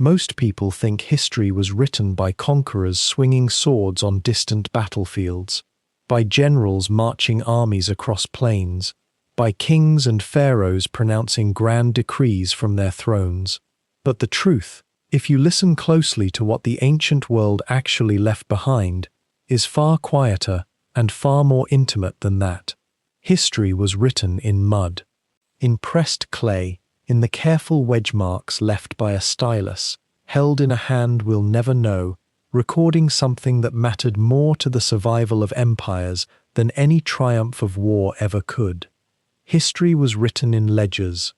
Most people think history was written by conquerors swinging swords on distant battlefields, by generals marching armies across plains, by kings and pharaohs pronouncing grand decrees from their thrones. But the truth, if you listen closely to what the ancient world actually left behind, is far quieter and far more intimate than that. History was written in mud, in pressed clay, in the careful wedge marks left by a stylus, held in a hand we'll never know, recording something that mattered more to the survival of empires than any triumph of war ever could. History was written in ledgers.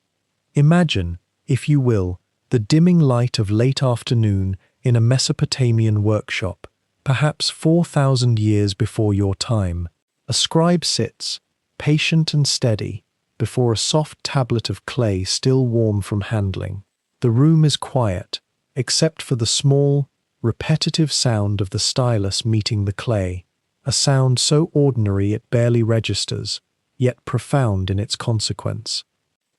Imagine, if you will, the dimming light of late afternoon in a Mesopotamian workshop, perhaps 4,000 years before your time. A scribe sits, patient and steady, before a soft tablet of clay still warm from handling. The room is quiet, except for the small, repetitive sound of the stylus meeting the clay, a sound so ordinary it barely registers, yet profound in its consequence.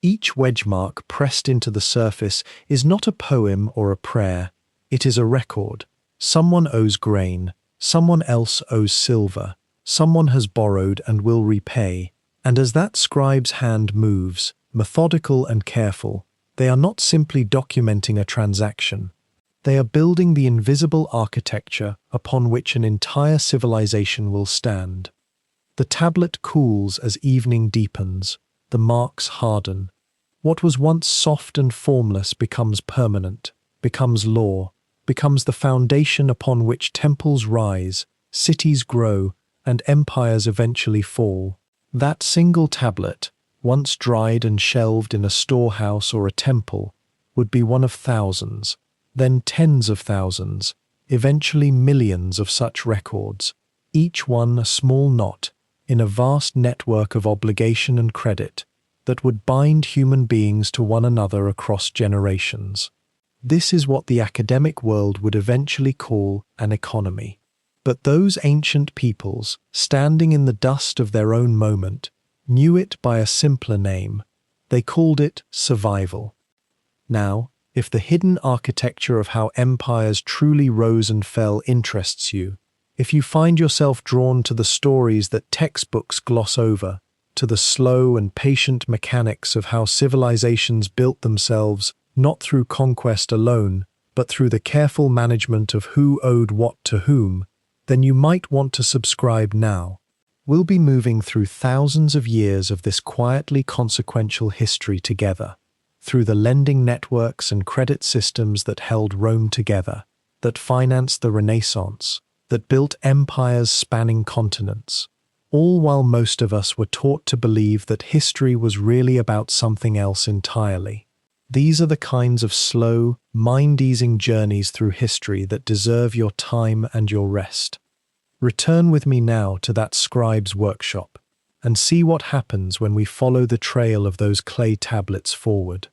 Each wedge mark pressed into the surface is not a poem or a prayer, it is a record. Someone owes grain, someone else owes silver, someone has borrowed and will repay, and as that scribe's hand moves, methodical and careful, they are not simply documenting a transaction. They are building the invisible architecture upon which an entire civilization will stand. The tablet cools as evening deepens, the marks harden. What was once soft and formless becomes permanent, becomes law, becomes the foundation upon which temples rise, cities grow, and empires eventually fall. That single tablet, once dried and shelved in a storehouse or a temple, would be one of thousands, then tens of thousands, eventually millions of such records, each one a small knot in a vast network of obligation and credit that would bind human beings to one another across generations. This is what the academic world would eventually call an economy. But those ancient peoples, standing in the dust of their own moment, knew it by a simpler name. They called it survival. Now, if the hidden architecture of how empires truly rose and fell interests you, if you find yourself drawn to the stories that textbooks gloss over, to the slow and patient mechanics of how civilizations built themselves, not through conquest alone, but through the careful management of who owed what to whom, then you might want to subscribe now. We'll be moving through thousands of years of this quietly consequential history together, through the lending networks and credit systems that held Rome together, that financed the Renaissance, that built empires spanning continents, all while most of us were taught to believe that history was really about something else entirely. These are the kinds of slow, mind-easing journeys through history that deserve your time and your rest. Return with me now to that scribe's workshop and see what happens when we follow the trail of those clay tablets forward.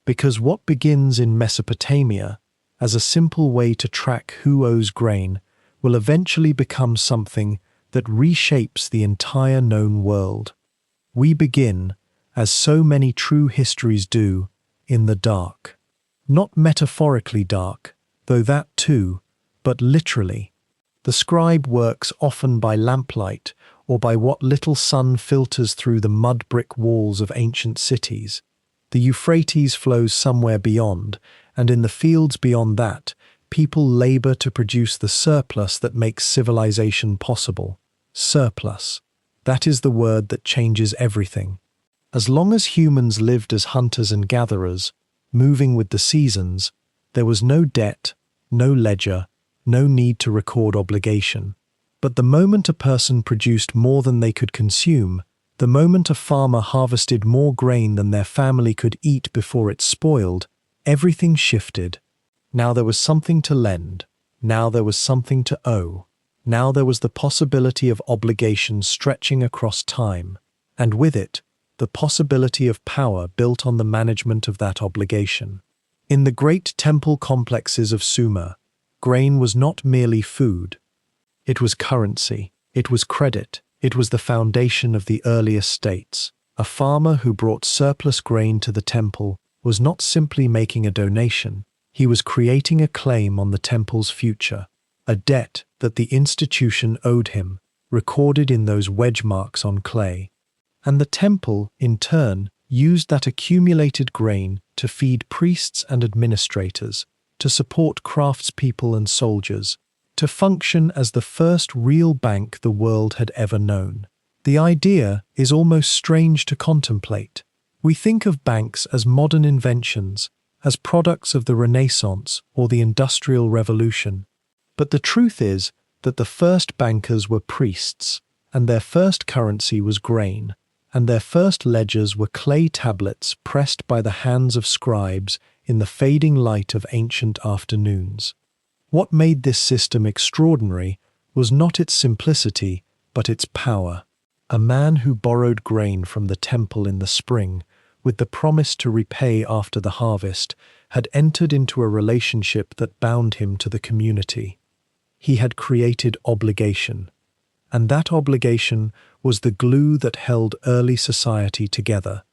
Because what begins in Mesopotamia as a simple way to track who owes grain will eventually become something that reshapes the entire known world. We begin, as so many true histories do, in the dark. Not metaphorically dark, though that too, but literally. The scribe works often by lamplight or by what little sun filters through the mud-brick walls of ancient cities. The Euphrates flows somewhere beyond, and in the fields beyond that, people labor to produce the surplus that makes civilization possible. Surplus. That is the word that changes everything. As long as humans lived as hunters and gatherers, moving with the seasons, there was no debt, no ledger, no need to record obligation. But the moment a person produced more than they could consume, the moment a farmer harvested more grain than their family could eat before it spoiled, everything shifted. Now there was something to lend. Now there was something to owe. Now there was the possibility of obligation stretching across time, and with it, the possibility of power built on the management of that obligation. In the great temple complexes of Sumer, grain was not merely food. It was currency, it was credit, it was the foundation of the earliest states. A farmer who brought surplus grain to the temple was not simply making a donation, He was creating a claim on the temple's future, a debt that the institution owed him, recorded in those wedge marks on clay. And the temple, in turn, used that accumulated grain to feed priests and administrators, to support craftspeople and soldiers, to function as the first real bank the world had ever known. The idea is almost strange to contemplate. We think of banks as modern inventions, as products of the Renaissance or the Industrial Revolution. But the truth is that the first bankers were priests, and their first currency was grain, and their first ledgers were clay tablets pressed by the hands of scribes in the fading light of ancient afternoons. What made this system extraordinary was not its simplicity, but its power. A man who borrowed grain from the temple in the spring, with the promise to repay after the harvest, had entered into a relationship that bound him to the community. He had created obligation, and that obligation was the glue that held early society together.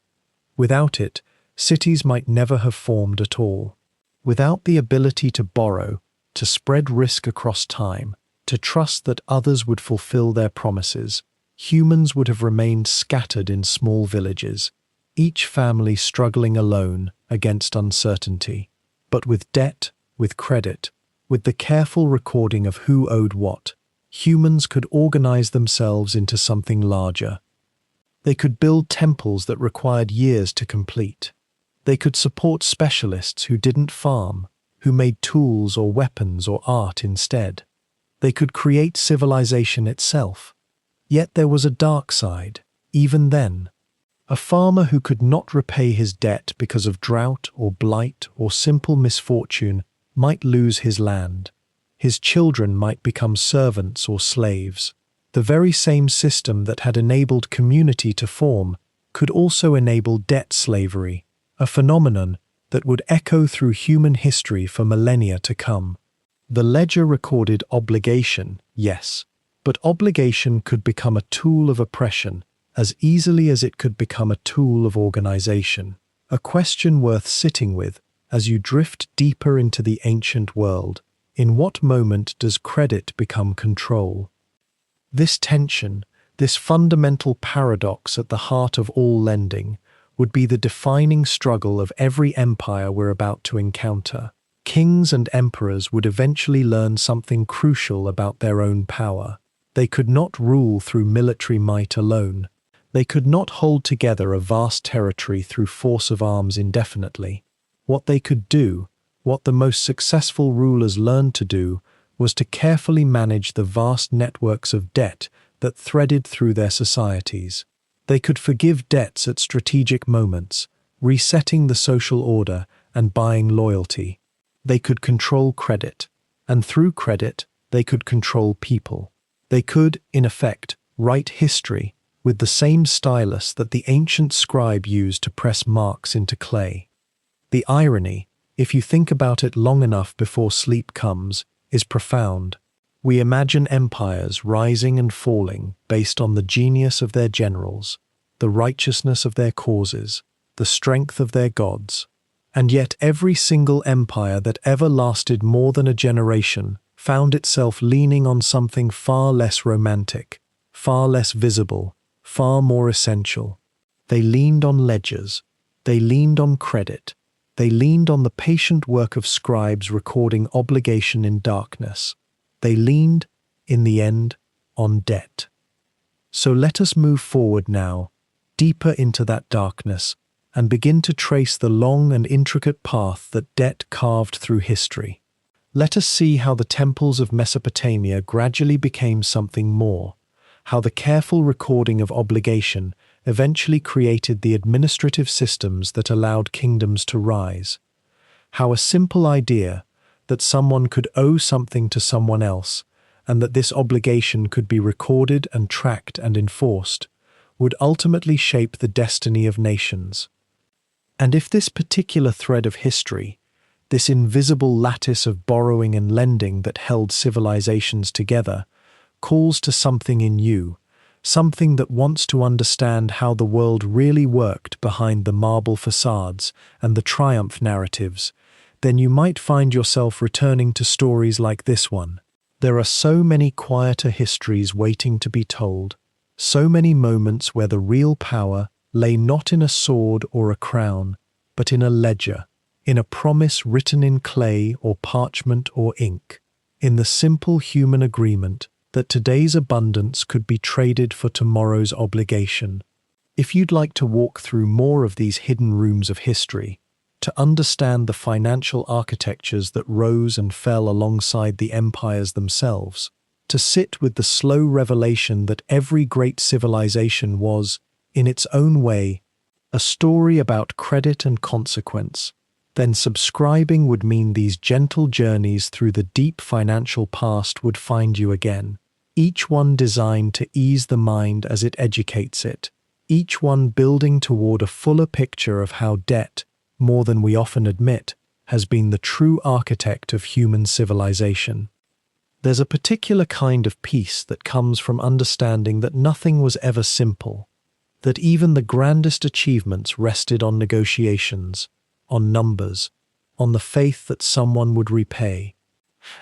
Without it, cities might never have formed at all. Without the ability to borrow, to spread risk across time, to trust that others would fulfill their promises, humans would have remained scattered in small villages, each family struggling alone against uncertainty. But with debt, with credit, with the careful recording of who owed what, humans could organize themselves into something larger. They could build temples that required years to complete. They could support specialists who didn't farm, who made tools or weapons or art instead. They could create civilization itself. Yet there was a dark side, even then. A farmer who could not repay his debt because of drought or blight or simple misfortune might lose his land. His children might become servants or slaves. The very same system that had enabled community to form could also enable debt slavery, a phenomenon that would echo through human history for millennia to come. The ledger recorded obligation, yes, but obligation could become a tool of oppression as easily as it could become a tool of organization. A question worth sitting with as you drift deeper into the ancient world. In what moment does credit become control? This tension, this fundamental paradox at the heart of all lending, would be the defining struggle of every empire we're about to encounter. Kings and emperors would eventually learn something crucial about their own power. They could not rule through military might alone. They could not hold together a vast territory through force of arms indefinitely. What they could do, what the most successful rulers learned to do, was to carefully manage the vast networks of debt that threaded through their societies. They could forgive debts at strategic moments, resetting the social order and buying loyalty. They could control credit, and through credit, they could control people. They could, in effect, write history with the same stylus that the ancient scribe used to press marks into clay. The irony, if you think about it long enough before sleep comes, is profound. We imagine empires rising and falling based on the genius of their generals, the righteousness of their causes, the strength of their gods. And yet every single empire that ever lasted more than a generation found itself leaning on something far less romantic, far less visible, far more essential. They leaned on ledgers, they leaned on credit, they leaned on the patient work of scribes recording obligation in darkness. They leaned, in the end, on debt. So let us move forward now, deeper into that darkness, and begin to trace the long and intricate path that debt carved through history. Let us see how the temples of Mesopotamia gradually became something more, how the careful recording of obligation eventually created the administrative systems that allowed kingdoms to rise, how a simple idea that someone could owe something to someone else, and that this obligation could be recorded and tracked and enforced, would ultimately shape the destiny of nations. And if this particular thread of history, this invisible lattice of borrowing and lending that held civilizations together, calls to something in you, something that wants to understand how the world really worked behind the marble facades and the triumph narratives, then you might find yourself returning to stories like this one. There are so many quieter histories waiting to be told, so many moments where the real power lay not in a sword or a crown, but in a ledger, in a promise written in clay or parchment or ink, in the simple human agreement that today's abundance could be traded for tomorrow's obligation. If you'd like to walk through more of these hidden rooms of history, to understand the financial architectures that rose and fell alongside the empires themselves, to sit with the slow revelation that every great civilization was, in its own way, a story about credit and consequence, then subscribing would mean these gentle journeys through the deep financial past would find you again, each one designed to ease the mind as it educates it, each one building toward a fuller picture of how debt, more than we often admit, has been the true architect of human civilization. There's a particular kind of peace that comes from understanding that nothing was ever simple, that even the grandest achievements rested on negotiations, on numbers, on the faith that someone would repay.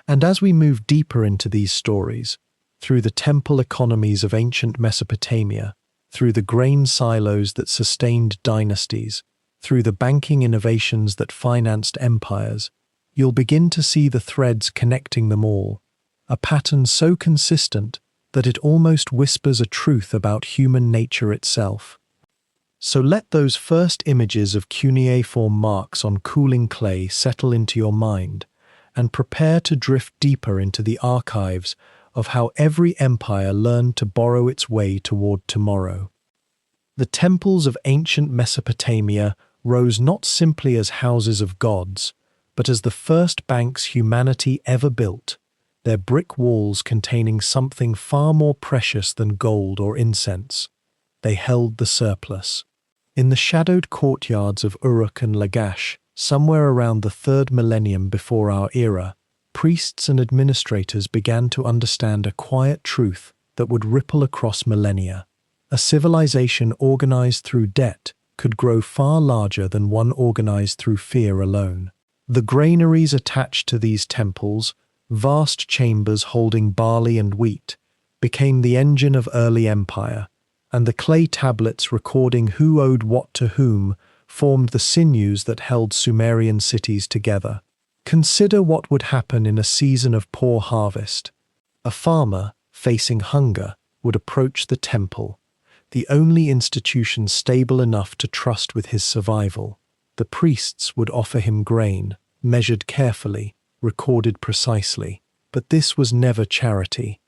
And as we move deeper into these stories, through the temple economies of ancient Mesopotamia, through the grain silos that sustained dynasties, through the banking innovations that financed empires, you'll begin to see the threads connecting them all, a pattern so consistent that it almost whispers a truth about human nature itself. So let those first images of cuneiform marks on cooling clay settle into your mind, and prepare to drift deeper into the archives of how every empire learned to borrow its way toward tomorrow. The temples of ancient Mesopotamia rose not simply as houses of gods, but as the first banks humanity ever built, their brick walls containing something far more precious than gold or incense. They held the surplus. In the shadowed courtyards of Uruk and Lagash, somewhere around the 3rd millennium before our era, priests and administrators began to understand a quiet truth that would ripple across millennia. A civilization organized through debt could grow far larger than one organized through fear alone. The granaries attached to these temples, vast chambers holding barley and wheat, became the engine of early empire, and the clay tablets recording who owed what to whom formed the sinews that held Sumerian cities together. Consider what would happen in a season of poor harvest. A farmer, facing hunger, would approach the temple, the only institution stable enough to trust with his survival. The priests would offer him grain, measured carefully, recorded precisely. But this was never charity.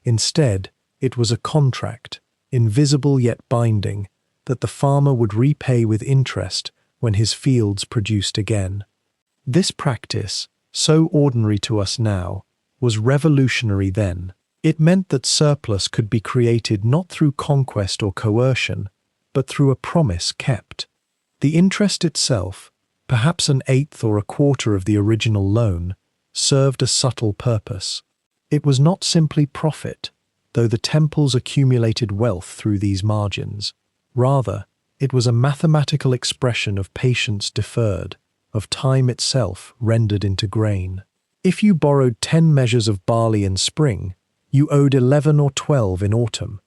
Instead, it was a contract, invisible yet binding, that the farmer would repay with interest when his fields produced again. This practice, so ordinary to us now, was revolutionary then. It meant that surplus could be created not through conquest or coercion, but through a promise kept. The interest itself, perhaps an eighth or a quarter of the original loan, served a subtle purpose. It was not simply profit, though the temples accumulated wealth through these margins. Rather, it was a mathematical expression of patience deferred, of time itself rendered into grain. If you borrowed 10 measures of barley in spring, you owed 11 or 12 in autumn.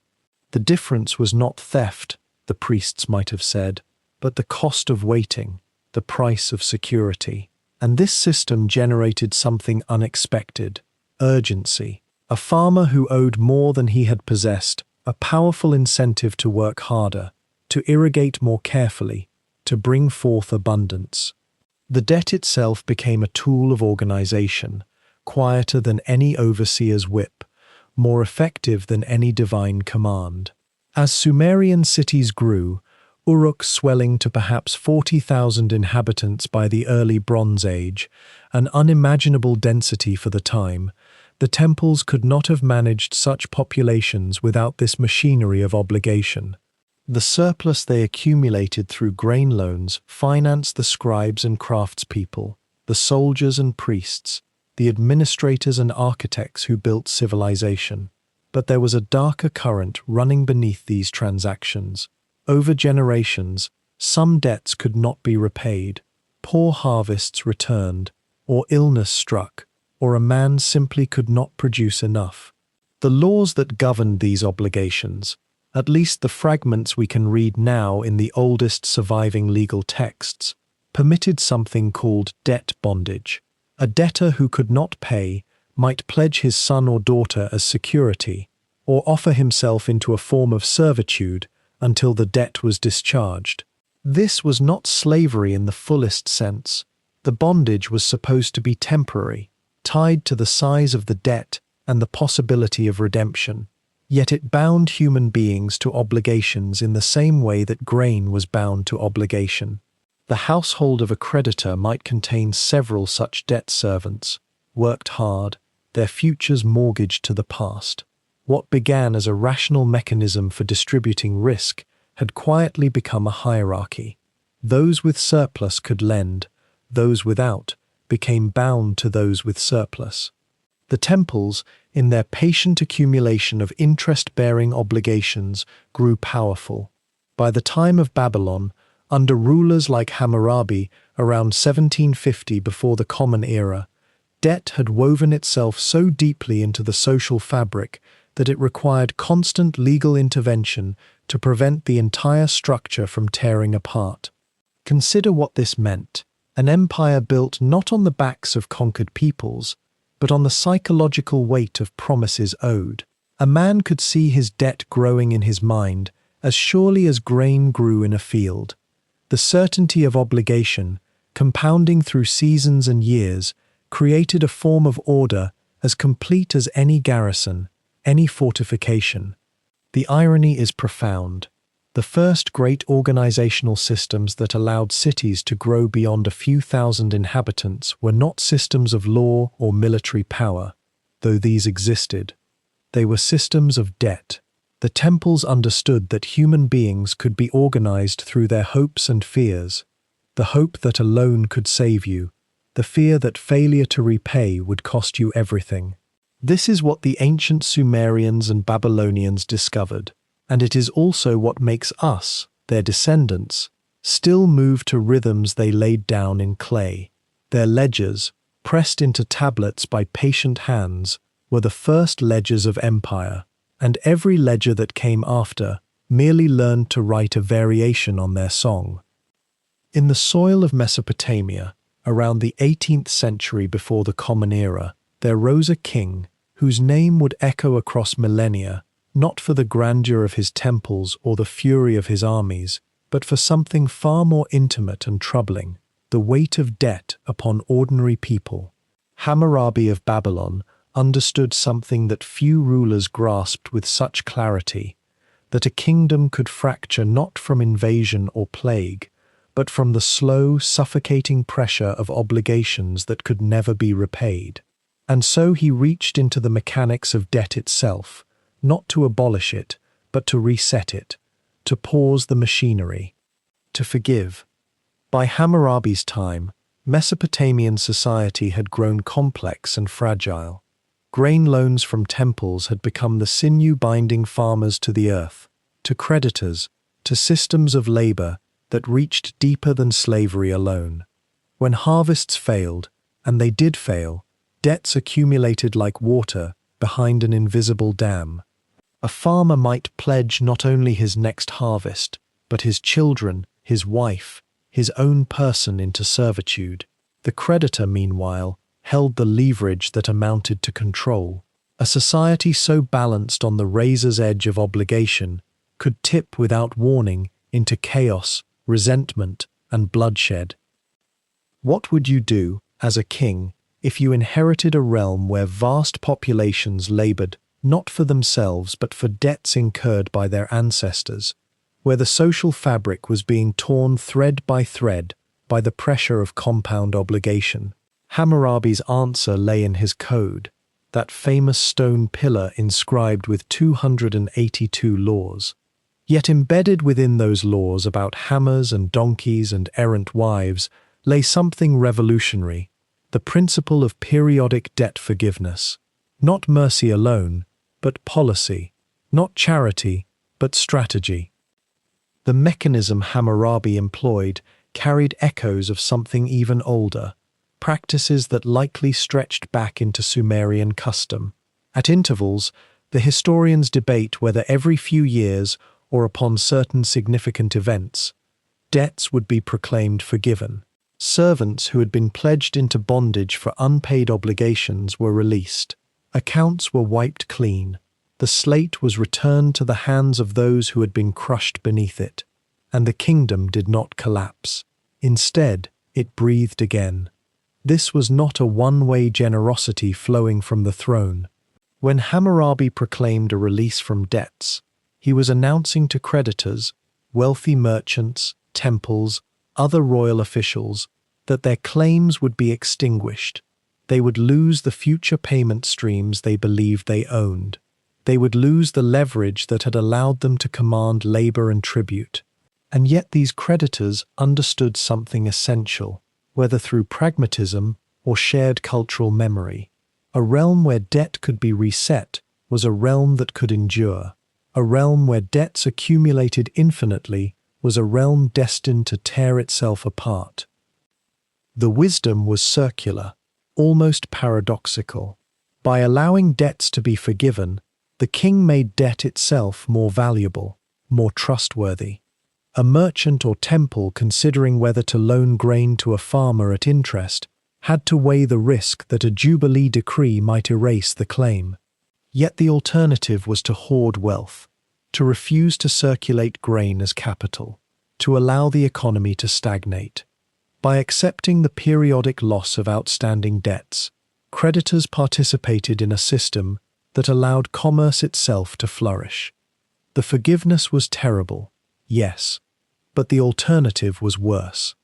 The difference was not theft, the priests might have said, but the cost of waiting, the price of security. And this system generated something unexpected: urgency. A farmer who owed more than he had possessed, a powerful incentive to work harder, to irrigate more carefully, to bring forth abundance. The debt itself became a tool of organization, quieter than any overseer's whip, more effective than any divine command. As Sumerian cities grew, Uruk swelling to perhaps 40,000 inhabitants by the early Bronze Age, an unimaginable density for the time, the temples could not have managed such populations without this machinery of obligation. The surplus they accumulated through grain loans financed the scribes and craftspeople, the soldiers and priests, the administrators and architects who built civilization. But there was a darker current running beneath these transactions. Over generations, some debts could not be repaid. poor harvests returned, or illness struck, or a man simply could not produce enough. The laws that governed these obligations, at least the fragments we can read now in the oldest surviving legal texts, permitted something called debt bondage. A debtor who could not pay might pledge his son or daughter as security, or offer himself into a form of servitude until the debt was discharged. This was not slavery in the fullest sense. The bondage was supposed to be temporary, tied to the size of the debt and the possibility of redemption. Yet it bound human beings to obligations in the same way that grain was bound to obligation. The household of a creditor might contain several such debt servants, worked hard, their futures mortgaged to the past. What began as a rational mechanism for distributing risk had quietly become a hierarchy. Those with surplus could lend, those without became bound to those with surplus. The temples, in their patient accumulation of interest-bearing obligations, grew powerful. By the time of Babylon, under rulers like Hammurabi around 1750 before the Common Era, debt had woven itself so deeply into the social fabric that it required constant legal intervention to prevent the entire structure from tearing apart. Consider what this meant: an empire built not on the backs of conquered peoples, but on the psychological weight of promises owed. A man could see his debt growing in his mind as surely as grain grew in a field. The certainty of obligation, compounding through seasons and years, created a form of order as complete as any garrison, any fortification. The irony is profound. The first great organizational systems that allowed cities to grow beyond a few thousand inhabitants were not systems of law or military power, though these existed. They were systems of debt. The temples understood that human beings could be organized through their hopes and fears. The hope that a loan could save you, the fear that failure to repay would cost you everything. This is what the ancient Sumerians and Babylonians discovered, and it is also what makes us, their descendants, still move to rhythms they laid down in clay. Their ledgers, pressed into tablets by patient hands, were the first ledgers of empire, and every ledger that came after merely learned to write a variation on their song. In the soil of Mesopotamia, around the 18th century before the Common Era, there rose a king whose name would echo across millennia, not for the grandeur of his temples or the fury of his armies, but for something far more intimate and troubling: the weight of debt upon ordinary people. Hammurabi of Babylon understood something that few rulers grasped with such clarity: that a kingdom could fracture not from invasion or plague, but from the slow, suffocating pressure of obligations that could never be repaid. And so he reached into the mechanics of debt itself, not to abolish it, but to reset it, to pause the machinery, to forgive. By Hammurabi's time, Mesopotamian society had grown complex and fragile. Grain loans from temples had become the sinew binding farmers to the earth, to creditors, to systems of labor that reached deeper than slavery alone. When harvests failed, and they did fail, debts accumulated like water behind an invisible dam. A farmer might pledge not only his next harvest, but his children, his wife, his own person into servitude. The creditor, meanwhile, held the leverage that amounted to control. A society so balanced on the razor's edge of obligation could tip without warning into chaos, resentment, and bloodshed. What would you do, as a king, if you inherited a realm where vast populations labored not for themselves but for debts incurred by their ancestors, where the social fabric was being torn thread by thread by the pressure of compound obligation? Hammurabi's answer lay in his code, that famous stone pillar inscribed with 282 laws. Yet embedded within those laws about hammers and donkeys and errant wives lay something revolutionary: the principle of periodic debt forgiveness. Not mercy alone, but policy. Not charity, but strategy. The mechanism Hammurabi employed carried echoes of something even older, practices that likely stretched back into Sumerian custom. At intervals, the historians debate whether every few years or upon certain significant events, debts would be proclaimed forgiven. Servants who had been pledged into bondage for unpaid obligations were released. Accounts were wiped clean. The slate was returned to the hands of those who had been crushed beneath it, and the kingdom did not collapse. Instead, it breathed again. This was not a one-way generosity flowing from the throne. When Hammurabi proclaimed a release from debts, he was announcing to creditors, wealthy merchants, temples, other royal officials, that their claims would be extinguished. They would lose the future payment streams they believed they owned. They would lose the leverage that had allowed them to command labor and tribute. And yet these creditors understood something essential, whether through pragmatism or shared cultural memory. A realm where debt could be reset was a realm that could endure. A realm where debts accumulated infinitely was a realm destined to tear itself apart. The wisdom was circular, almost paradoxical. By allowing debts to be forgiven, the king made debt itself more valuable, more trustworthy. A merchant or temple considering whether to loan grain to a farmer at interest had to weigh the risk that a jubilee decree might erase the claim. Yet the alternative was to hoard wealth, to refuse to circulate grain as capital, to allow the economy to stagnate. By accepting the periodic loss of outstanding debts, creditors participated in a system that allowed commerce itself to flourish. The forgiveness was terrible, yes, but the alternative was worse.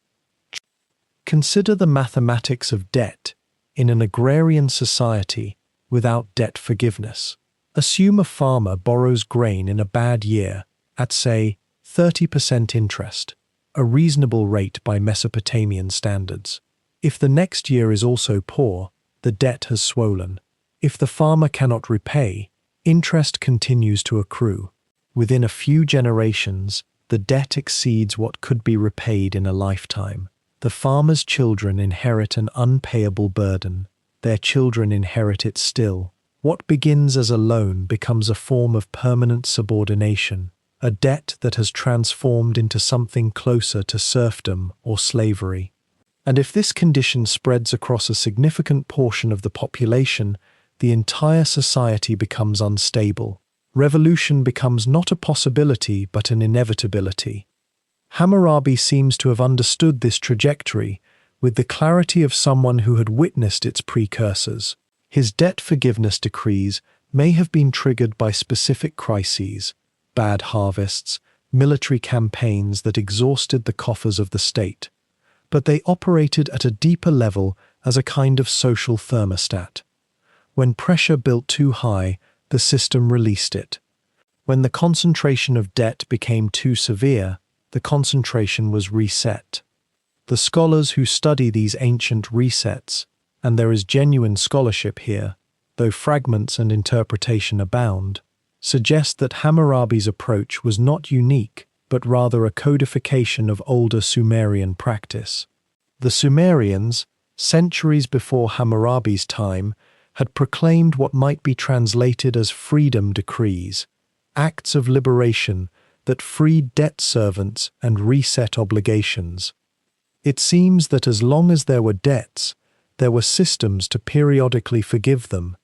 Consider the mathematics of debt in an agrarian society without debt forgiveness. Assume a farmer borrows grain in a bad year at, say, 30% interest, a reasonable rate by Mesopotamian standards. If the next year is also poor, the debt has swollen. If the farmer cannot repay, interest continues to accrue. Within a few generations, the debt exceeds what could be repaid in a lifetime. The farmer's children inherit an unpayable burden. Their children inherit it still. What begins as a loan becomes a form of permanent subordination, a debt that has transformed into something closer to serfdom or slavery. And if this condition spreads across a significant portion of the population, the entire society becomes unstable. Revolution becomes not a possibility but an inevitability. Hammurabi seems to have understood this trajectory with the clarity of someone who had witnessed its precursors. His debt forgiveness decrees may have been triggered by specific crises, bad harvests, military campaigns that exhausted the coffers of the state, but they operated at a deeper level as a kind of social thermostat. When pressure built too high, the system released it. When the concentration of debt became too severe, the concentration was reset. The scholars who study these ancient resets, and there is genuine scholarship here, though fragments and interpretation abound, suggest that Hammurabi's approach was not unique, but rather a codification of older Sumerian practice. The Sumerians, centuries before Hammurabi's time, had proclaimed what might be translated as freedom decrees, acts of liberation that freed debt servants and reset obligations. It seems that as long as there were debts, there were systems to periodically forgive them.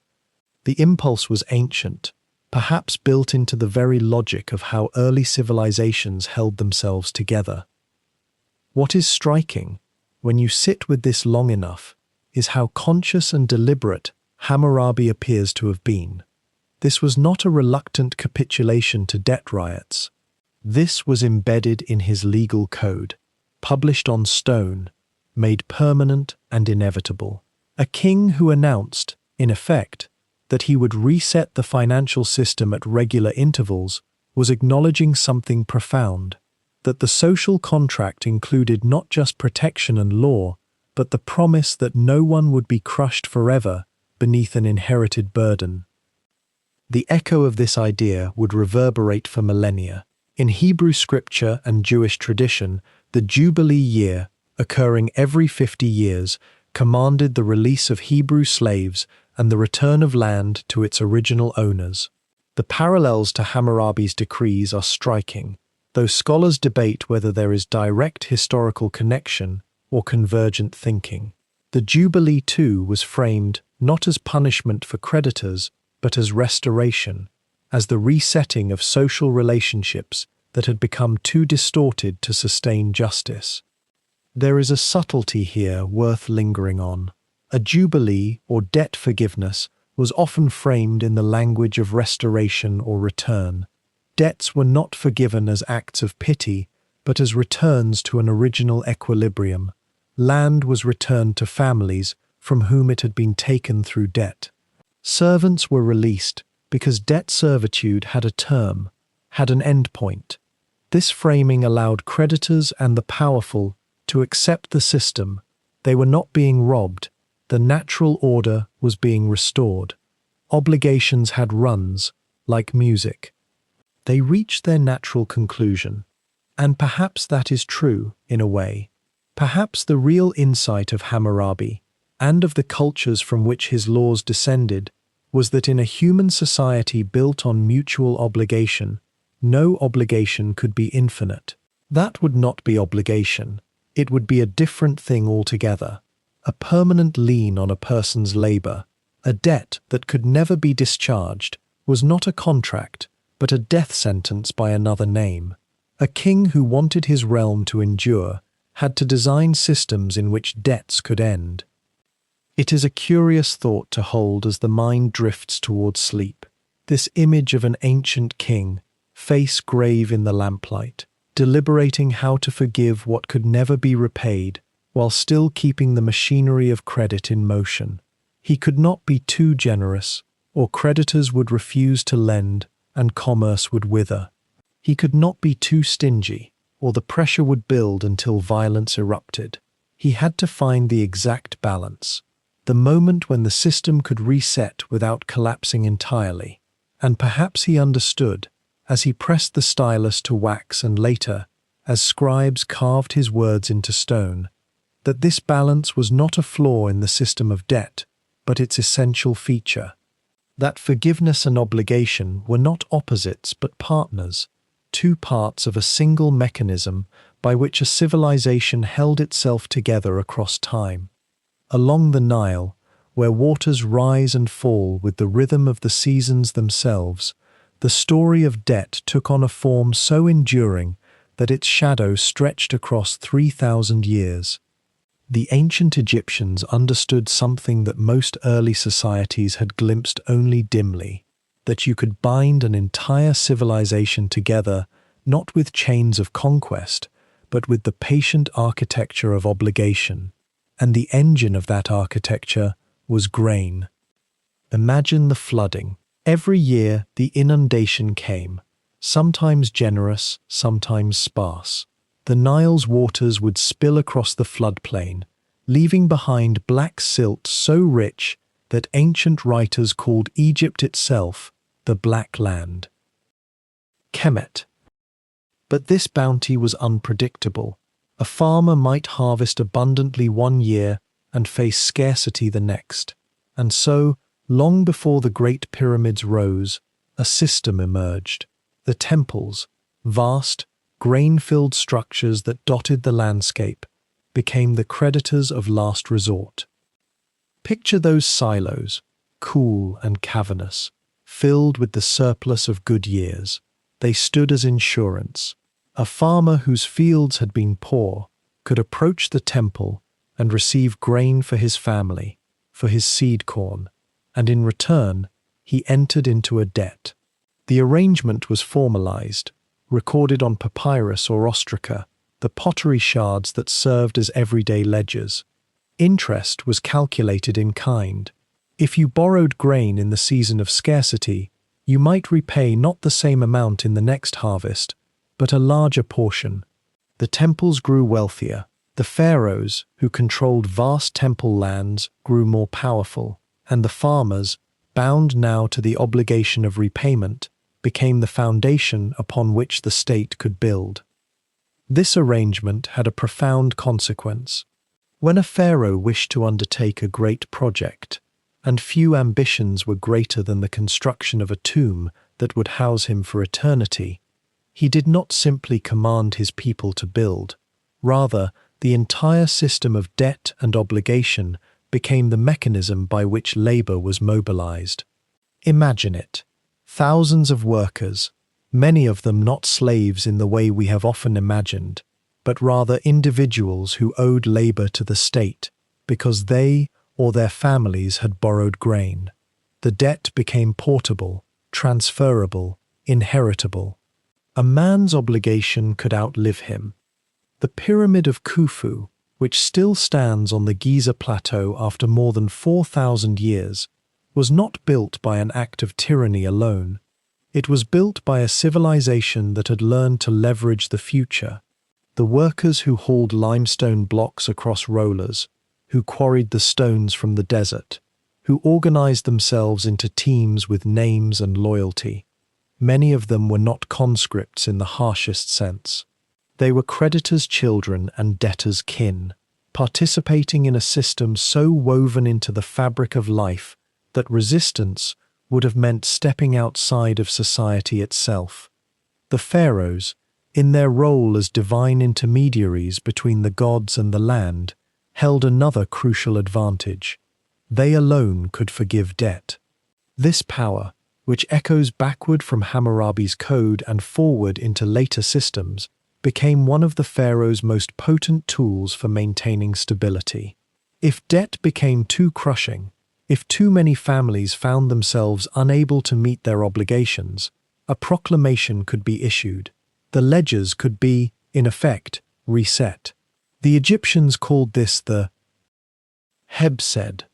The impulse was ancient, perhaps built into the very logic of how early civilizations held themselves together. What is striking, when you sit with this long enough, is how conscious and deliberate Hammurabi appears to have been. This was not a reluctant capitulation to debt riots. This was embedded in his legal code, published on stone, made permanent and inevitable. A king who announced, in effect, that he would reset the financial system at regular intervals was acknowledging something profound, that the social contract included not just protection and law, but the promise that no one would be crushed forever beneath an inherited burden. The echo of this idea would reverberate for millennia. In Hebrew scripture and Jewish tradition, The Jubilee year, occurring every 50 years, commanded the release of Hebrew slaves and the return of land to its original owners. The parallels to Hammurabi's decrees are striking, though scholars debate whether there is direct historical connection or convergent thinking. The Jubilee, too, was framed not as punishment for creditors, but as restoration, as the resetting of social relationships that had become too distorted to sustain justice. There is a subtlety here worth lingering on. A jubilee, or debt forgiveness, was often framed in the language of restoration or return. Debts were not forgiven as acts of pity, but as returns to an original equilibrium. Land was returned to families from whom it had been taken through debt. Servants were released because debt servitude had a term, had an endpoint. This framing allowed creditors and the powerful to accept the system. They were not being robbed. The natural order was being restored. Obligations had runs, like music. They reached their natural conclusion. And perhaps that is true, in a way. Perhaps the real insight of Hammurabi, and of the cultures from which his laws descended, was that in a human society built on mutual obligation, no obligation could be infinite. That would not be obligation. It would be a different thing altogether. A permanent lien on a person's labor, a debt that could never be discharged, was not a contract, but a death sentence by another name. A king who wanted his realm to endure had to design systems in which debts could end. It is a curious thought to hold as the mind drifts towards sleep. This image of an ancient king, face grave in the lamplight, deliberating how to forgive what could never be repaid, while still keeping the machinery of credit in motion. He could not be too generous, or creditors would refuse to lend and commerce would wither. He could not be too stingy, or the pressure would build until violence erupted. He had to find the exact balance, the moment when the system could reset without collapsing entirely. And perhaps he understood, as he pressed the stylus to wax and later, as scribes carved his words into stone, that this balance was not a flaw in the system of debt, but its essential feature. That forgiveness and obligation were not opposites but partners, two parts of a single mechanism by which a civilization held itself together across time. Along the Nile, where waters rise and fall with the rhythm of the seasons themselves, the story of debt took on a form so enduring that its shadow stretched across 3,000 years. The ancient Egyptians understood something that most early societies had glimpsed only dimly, that you could bind an entire civilization together not with chains of conquest, but with the patient architecture of obligation. And the engine of that architecture was grain. Imagine the flooding. Every year the inundation came, sometimes generous, sometimes sparse. The Nile's waters would spill across the floodplain, leaving behind black silt so rich that ancient writers called Egypt itself the Black Land. Kemet. But this bounty was unpredictable. A farmer might harvest abundantly one year and face scarcity the next. And so, long before the Great Pyramids rose, a system emerged. The temples, vast, grain-filled structures that dotted the landscape, became the creditors of last resort. Picture those silos, cool and cavernous, filled with the surplus of good years. They stood as insurance. A farmer whose fields had been poor could approach the temple and receive grain for his family, for his seed corn, and in return, he entered into a debt. The arrangement was formalized, recorded on papyrus or ostraca, the pottery shards that served as everyday ledgers. Interest was calculated in kind. If you borrowed grain in the season of scarcity, you might repay not the same amount in the next harvest, but a larger portion. The temples grew wealthier. The pharaohs, who controlled vast temple lands, grew more powerful, and the farmers, bound now to the obligation of repayment, became the foundation upon which the state could build. This arrangement had a profound consequence. When a pharaoh wished to undertake a great project, and few ambitions were greater than the construction of a tomb that would house him for eternity, he did not simply command his people to build. Rather, the entire system of debt and obligation became the mechanism by which labor was mobilized. Imagine it. Thousands of workers, many of them not slaves in the way we have often imagined, but rather individuals who owed labor to the state because they or their families had borrowed grain. The debt became portable, transferable, inheritable. A man's obligation could outlive him. The Pyramid of Khufu, which still stands on the Giza Plateau after more than 4,000 years, was not built by an act of tyranny alone. It was built by a civilization that had learned to leverage the future. The workers who hauled limestone blocks across rollers, who quarried the stones from the desert, who organized themselves into teams with names and loyalty. Many of them were not conscripts in the harshest sense. They were creditors' children and debtors' kin, participating in a system so woven into the fabric of life that resistance would have meant stepping outside of society itself. The pharaohs, in their role as divine intermediaries between the gods and the land, held another crucial advantage. They alone could forgive debt. This power, which echoes backward from Hammurabi's code and forward into later systems, became one of the pharaoh's most potent tools for maintaining stability. If debt became too crushing, if too many families found themselves unable to meet their obligations, a proclamation could be issued. The ledgers could be, in effect, reset. The Egyptians called this the Hebsed,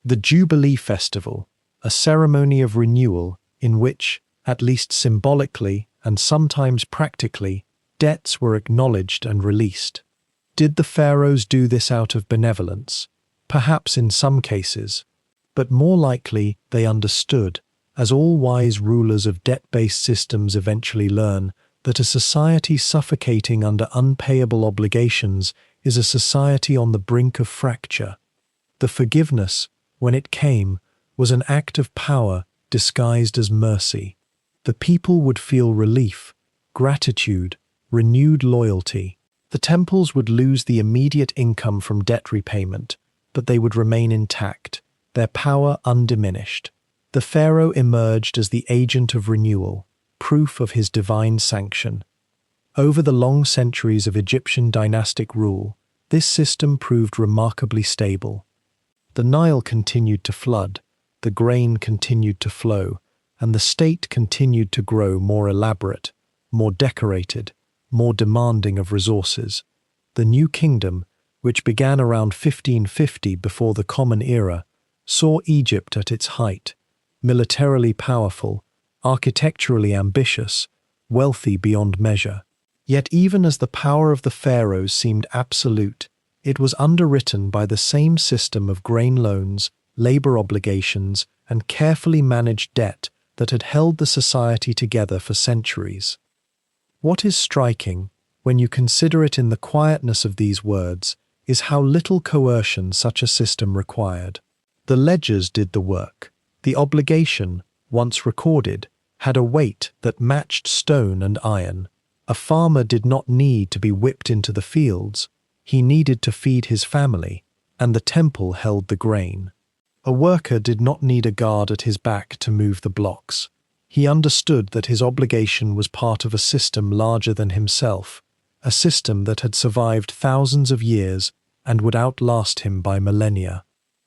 the Jubilee Festival, a ceremony of renewal in which, at least symbolically and sometimes practically, debts were acknowledged and released. Did the pharaohs do this out of benevolence? Perhaps in some cases, but more likely they understood, as all wise rulers of debt-based systems eventually learn, that a society suffocating under unpayable obligations is a society on the brink of fracture. The forgiveness, when it came, was an act of power disguised as mercy. The people would feel relief, gratitude, renewed loyalty. The temples would lose the immediate income from debt repayment, but they would remain intact, their power undiminished. The pharaoh emerged as the agent of renewal, proof of his divine sanction. Over the long centuries of Egyptian dynastic rule, this system proved remarkably stable. The Nile continued to flood, the grain continued to flow, and the state continued to grow more elaborate, more decorated, more demanding of resources. The New Kingdom, which began around 1550 before the Common Era, saw Egypt at its height, militarily powerful, architecturally ambitious, wealthy beyond measure. Yet even as the power of the pharaohs seemed absolute, it was underwritten by the same system of grain loans, labor obligations, and carefully managed debt that had held the society together for centuries. What is striking, when you consider it in the quietness of these words, is how little coercion such a system required. The ledgers did the work. The obligation, once recorded, had a weight that matched stone and iron. A farmer did not need to be whipped into the fields. He needed to feed his family, and the temple held the grain. A worker did not need a guard at his back to move the blocks. He understood that his obligation was part of a system larger than himself, a system that had survived thousands of years and would outlast him by millennia.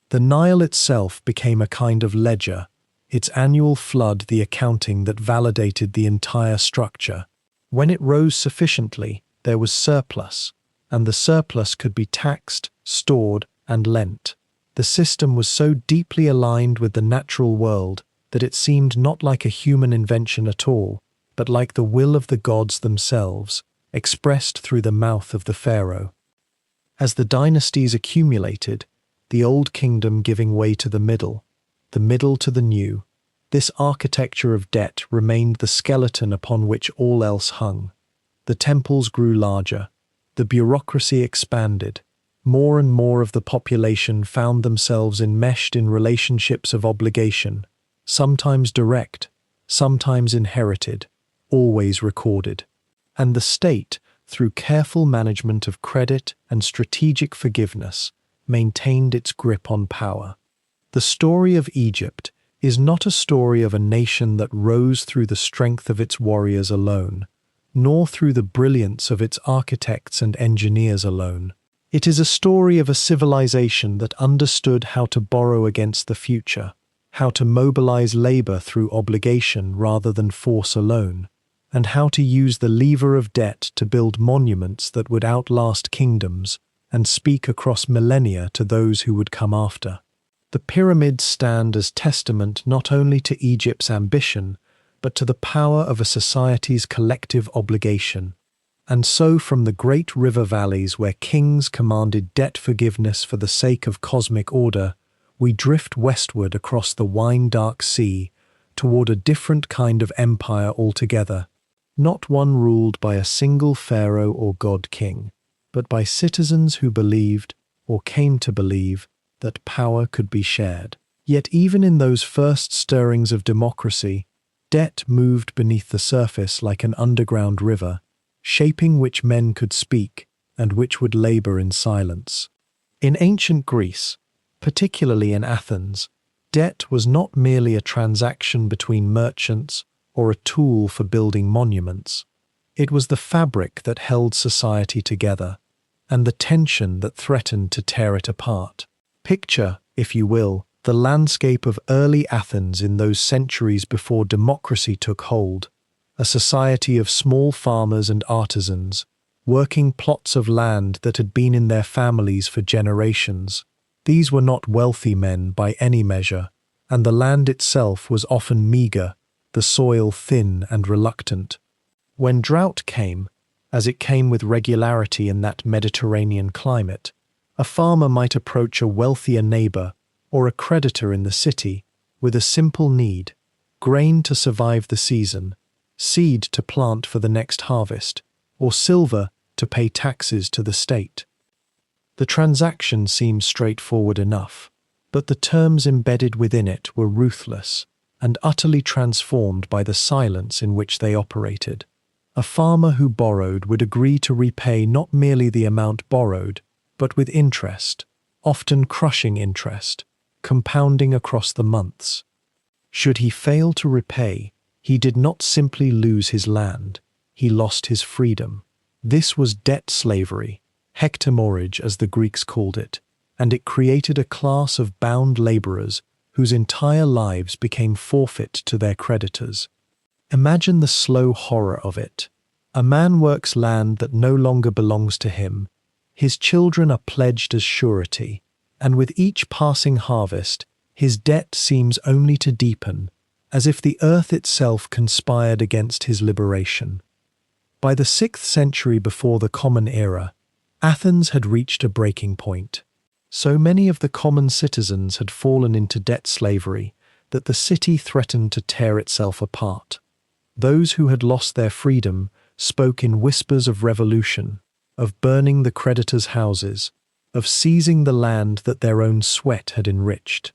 The Nile itself became a kind of ledger, its annual flood the accounting that validated the entire structure. When it rose sufficiently, there was surplus, and the surplus could be taxed, stored, and lent. The system was so deeply aligned with the natural world that it seemed not like a human invention at all, but like the will of the gods themselves, expressed through the mouth of the pharaoh. As the dynasties accumulated, the Old Kingdom giving way to the Middle to the New, this architecture of debt remained the skeleton upon which all else hung. The temples grew larger. The bureaucracy expanded. More and more of the population found themselves enmeshed in relationships of obligation, sometimes direct, sometimes inherited, always recorded. And the state, through careful management of credit and strategic forgiveness, maintained its grip on power. The story of Egypt is not a story of a nation that rose through the strength of its warriors alone, nor through the brilliance of its architects and engineers alone. It is a story of a civilization that understood how to borrow against the future, how to mobilize labor through obligation rather than force alone, and how to use the lever of debt to build monuments that would outlast kingdoms and speak across millennia to those who would come after. The pyramids stand as testament not only to Egypt's ambition, but to the power of a society's collective obligation. And so from the great river valleys where kings commanded debt forgiveness for the sake of cosmic order, we drift westward across the wine-dark sea toward a different kind of empire altogether, not one ruled by a single pharaoh or god-king, but by citizens who believed, or came to believe, that power could be shared. Yet even in those first stirrings of democracy, debt moved beneath the surface like an underground river, shaping which men could speak and which would labor in silence. In ancient Greece, particularly in Athens, debt was not merely a transaction between merchants or a tool for building monuments. It was the fabric that held society together, and the tension that threatened to tear it apart. Picture, if you will, the landscape of early Athens in those centuries before democracy took hold, a society of small farmers and artisans, working plots of land that had been in their families for generations. These were not wealthy men by any measure, and the land itself was often meager, the soil thin and reluctant. When drought came, as it came with regularity in that Mediterranean climate, a farmer might approach a wealthier neighbor or a creditor in the city with a simple need: grain to survive the season, seed to plant for the next harvest, or silver to pay taxes to the state. The transaction seemed straightforward enough, but the terms embedded within it were ruthless and utterly transformed by the silence in which they operated. A farmer who borrowed would agree to repay not merely the amount borrowed, but with interest, often crushing interest, compounding across the months. Should he fail to repay, he did not simply lose his land, he lost his freedom. This was debt slavery, hectomorrhage as the Greeks called it, and it created a class of bound laborers whose entire lives became forfeit to their creditors. Imagine the slow horror of it. A man works land that no longer belongs to him. His children are pledged as surety, and with each passing harvest, his debt seems only to deepen, as if the earth itself conspired against his liberation. By the 6th century before the Common Era, Athens had reached a breaking point. So many of the common citizens had fallen into debt slavery that the city threatened to tear itself apart. Those who had lost their freedom spoke in whispers of revolution, of burning the creditors' houses, of seizing the land that their own sweat had enriched.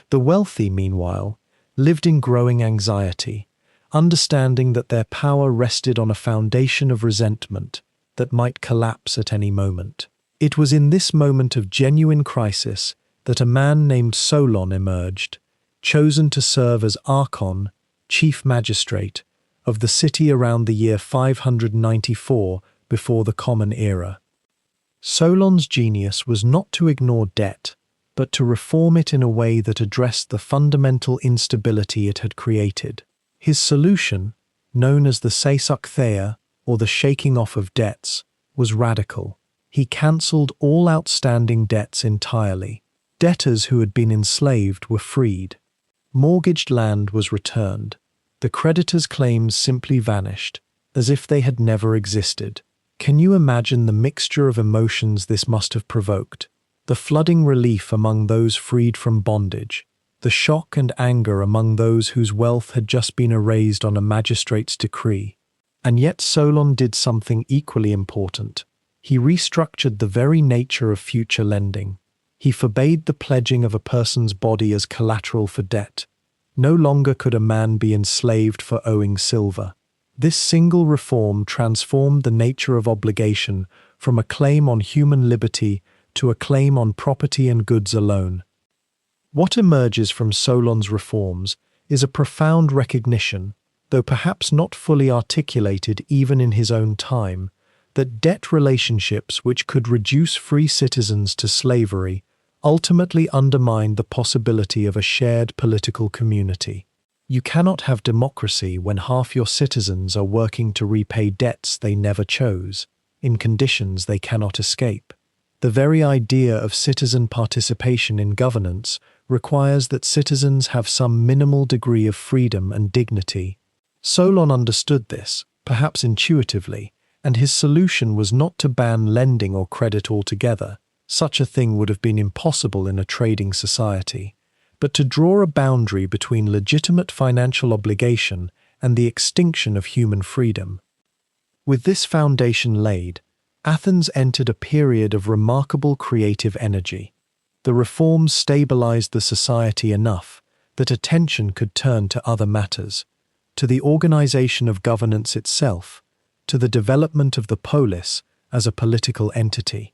The wealthy, meanwhile, lived in growing anxiety, understanding that their power rested on a foundation of resentment that might collapse at any moment. It was in this moment of genuine crisis that a man named Solon emerged, chosen to serve as archon, chief magistrate, of the city around the year 594 before the Common Era. Solon's genius was not to ignore debt, but to reform it in a way that addressed the fundamental instability it had created. His solution, known as the seisachtheia, or the shaking off of debts, was radical. He cancelled all outstanding debts entirely. Debtors who had been enslaved were freed. Mortgaged land was returned. The creditors' claims simply vanished, as if they had never existed. Can you imagine the mixture of emotions this must have provoked? The flooding relief among those freed from bondage, the shock and anger among those whose wealth had just been erased on a magistrate's decree, And yet Solon did something equally important. He restructured the very nature of future lending. He forbade the pledging of a person's body as collateral for debt. No longer could a man be enslaved for owing silver. This single reform transformed the nature of obligation from a claim on human liberty to a claim on property and goods alone. What emerges from Solon's reforms is a profound recognition, though perhaps not fully articulated even in his own time, that debt relationships which could reduce free citizens to slavery ultimately undermined the possibility of a shared political community. You cannot have democracy when half your citizens are working to repay debts they never chose, in conditions they cannot escape. The very idea of citizen participation in governance requires that citizens have some minimal degree of freedom and dignity. Solon understood this, perhaps intuitively, and his solution was not to ban lending or credit altogether. Such a thing would have been impossible in a trading society, but to draw a boundary between legitimate financial obligation and the extinction of human freedom. With this foundation laid, Athens entered a period of remarkable creative energy. The reforms stabilized the society enough that attention could turn to other matters, to the organization of governance itself, to the development of the polis as a political entity.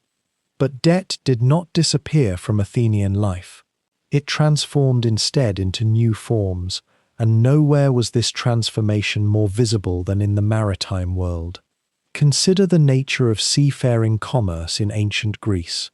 But debt did not disappear from Athenian life. It transformed instead into new forms, and nowhere was this transformation more visible than in the maritime world. Consider the nature of seafaring commerce in ancient Greece.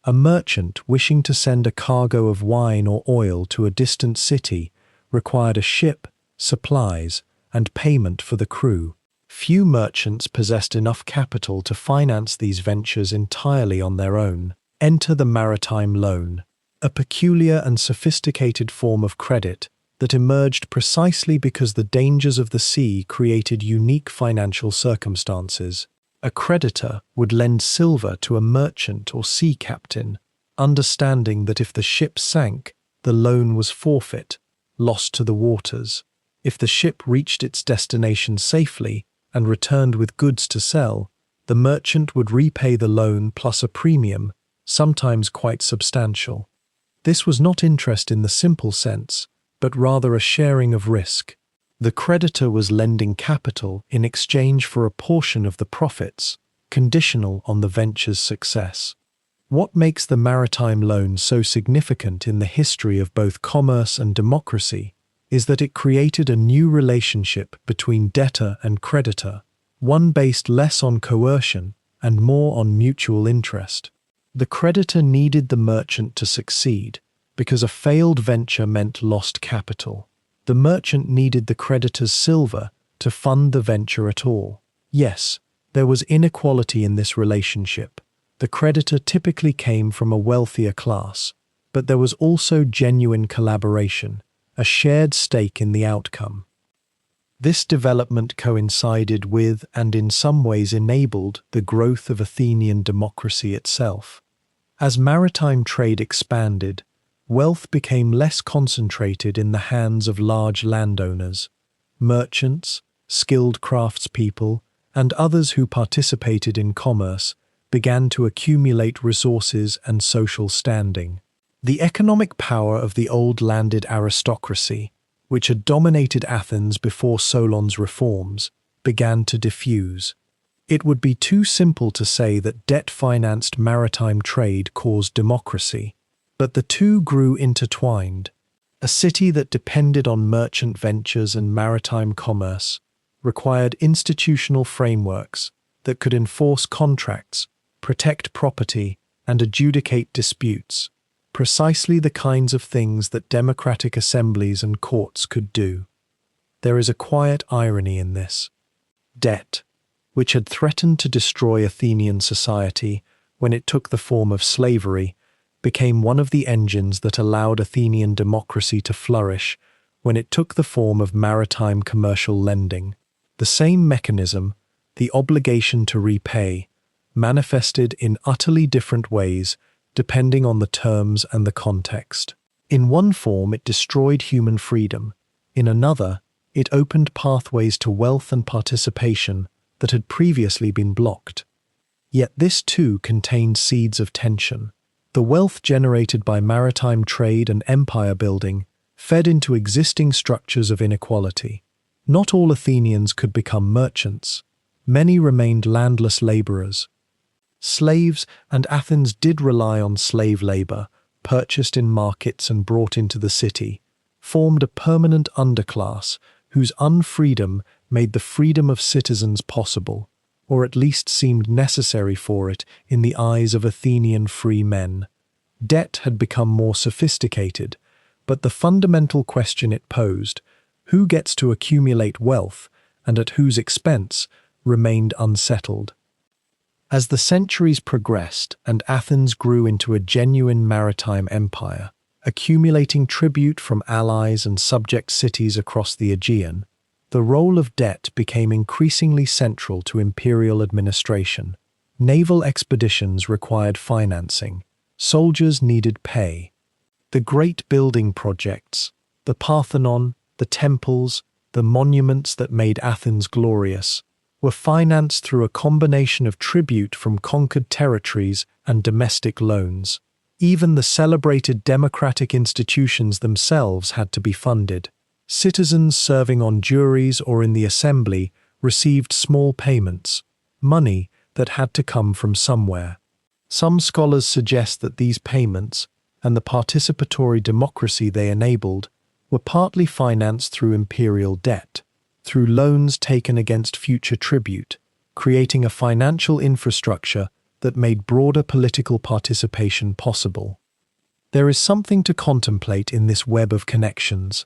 A merchant wishing to send a cargo of wine or oil to a distant city required a ship, supplies, and payment for the crew. Few merchants possessed enough capital to finance these ventures entirely on their own. Enter the maritime loan, a peculiar and sophisticated form of credit that emerged precisely because the dangers of the sea created unique financial circumstances. A creditor would lend silver to a merchant or sea captain, understanding that if the ship sank, the loan was forfeit, lost to the waters. If the ship reached its destination safely and returned with goods to sell, the merchant would repay the loan plus a premium, sometimes quite substantial. This was not interest in the simple sense, but rather a sharing of risk. The creditor was lending capital in exchange for a portion of the profits, conditional on the venture's success. What makes the maritime loan so significant in the history of both commerce and democracy is that it created a new relationship between debtor and creditor, one based less on coercion and more on mutual interest. The creditor needed the merchant to succeed, because a failed venture meant lost capital. The merchant needed the creditor's silver to fund the venture at all. Yes, there was inequality in this relationship. The creditor typically came from a wealthier class, but there was also genuine collaboration, a shared stake in the outcome. This development coincided with and in some ways enabled the growth of Athenian democracy itself. As maritime trade expanded, wealth became less concentrated in the hands of large landowners. Merchants, skilled craftspeople, and others who participated in commerce began to accumulate resources and social standing. The economic power of the old landed aristocracy, which had dominated Athens before Solon's reforms, began to diffuse. It would be too simple to say that debt-financed maritime trade caused democracy, but the two grew intertwined. A city that depended on merchant ventures and maritime commerce required institutional frameworks that could enforce contracts, protect property, and adjudicate disputes, precisely the kinds of things that democratic assemblies and courts could do. There is a quiet irony in this. Debt, which had threatened to destroy Athenian society when it took the form of slavery, became one of the engines that allowed Athenian democracy to flourish when it took the form of maritime commercial lending. The same mechanism, the obligation to repay, manifested in utterly different ways depending on the terms and the context. In one form, it destroyed human freedom. In another, It opened pathways to wealth and participation that had previously been blocked. Yet this too contained seeds of tension. The wealth generated by maritime trade and empire building fed into existing structures of inequality. Not all Athenians could become merchants. Many remained landless laborers. Slaves, and Athens did rely on slave labor, purchased in markets and brought into the city, formed a permanent underclass whose unfreedom made the freedom of citizens possible, or at least seemed necessary for it in the eyes of Athenian free men. Debt had become more sophisticated, but the fundamental question it posed, who gets to accumulate wealth and at whose expense, remained unsettled. As the centuries progressed and Athens grew into a genuine maritime empire, accumulating tribute from allies and subject cities across the Aegean, the role of debt became increasingly central to imperial administration. Naval expeditions required financing. Soldiers needed pay. The great building projects, the Parthenon, the temples, the monuments that made Athens glorious, were financed through a combination of tribute from conquered territories and domestic loans. Even the celebrated democratic institutions themselves had to be funded. Citizens serving on juries or in the assembly received small payments, money that had to come from somewhere. Some scholars suggest that these payments, and the participatory democracy they enabled, were partly financed through imperial debt, through loans taken against future tribute, creating a financial infrastructure that made broader political participation possible. There is something to contemplate in this web of connections.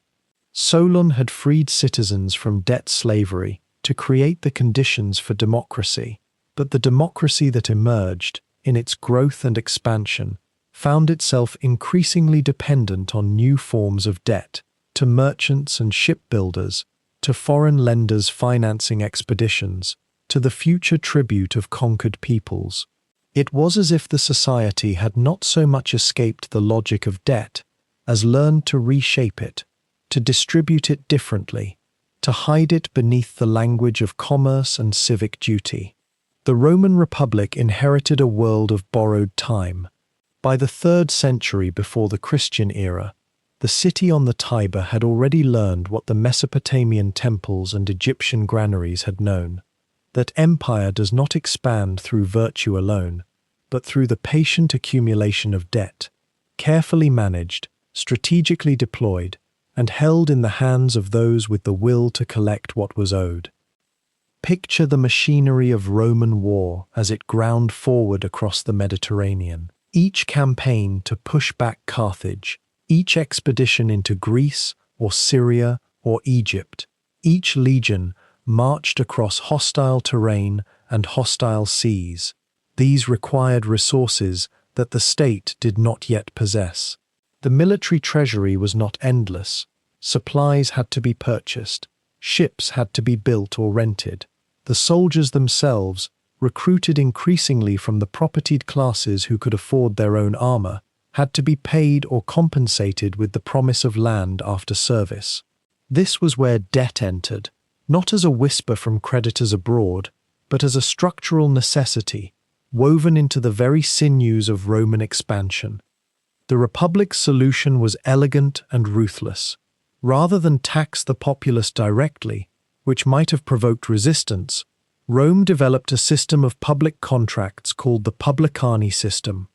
Solon had freed citizens from debt slavery to create the conditions for democracy, but the democracy that emerged, in its growth and expansion, found itself increasingly dependent on new forms of debt, to merchants and shipbuilders, to foreign lenders financing expeditions, to the future tribute of conquered peoples. It was as if the society had not so much escaped the logic of debt as learned to reshape it, to distribute it differently, to hide it beneath the language of commerce and civic duty. The Roman Republic inherited a world of borrowed time. By the 3rd century before the Christian era, the city on the Tiber had already learned what the Mesopotamian temples and Egyptian granaries had known, that empire does not expand through virtue alone, but through the patient accumulation of debt, carefully managed, strategically deployed, and held in the hands of those with the will to collect what was owed. Picture the machinery of Roman war as it ground forward across the Mediterranean. Each campaign to push back Carthage, each expedition into Greece or Syria or Egypt, each legion marched across hostile terrain and hostile seas. These required resources that the state did not yet possess. The military treasury was not endless. Supplies had to be purchased. Ships had to be built or rented. The soldiers themselves, recruited increasingly from the propertied classes who could afford their own armor, had to be paid or compensated with the promise of land after service. This was where debt entered, not as a whisper from creditors abroad, but as a structural necessity, woven into the very sinews of Roman expansion. The Republic's solution was elegant and ruthless. Rather than tax the populace directly, which might have provoked resistance, Rome developed a system of public contracts called the publicani system.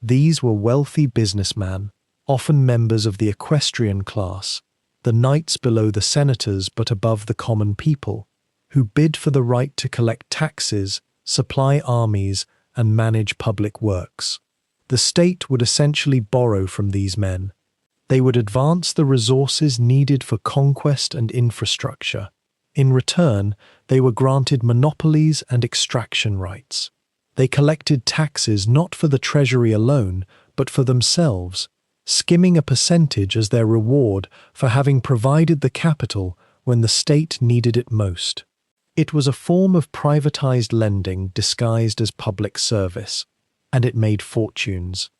These were wealthy businessmen, often members of the equestrian class, the knights below the senators but above the common people, who bid for the right to collect taxes, supply armies, and manage public works. The state would essentially borrow from these men. They would advance the resources needed for conquest and infrastructure. In return, they were granted monopolies and extraction rights. They collected taxes not for the treasury alone, but for themselves, skimming a percentage as their reward for having provided the capital when the state needed it most. It was a form of privatized lending disguised as public service, and it made fortunes.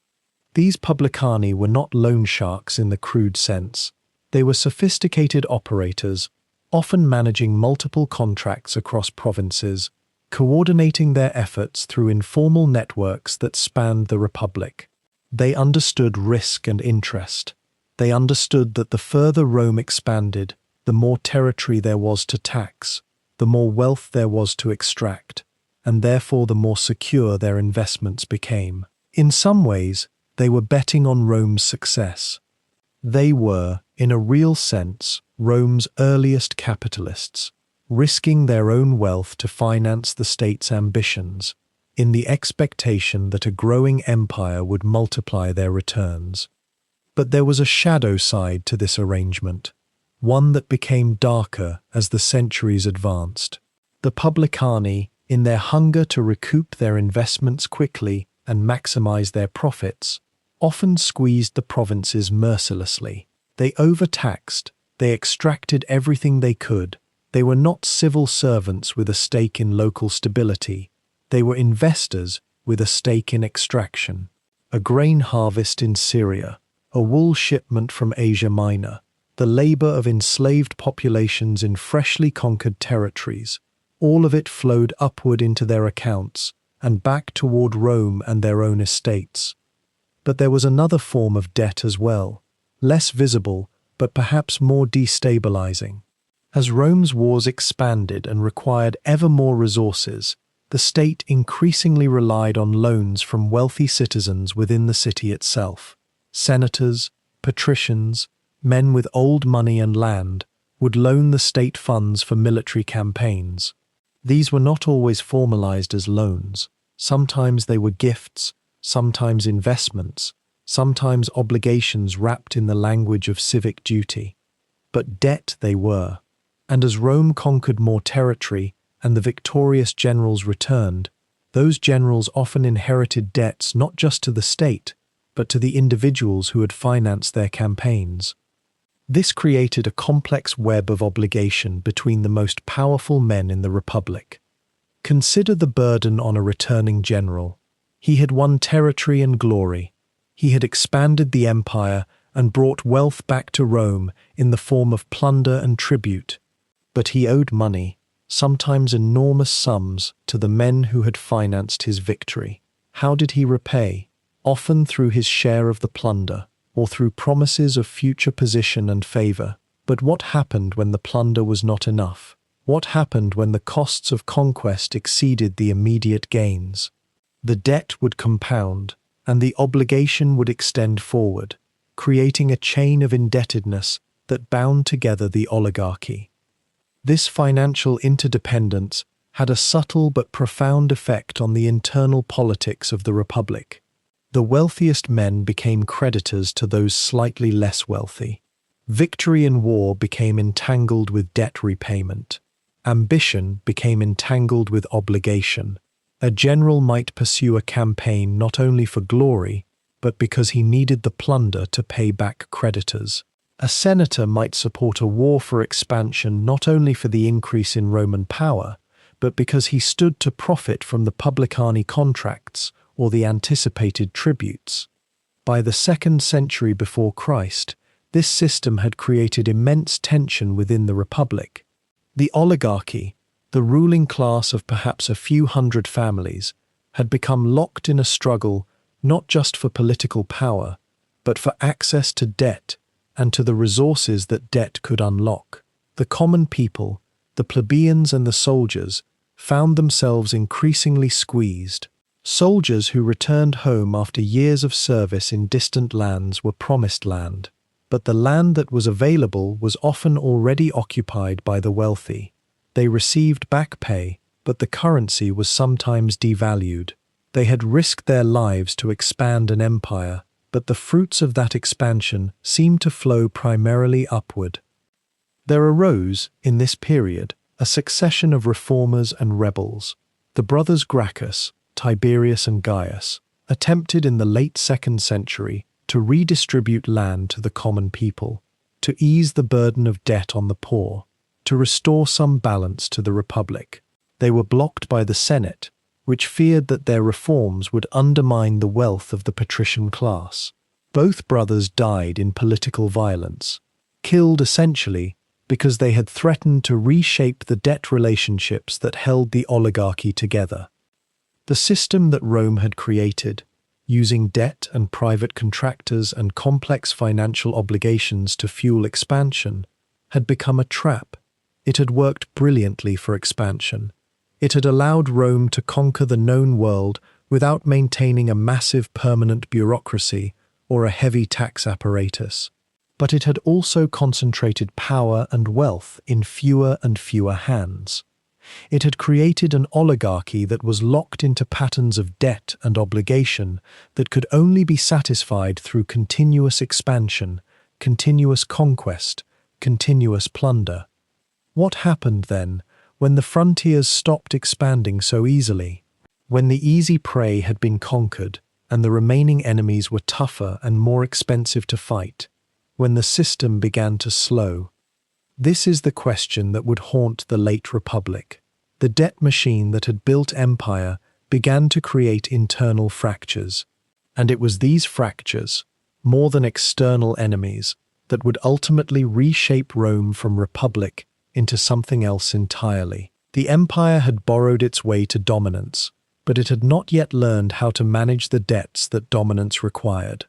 These publicani were not loan sharks in the crude sense. They were sophisticated operators, often managing multiple contracts across provinces, coordinating their efforts through informal networks that spanned the Republic. They understood risk and interest. They understood that the further Rome expanded, the more territory there was to tax, the more wealth there was to extract, and therefore the more secure their investments became. In some ways, they were betting on Rome's success. They were, in a real sense, Rome's earliest capitalists, risking their own wealth to finance the state's ambitions, in the expectation that a growing empire would multiply their returns. But there was a shadow side to this arrangement, one that became darker as the centuries advanced. The Publicani, in their hunger to recoup their investments quickly and maximize their profits, often squeezed the provinces mercilessly. They overtaxed, they extracted everything they could. They were not civil servants with a stake in local stability. They were investors with a stake in extraction. A grain harvest in Syria, a wool shipment from Asia Minor, the labor of enslaved populations in freshly conquered territories, all of it flowed upward into their accounts and back toward Rome and their own estates. But there was another form of debt as well, less visible but perhaps more destabilizing. As Rome's wars expanded and required ever more resources, the state increasingly relied on loans from wealthy citizens within the city itself. Senators, patricians, men with old money and land would loan the state funds for military campaigns. These were not always formalized as loans. Sometimes they were gifts, sometimes investments, sometimes obligations wrapped in the language of civic duty. But debt they were. And as Rome conquered more territory and the victorious generals returned, those generals often inherited debts not just to the state, but to the individuals who had financed their campaigns. This created a complex web of obligation between the most powerful men in the Republic. Consider the burden on a returning general. He had won territory and glory. He had expanded the empire and brought wealth back to Rome in the form of plunder and tribute. But he owed money, sometimes enormous sums, to the men who had financed his victory. How did he repay? Often through his share of the plunder, or through promises of future position and favor. But what happened when the plunder was not enough? What happened when the costs of conquest exceeded the immediate gains? The debt would compound, and the obligation would extend forward, creating a chain of indebtedness that bound together the oligarchy. This financial interdependence had a subtle but profound effect on the internal politics of the Republic. The wealthiest men became creditors to those slightly less wealthy. Victory in war became entangled with debt repayment. Ambition became entangled with obligation. A general might pursue a campaign not only for glory, but because he needed the plunder to pay back creditors. A senator might support a war for expansion not only for the increase in Roman power, but because he stood to profit from the Publicani contracts or the anticipated tributes. By the 2nd century before Christ, this system had created immense tension within the Republic. The oligarchy, the ruling class of perhaps a few hundred families, had become locked in a struggle not just for political power, but for access to debt and to the resources that debt could unlock. The common people, the plebeians and the soldiers, found themselves increasingly squeezed. Soldiers who returned home after years of service in distant lands were promised land, but the land that was available was often already occupied by the wealthy. They received back pay, but the currency was sometimes devalued. They had risked their lives to expand an empire, but the fruits of that expansion seemed to flow primarily upward. There arose, in this period, a succession of reformers and rebels. The brothers Gracchus, Tiberius and Gaius, attempted in the late 2nd century to redistribute land to the common people, to ease the burden of debt on the poor, to restore some balance to the Republic. They were blocked by the Senate, which feared that their reforms would undermine the wealth of the patrician class. Both brothers died in political violence, killed essentially because they had threatened to reshape the debt relationships that held the oligarchy together. The system that Rome had created, using debt and private contractors and complex financial obligations to fuel expansion, had become a trap. It had worked brilliantly for expansion. It had allowed Rome to conquer the known world without maintaining a massive permanent bureaucracy or a heavy tax apparatus. But it had also concentrated power and wealth in fewer and fewer hands. It had created an oligarchy that was locked into patterns of debt and obligation that could only be satisfied through continuous expansion, continuous conquest, continuous plunder. What happened then, when the frontiers stopped expanding so easily? When the easy prey had been conquered and the remaining enemies were tougher and more expensive to fight? When the system began to slow? This is the question that would haunt the late Republic. The debt machine that had built empire began to create internal fractures. And it was these fractures, more than external enemies, that would ultimately reshape Rome from republic into something else entirely. The empire had borrowed its way to dominance, but it had not yet learned how to manage the debts that dominance required.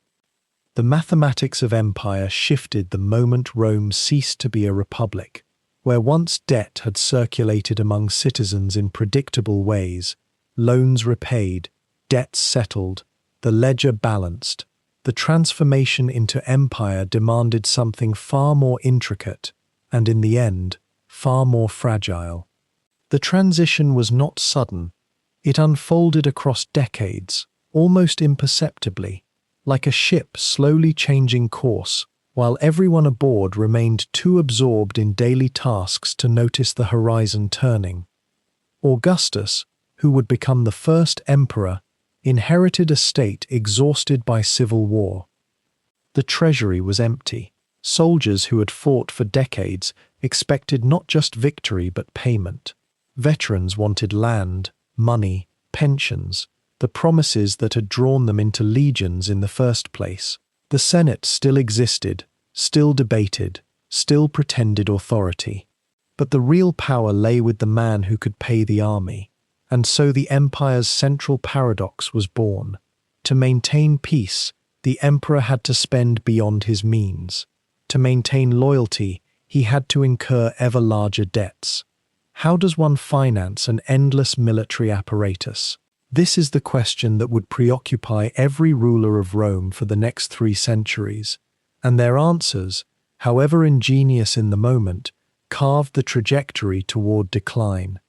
The mathematics of empire shifted the moment Rome ceased to be a republic, where once debt had circulated among citizens in predictable ways, loans repaid, debts settled, the ledger balanced. The transformation into empire demanded something far more intricate, and in the end, far more fragile. The transition was not sudden. It unfolded across decades, almost imperceptibly, like a ship slowly changing course, while everyone aboard remained too absorbed in daily tasks to notice the horizon turning. Augustus, who would become the first emperor, inherited a state exhausted by civil war. The treasury was empty. Soldiers who had fought for decades expected not just victory but payment. Veterans wanted land, money, pensions, the promises that had drawn them into legions in the first place. The Senate still existed, still debated, still pretended authority. But the real power lay with the man who could pay the army. And so the empire's central paradox was born. To maintain peace, the emperor had to spend beyond his means. To maintain loyalty, he had to incur ever larger debts. How does one finance an endless military apparatus? This is the question that would preoccupy every ruler of Rome for the next 3 centuries, and their answers, however ingenious in the moment, carved the trajectory toward decline.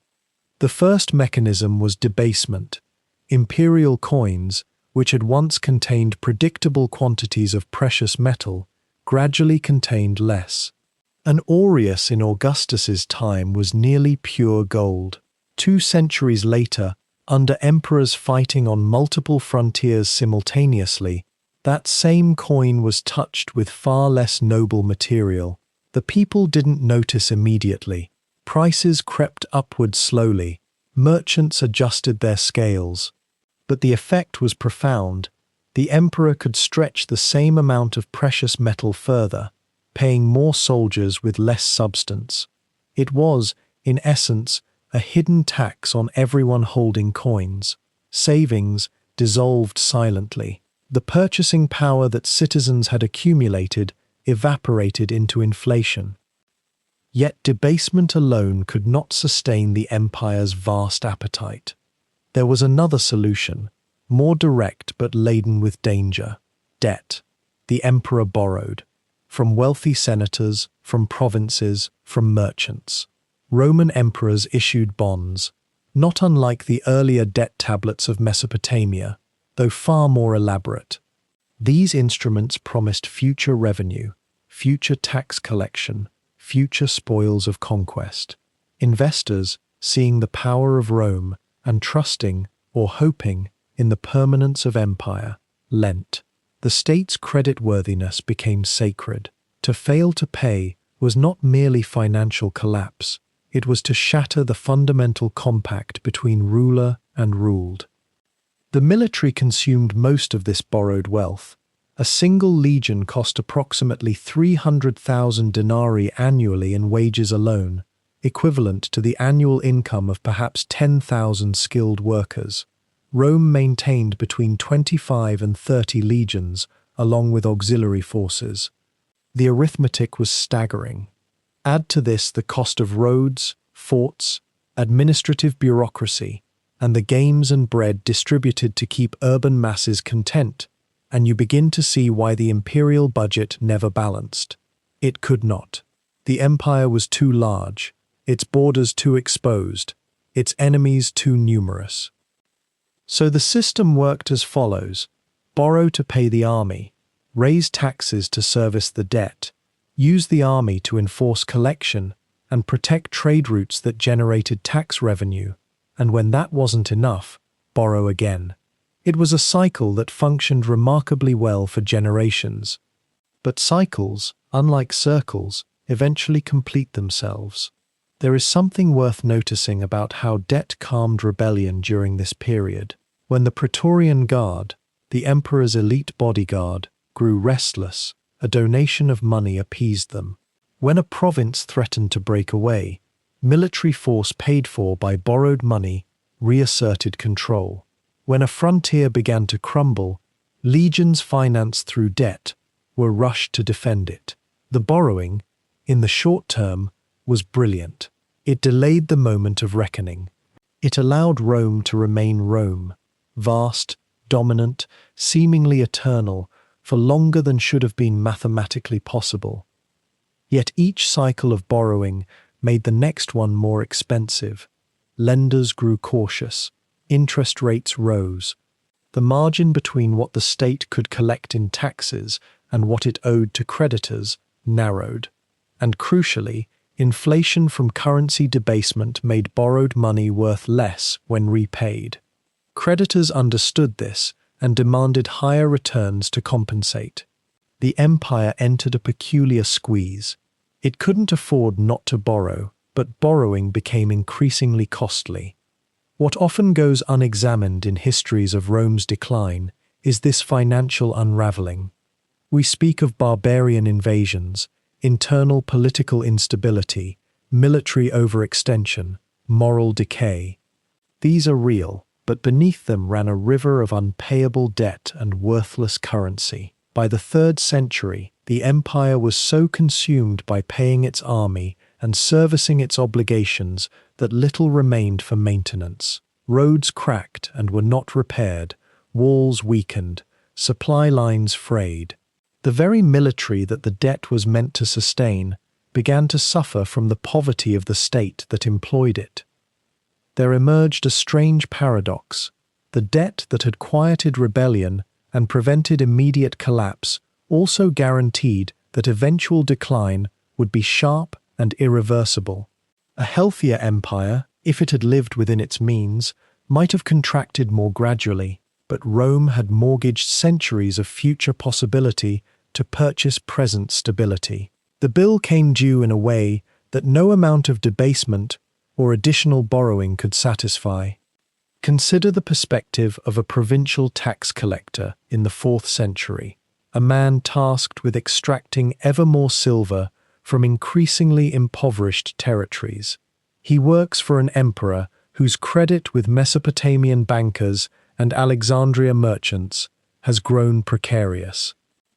The first mechanism was debasement. Imperial coins, which had once contained predictable quantities of precious metal, gradually contained less. An aureus in Augustus's time was nearly pure gold. 2 centuries later, under emperors fighting on multiple frontiers simultaneously, that same coin was touched with far less noble material. The people didn't notice immediately. Prices crept upward slowly. Merchants adjusted their scales. But the effect was profound. The emperor could stretch the same amount of precious metal further, paying more soldiers with less substance. It was, in essence, a hidden tax on everyone holding coins. Savings dissolved silently. The purchasing power that citizens had accumulated evaporated into inflation. Yet debasement alone could not sustain the empire's vast appetite. There was another solution, more direct but laden with danger: debt. The emperor borrowed. From wealthy senators, from provinces, from merchants. Roman emperors issued bonds, not unlike the earlier debt tablets of Mesopotamia, though far more elaborate. These instruments promised future revenue, future tax collection, future spoils of conquest. Investors, seeing the power of Rome and trusting, or hoping, in the permanence of empire, lent. The state's creditworthiness became sacred. To fail to pay was not merely financial collapse, it was to shatter the fundamental compact between ruler and ruled. The military consumed most of this borrowed wealth. A single legion cost approximately 300,000 denarii annually in wages alone, equivalent to the annual income of perhaps 10,000 skilled workers. Rome maintained between 25 and 30 legions, along with auxiliary forces. The arithmetic was staggering. Add to this the cost of roads, forts, administrative bureaucracy, and the games and bread distributed to keep urban masses content, and you begin to see why the imperial budget never balanced. It could not. The empire was too large, its borders too exposed, its enemies too numerous. So the system worked as follows: borrow to pay the army, raise taxes to service the debt, use the army to enforce collection, and protect trade routes that generated tax revenue, and when that wasn't enough, borrow again. It was a cycle that functioned remarkably well for generations. But cycles, unlike circles, eventually complete themselves. There is something worth noticing about how debt calmed rebellion during this period. When the Praetorian Guard, the emperor's elite bodyguard, grew restless, a donation of money appeased them. When a province threatened to break away, military force paid for by borrowed money reasserted control. When a frontier began to crumble, legions financed through debt were rushed to defend it. The borrowing, in the short term, was brilliant. It delayed the moment of reckoning. It allowed Rome to remain Rome, vast, dominant, seemingly eternal, for longer than should have been mathematically possible. Yet each cycle of borrowing made the next one more expensive. Lenders grew cautious. Interest rates rose. The margin between what the state could collect in taxes and what it owed to creditors narrowed. And crucially, inflation from currency debasement made borrowed money worth less when repaid. Creditors understood this and demanded higher returns to compensate. The empire entered a peculiar squeeze. It couldn't afford not to borrow, but borrowing became increasingly costly. What often goes unexamined in histories of Rome's decline is this financial unraveling. We speak of barbarian invasions, internal political instability, military overextension, moral decay. These are real, but beneath them ran a river of unpayable debt and worthless currency. By the 3rd century, the empire was so consumed by paying its army and servicing its obligations that little remained for maintenance. Roads cracked and were not repaired, walls weakened, supply lines frayed. The very military that the debt was meant to sustain began to suffer from the poverty of the state that employed it. There emerged a strange paradox. The debt that had quieted rebellion and prevented immediate collapse also guaranteed that eventual decline would be sharp and irreversible. A healthier empire, if it had lived within its means, might have contracted more gradually, but Rome had mortgaged centuries of future possibility to purchase present stability. The bill came due in a way that no amount of debasement or additional borrowing could satisfy. Consider the perspective of a provincial tax collector in the 4th century, a man tasked with extracting ever more silver from increasingly impoverished territories. He works for an emperor whose credit with Mesopotamian bankers and Alexandria merchants has grown precarious.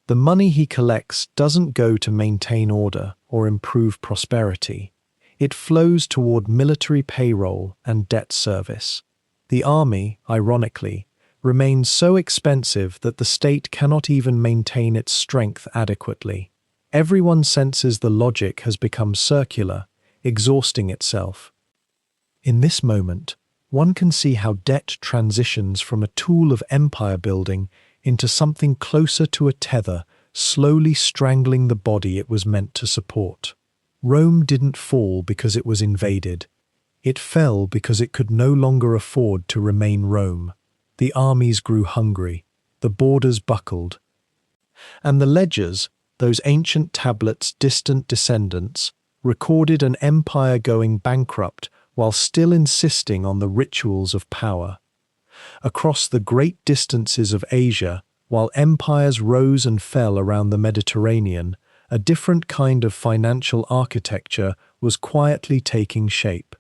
The money he collects doesn't go to maintain order or improve prosperity. It flows toward military payroll and debt service. The army, ironically, remains so expensive that the state cannot even maintain its strength adequately. Everyone senses the logic has become circular, exhausting itself. In this moment, one can see how debt transitions from a tool of empire building into something closer to a tether, slowly strangling the body it was meant to support. Rome didn't fall because it was invaded. It fell because it could no longer afford to remain Rome. The armies grew hungry, the borders buckled, and the ledgers, those ancient tablets' distant descendants, recorded an empire going bankrupt while still insisting on the rituals of power. Across the great distances of Asia, While empires rose and fell around the Mediterranean, a different kind of financial architecture was quietly taking shape.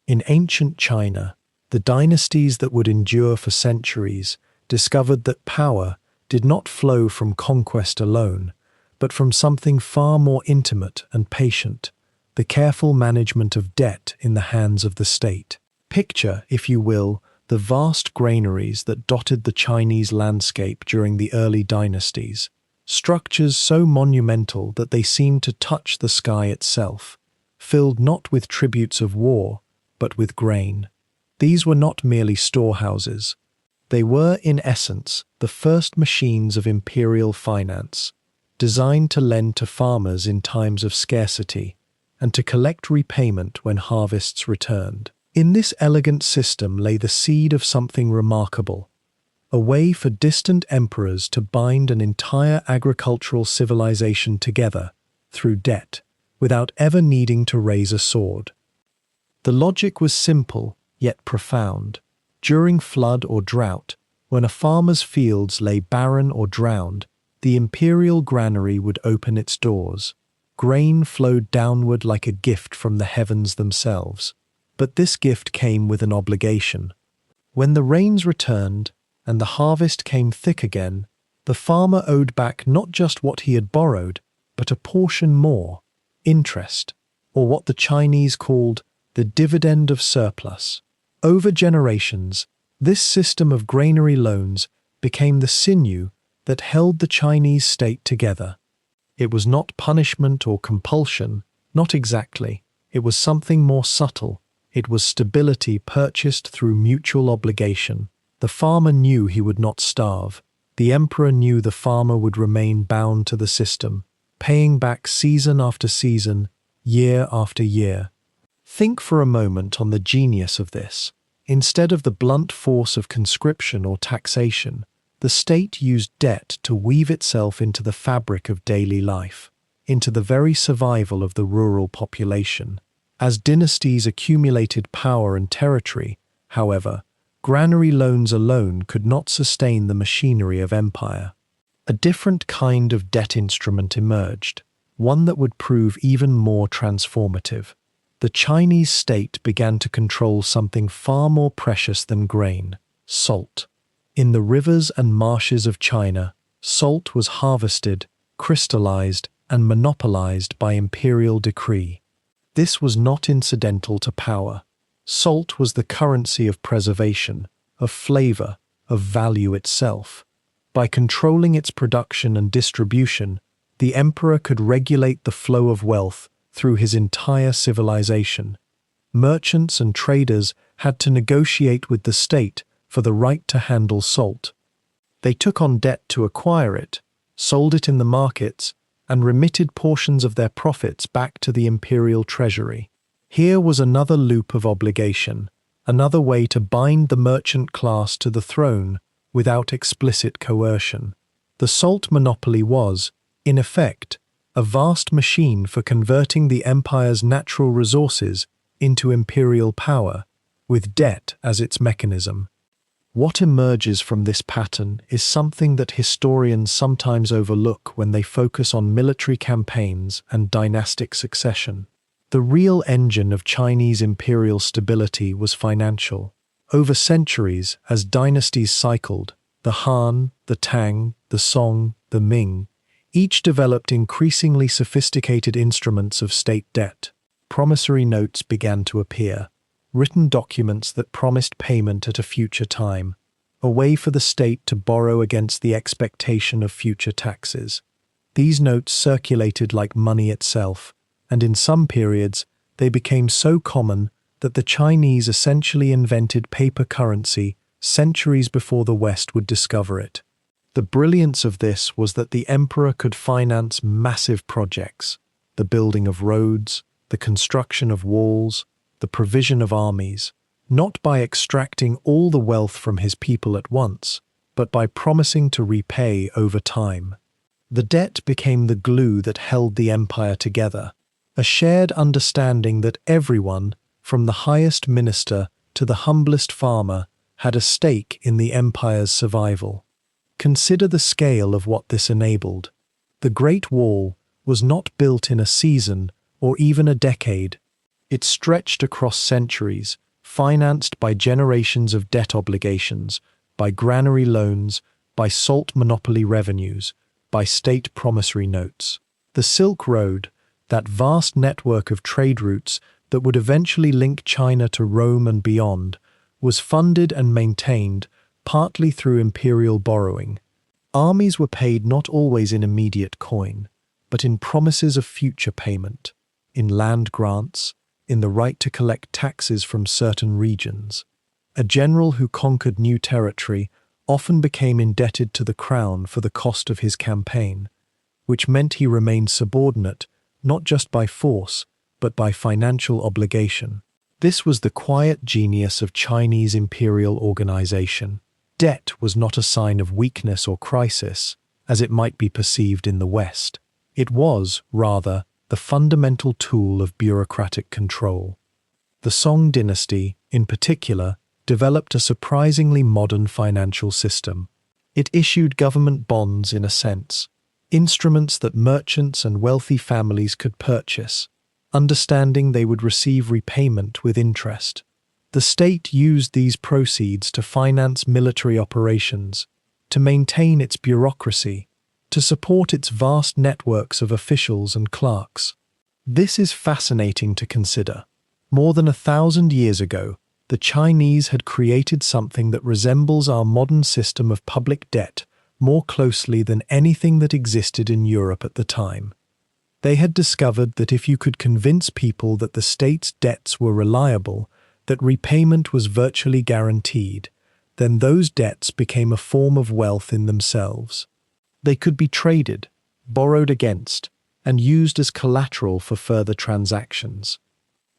In ancient China, the dynasties that would endure for centuries discovered that power did not flow from conquest alone, but from something far more intimate and patient, the careful management of debt in the hands of the state. Picture, if you will, the vast granaries that dotted the Chinese landscape during the early dynasties, structures so monumental that they seemed to touch the sky itself, filled not with tributes of war, but with grain. These were not merely storehouses. They were, in essence, the first machines of imperial finance, designed to lend to farmers in times of scarcity and to collect repayment when harvests returned. In this elegant system lay the seed of something remarkable, a way for distant emperors to bind an entire agricultural civilization together through debt, without ever needing to raise a sword. The logic was simple, yet profound. During flood or drought, when a farmer's fields lay barren or drowned, the imperial granary would open its doors. Grain flowed downward like a gift from the heavens themselves. But this gift came with an obligation. When the rains returned and the harvest came thick again, the farmer owed back not just what he had borrowed, but a portion more, interest, or what the Chinese called the dividend of surplus. Over generations, this system of granary loans became the sinew that held the Chinese state together. It was not punishment or compulsion, not exactly. It was something more subtle. It was stability purchased through mutual obligation. The farmer knew he would not starve. The emperor knew the farmer would remain bound to the system, paying back season after season, year after year. Think for a moment on the genius of this. Instead of the blunt force of conscription or taxation, the state used debt to weave itself into the fabric of daily life, into the very survival of the rural population. As dynasties accumulated power and territory, however, granary loans alone could not sustain the machinery of empire. A different kind of debt instrument emerged, one that would prove even more transformative. The Chinese state began to control something far more precious than grain: salt. In the rivers and marshes of China, salt was harvested, crystallized, and monopolized by imperial decree. This was not incidental to power. Salt was the currency of preservation, of flavor, of value itself. By controlling its production and distribution, the emperor could regulate the flow of wealth through his entire civilization. Merchants and traders had to negotiate with the state for the right to handle salt. They took on debt to acquire it, sold it in the markets, and remitted portions of their profits back to the imperial treasury. Here was another loop of obligation, another way to bind the merchant class to the throne without explicit coercion. The salt monopoly was, in effect, a vast machine for converting the empire's natural resources into imperial power, with debt as its mechanism. What emerges from this pattern is something that historians sometimes overlook when they focus on military campaigns and dynastic succession. The real engine of Chinese imperial stability was financial. Over centuries, as dynasties cycled, the Han, the Tang, the Song, the Ming, each developed increasingly sophisticated instruments of state debt. Promissory notes began to appear, written documents that promised payment at a future time, a way for the state to borrow against the expectation of future taxes. These notes circulated like money itself, and in some periods they became so common that the Chinese essentially invented paper currency centuries before the West would discover it. The brilliance of this was that the emperor could finance massive projects: the building of roads, the construction of walls, the provision of armies, not by extracting all the wealth from his people at once, but by promising to repay over time. The debt became the glue that held the empire together, a shared understanding that everyone, from the highest minister to the humblest farmer, had a stake in the empire's survival. Consider the scale of what this enabled. The Great Wall was not built in a season or even a decade. It stretched across centuries, financed by generations of debt obligations, by granary loans, by salt monopoly revenues, by state promissory notes. The Silk Road, that vast network of trade routes that would eventually link China to Rome and beyond, was funded and maintained partly through imperial borrowing. Armies were paid not always in immediate coin, but in promises of future payment, in land grants, in the right to collect taxes from certain regions. A general who conquered new territory often became indebted to the crown for the cost of his campaign, which meant he remained subordinate not just by force, but by financial obligation. This was the quiet genius of Chinese imperial organization. Debt was not a sign of weakness or crisis, as it might be perceived in the West. It was, rather, the fundamental tool of bureaucratic control. The Song dynasty, in particular, developed a surprisingly modern financial system. It issued government bonds in a sense, instruments that merchants and wealthy families could purchase, understanding they would receive repayment with interest. The state used these proceeds to finance military operations, to maintain its bureaucracy, to support its vast networks of officials and clerks. This is fascinating to consider. More than 1,000 years ago, the Chinese had created something that resembles our modern system of public debt more closely than anything that existed in Europe at the time. They had discovered that if you could convince people that the state's debts were reliable, that repayment was virtually guaranteed, then those debts became a form of wealth in themselves. They could be traded, borrowed against, and used as collateral for further transactions.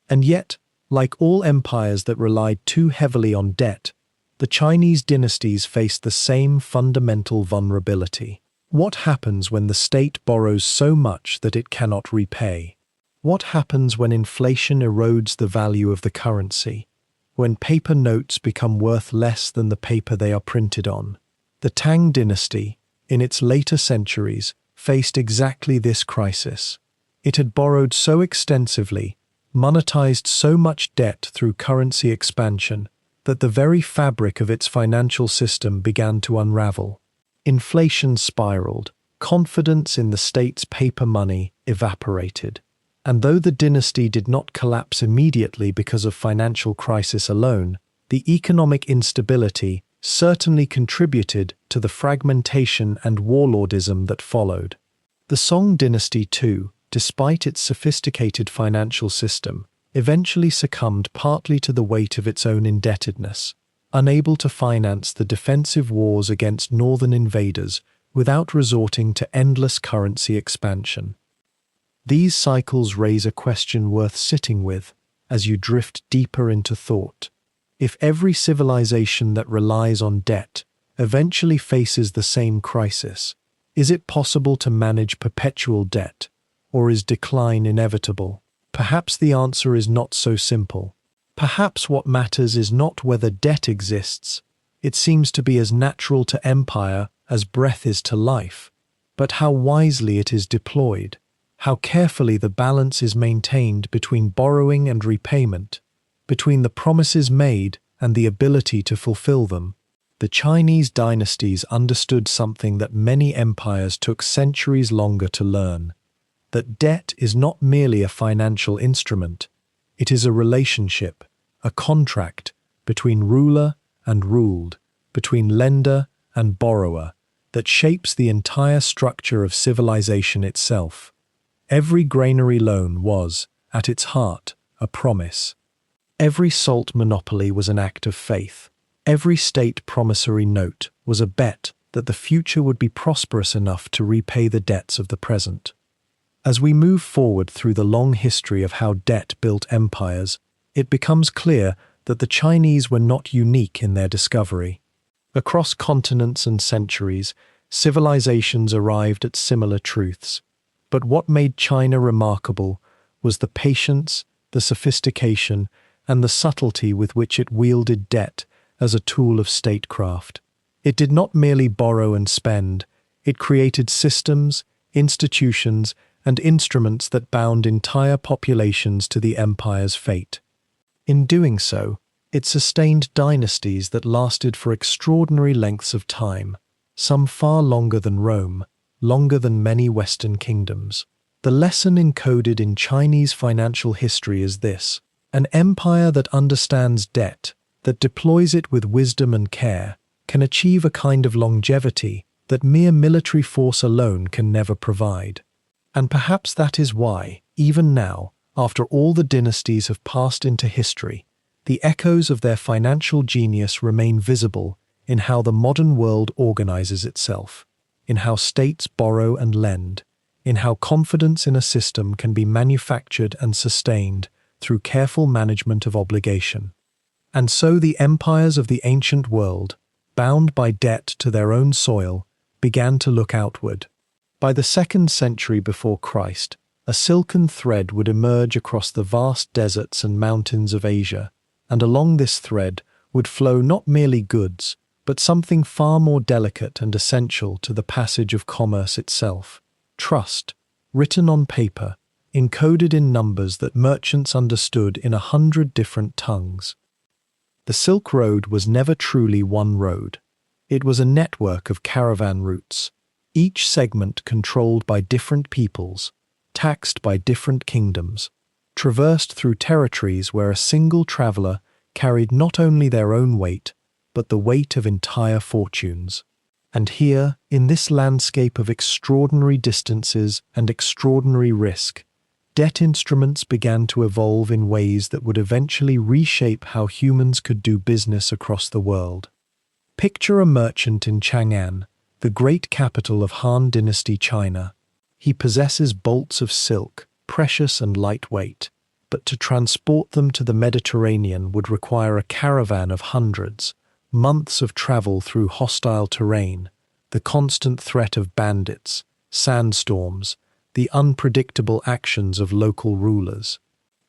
And yet, like all empires that relied too heavily on debt, the Chinese dynasties faced the same fundamental vulnerability. What happens when the state borrows so much that it cannot repay? What happens when inflation erodes the value of the currency? When paper notes become worth less than the paper they are printed on? The Tang dynasty, in its later centuries, faced exactly this crisis. It had borrowed so extensively, monetized so much debt through currency expansion, that the very fabric of its financial system began to unravel. Inflation spiraled, confidence in the state's paper money evaporated. And though the dynasty did not collapse immediately because of financial crisis alone, the economic instability certainly contributed to the fragmentation and warlordism that followed. The Song dynasty too, despite its sophisticated financial system, eventually succumbed partly to the weight of its own indebtedness, unable to finance the defensive wars against northern invaders without resorting to endless currency expansion. These cycles raise a question worth sitting with as you drift deeper into thought. If every civilization that relies on debt eventually faces the same crisis, is it possible to manage perpetual debt, or is decline inevitable? Perhaps the answer is not so simple. Perhaps what matters is not whether debt exists. It seems to be as natural to empire as breath is to life, but how wisely it is deployed. How carefully the balance is maintained between borrowing and repayment, between the promises made and the ability to fulfill them. The Chinese dynasties understood something that many empires took centuries longer to learn, that debt is not merely a financial instrument, it is a relationship, a contract between ruler and ruled, between lender and borrower, that shapes the entire structure of civilization itself. Every granary loan was, at its heart, a promise. Every salt monopoly was an act of faith. Every state promissory note was a bet that the future would be prosperous enough to repay the debts of the present. As we move forward through the long history of how debt built empires, it becomes clear that the Chinese were not unique in their discovery. Across continents and centuries, civilizations arrived at similar truths. But what made China remarkable was the patience, the sophistication, and the subtlety with which it wielded debt as a tool of statecraft. It did not merely borrow and spend, it created systems, institutions, and instruments that bound entire populations to the empire's fate. In doing so, it sustained dynasties that lasted for extraordinary lengths of time, some far longer than Rome, longer than many Western kingdoms. The lesson encoded in Chinese financial history is this: an empire that understands debt, that deploys it with wisdom and care, can achieve a kind of longevity that mere military force alone can never provide. And perhaps that is why, even now, after all the dynasties have passed into history, the echoes of their financial genius remain visible in how the modern world organizes itself, in how states borrow and lend, in how confidence in a system can be manufactured and sustained through careful management of obligation. And so the empires of the ancient world, bound by debt to their own soil, began to look outward. By the 2nd century before Christ, a silken thread would emerge across the vast deserts and mountains of Asia, and along this thread would flow not merely goods, but something far more delicate and essential to the passage of commerce itself: trust, written on paper, encoded in numbers that merchants understood in 100 different tongues. The Silk Road was never truly one road. It was a network of caravan routes, each segment controlled by different peoples, taxed by different kingdoms, traversed through territories where a single traveler carried not only their own weight, but the weight of entire fortunes. And here, in this landscape of extraordinary distances and extraordinary risk, debt instruments began to evolve in ways that would eventually reshape how humans could do business across the world. Picture a merchant in Chang'an, the great capital of Han Dynasty China. He possesses bolts of silk, precious and lightweight, but to transport them to the Mediterranean would require a caravan of hundreds, months of travel through hostile terrain, the constant threat of bandits, sandstorms, the unpredictable actions of local rulers.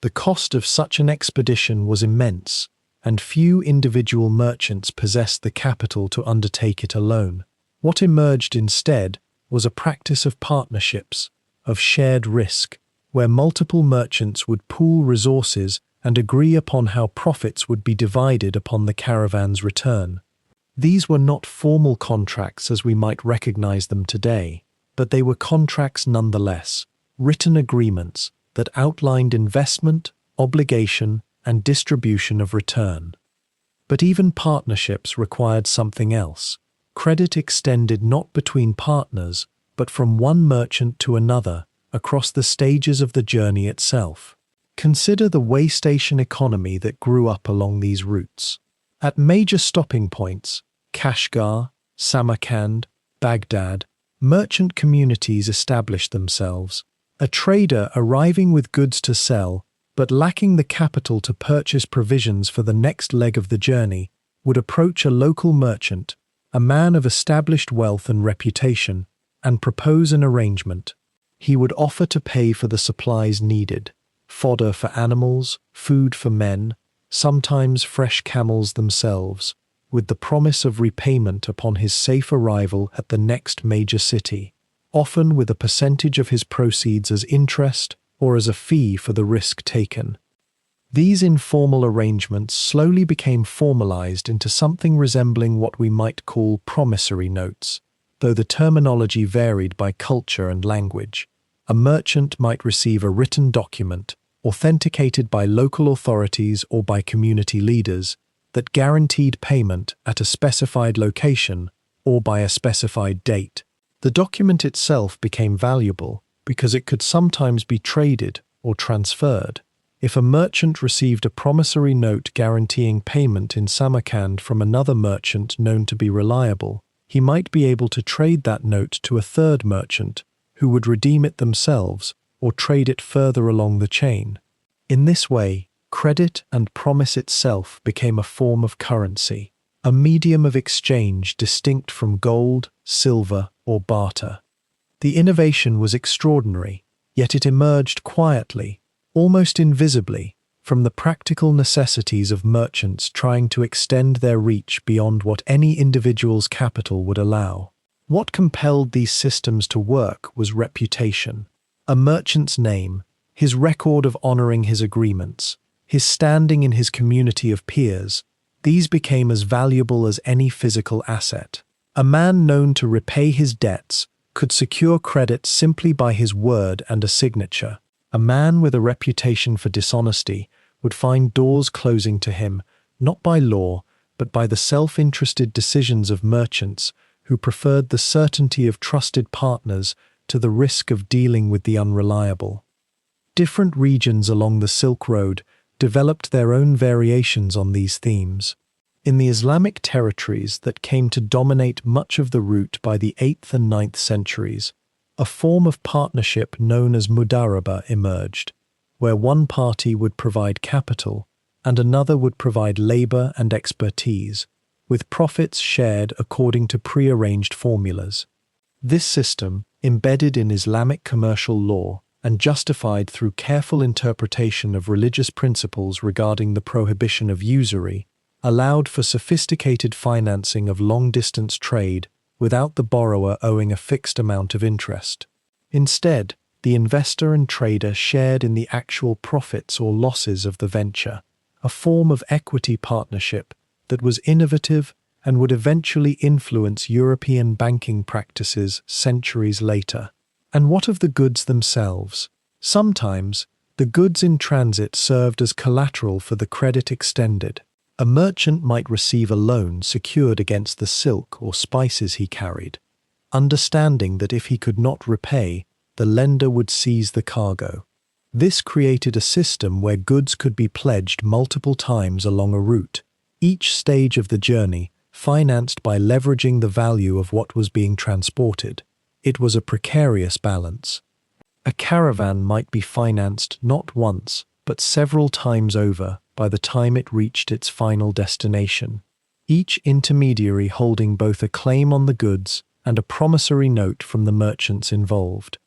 The cost of such an expedition was immense, and few individual merchants possessed the capital to undertake it alone. What emerged instead was a practice of partnerships, of shared risk, where multiple merchants would pool resources and agree upon how profits would be divided upon the caravan's return. These were not formal contracts as we might recognize them today, but they were contracts nonetheless, written agreements that outlined investment, obligation, and distribution of return. But even partnerships required something else. Credit extended not between partners, but from one merchant to another, across the stages of the journey itself. Consider the way station economy that grew up along these routes. At major stopping points, Kashgar, Samarkand, Baghdad, merchant communities established themselves. A trader arriving with goods to sell, but lacking the capital to purchase provisions for the next leg of the journey, would approach a local merchant, a man of established wealth and reputation, and propose an arrangement. He would offer to pay for the supplies needed: fodder for animals, food for men, sometimes fresh camels themselves, with the promise of repayment upon his safe arrival at the next major city, often with a percentage of his proceeds as interest or as a fee for the risk taken. These informal arrangements slowly became formalized into something resembling what we might call promissory notes, though the terminology varied by culture and language. A merchant might receive a written document, authenticated by local authorities or by community leaders, that guaranteed payment at a specified location or by a specified date. The document itself became valuable because it could sometimes be traded or transferred. If a merchant received a promissory note guaranteeing payment in Samarkand from another merchant known to be reliable, he might be able to trade that note to a third merchant who would redeem it themselves or trade it further along the chain. In this way, credit and promise itself became a form of currency, a medium of exchange distinct from gold, silver, or barter. The innovation was extraordinary, yet it emerged quietly, almost invisibly, from the practical necessities of merchants trying to extend their reach beyond what any individual's capital would allow. What compelled these systems to work was reputation. A merchant's name, his record of honoring his agreements, his standing in his community of peers, these became as valuable as any physical asset. A man known to repay his debts could secure credit simply by his word and a signature. A man with a reputation for dishonesty would find doors closing to him, not by law, but by the self-interested decisions of merchants who preferred the certainty of trusted partners to the risk of dealing with the unreliable. Different regions along the Silk Road developed their own variations on these themes. In the Islamic territories that came to dominate much of the route by the 8th and 9th centuries, a form of partnership known as mudaraba emerged, where one party would provide capital and another would provide labor and expertise, with profits shared according to pre-arranged formulas. This system, embedded in Islamic commercial law and justified through careful interpretation of religious principles regarding the prohibition of usury, allowed for sophisticated financing of long-distance trade without the borrower owing a fixed amount of interest. Instead, the investor and trader shared in the actual profits or losses of the venture, a form of equity partnership that was innovative and would eventually influence European banking practices centuries later. And what of the goods themselves? Sometimes, the goods in transit served as collateral for the credit extended. A merchant might receive a loan secured against the silk or spices he carried, understanding that if he could not repay, the lender would seize the cargo. This created a system where goods could be pledged multiple times along a route, each stage of the journey financed by leveraging the value of what was being transported. It was a precarious balance. A caravan might be financed not once, but several times over by the time it reached its final destination, each intermediary holding both a claim on the goods and a promissory note from the merchants involved.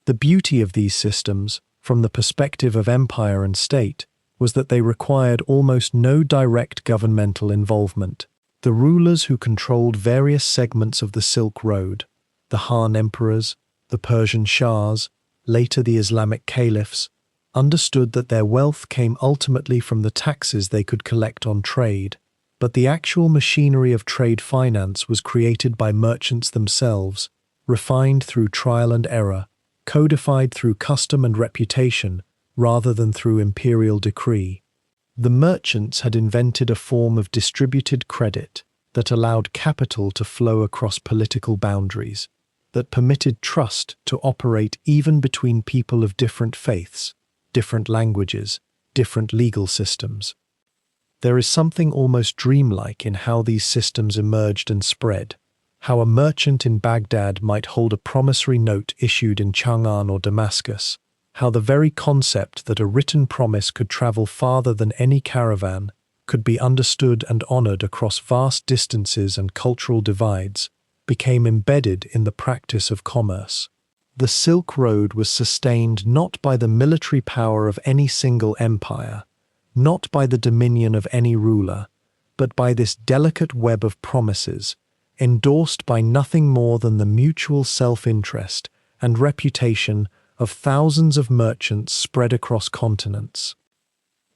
The beauty of these systems, from the perspective of empire and state, was that they required almost no direct governmental involvement. The rulers who controlled various segments of the Silk Road, the Han emperors, the Persian Shahs, later the Islamic caliphs, understood that their wealth came ultimately from the taxes they could collect on trade, but the actual machinery of trade finance was created by merchants themselves, refined through trial and error, codified through custom and reputation, rather than through imperial decree. The merchants had invented a form of distributed credit that allowed capital to flow across political boundaries, that permitted trust to operate even between people of different faiths, different languages, different legal systems. There is something almost dreamlike in how these systems emerged and spread, how a merchant in Baghdad might hold a promissory note issued in Chang'an or Damascus, how the very concept that a written promise could travel farther than any caravan could be understood and honored across vast distances and cultural divides, became embedded in the practice of commerce. The Silk Road was sustained not by the military power of any single empire, not by the dominion of any ruler, but by this delicate web of promises, endorsed by nothing more than the mutual self-interest and reputation of thousands of merchants spread across continents.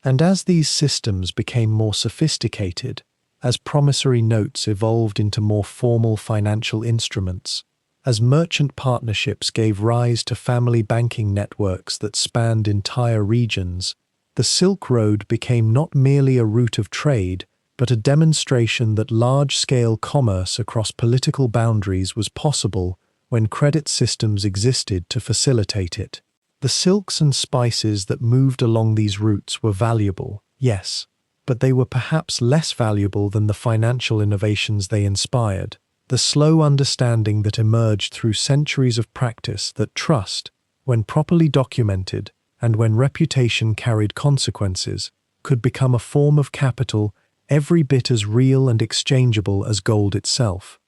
And as these systems became more sophisticated, as promissory notes evolved into more formal financial instruments, as merchant partnerships gave rise to family banking networks that spanned entire regions, the Silk Road became not merely a route of trade, but a demonstration that large-scale commerce across political boundaries was possible when credit systems existed to facilitate it. The silks and spices that moved along these routes were valuable, yes, but they were perhaps less valuable than the financial innovations they inspired, the slow understanding that emerged through centuries of practice that trust, when properly documented and when reputation carried consequences, could become a form of capital every bit as real and exchangeable as gold itself.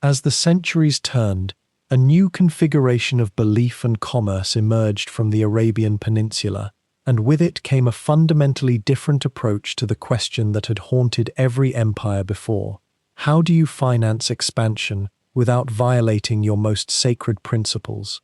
As the centuries turned, a new configuration of belief and commerce emerged from the Arabian Peninsula, and with it came a fundamentally different approach to the question that had haunted every empire before. How do you finance expansion without violating your most sacred principles?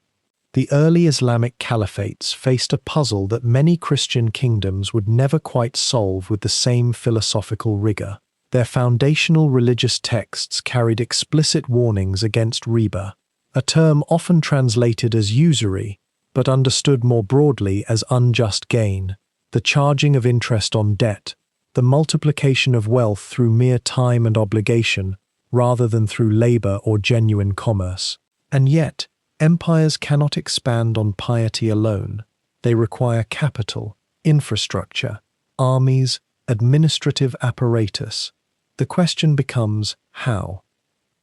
The early Islamic caliphates faced a puzzle that many Christian kingdoms would never quite solve with the same philosophical rigor. Their foundational religious texts carried explicit warnings against riba, a term often translated as usury, but understood more broadly as unjust gain, the charging of interest on debt, the multiplication of wealth through mere time and obligation, rather than through labor or genuine commerce. And yet, empires cannot expand on piety alone. They require capital, infrastructure, armies, administrative apparatus. The question becomes, how?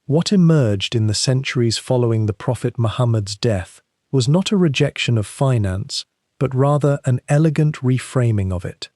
What emerged in the centuries following the Prophet Muhammad's death was not a rejection of finance, but rather an elegant reframing of it.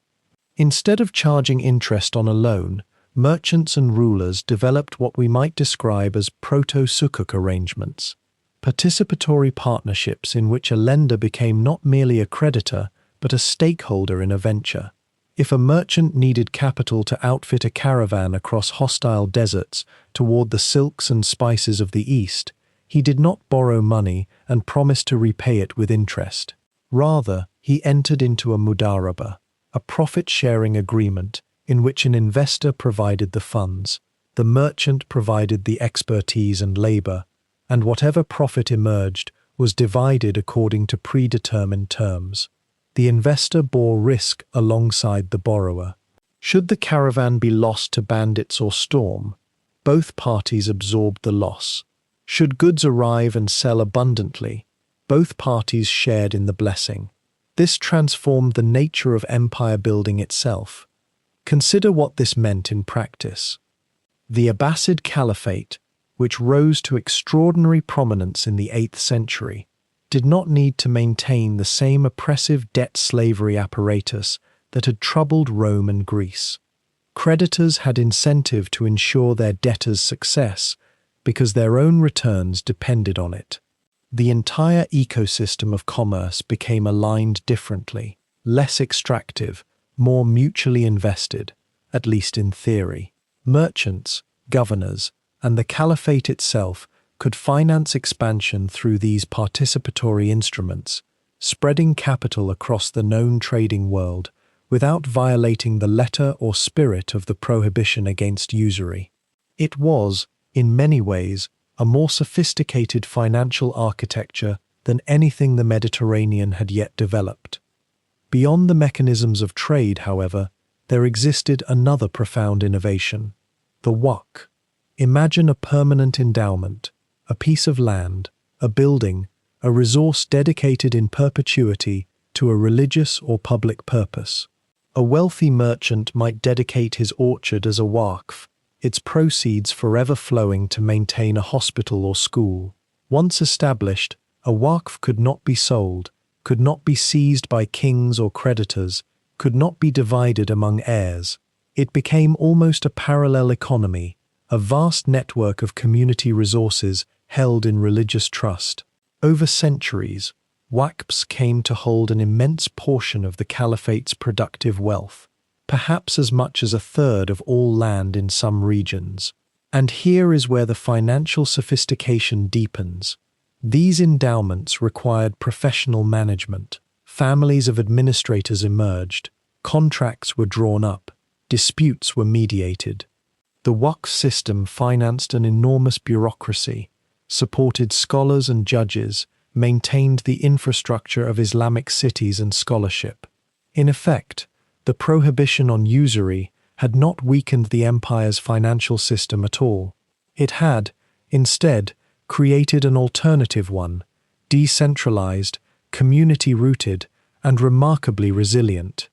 Instead of charging interest on a loan, merchants and rulers developed what we might describe as proto-sukuk arrangements, participatory partnerships in which a lender became not merely a creditor, but a stakeholder in a venture. If a merchant needed capital to outfit a caravan across hostile deserts toward the silks and spices of the East, he did not borrow money and promise to repay it with interest. Rather, he entered into a mudaraba, a profit-sharing agreement in which an investor provided the funds, the merchant provided the expertise and labor, and whatever profit emerged was divided according to predetermined terms. The investor bore risk alongside the borrower. Should the caravan be lost to bandits or storm, both parties absorbed the loss. Should goods arrive and sell abundantly, both parties shared in the blessing. This transformed the nature of empire building itself. Consider what this meant in practice. The Abbasid Caliphate, which rose to extraordinary prominence in the 8th century, did not need to maintain the same oppressive debt-slavery apparatus that had troubled Rome and Greece. Creditors had incentive to ensure their debtors' success because their own returns depended on it. The entire ecosystem of commerce became aligned differently, less extractive, more mutually invested, at least in theory. Merchants, governors, and the caliphate itself could finance expansion through these participatory instruments, spreading capital across the known trading world without violating the letter or spirit of the prohibition against usury. It was, in many ways, a more sophisticated financial architecture than anything the Mediterranean had yet developed. Beyond the mechanisms of trade, however, there existed another profound innovation: the waqf. Imagine a permanent endowment, a piece of land, a building, a resource dedicated in perpetuity to a religious or public purpose. A wealthy merchant might dedicate his orchard as a waqf, its proceeds forever flowing to maintain a hospital or school. Once established, a waqf could not be sold, could not be seized by kings or creditors, could not be divided among heirs. It became almost a parallel economy, a vast network of community resources held in religious trust. Over centuries, waqfs came to hold an immense portion of the caliphate's productive wealth, perhaps as much as a third of all land in some regions. And here is where the financial sophistication deepens. These endowments required professional management. Families of administrators emerged, contracts were drawn up, disputes were mediated. The waqf system financed an enormous bureaucracy, supported scholars and judges, maintained the infrastructure of Islamic cities and scholarship. In effect, the prohibition on usury had not weakened the empire's financial system at all. It had, instead, created an alternative one, decentralized, community-rooted, and remarkably resilient.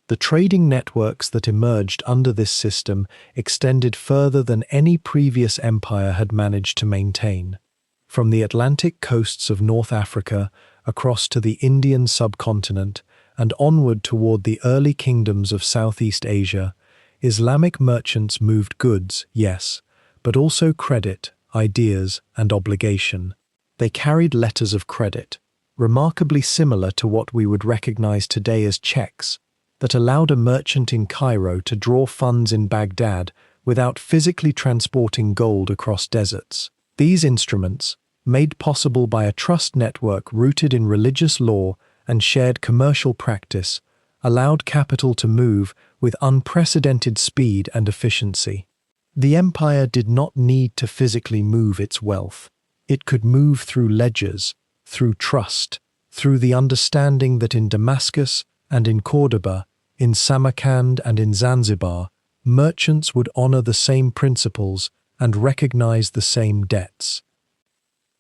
The trading networks that emerged under this system extended further than any previous empire had managed to maintain. From the Atlantic coasts of North Africa across to the Indian subcontinent and onward toward the early kingdoms of Southeast Asia, Islamic merchants moved goods, yes, but also credit, ideas, and obligation. They carried letters of credit, remarkably similar to what we would recognize today as checks, that allowed a merchant in Cairo to draw funds in Baghdad without physically transporting gold across deserts. These instruments, made possible by a trust network rooted in religious law and shared commercial practice, allowed capital to move with unprecedented speed and efficiency. The empire did not need to physically move its wealth. It could move through ledgers, through trust, through the understanding that in Damascus and in Cordoba, in Samarkand and in Zanzibar, merchants would honor the same principles and recognize the same debts.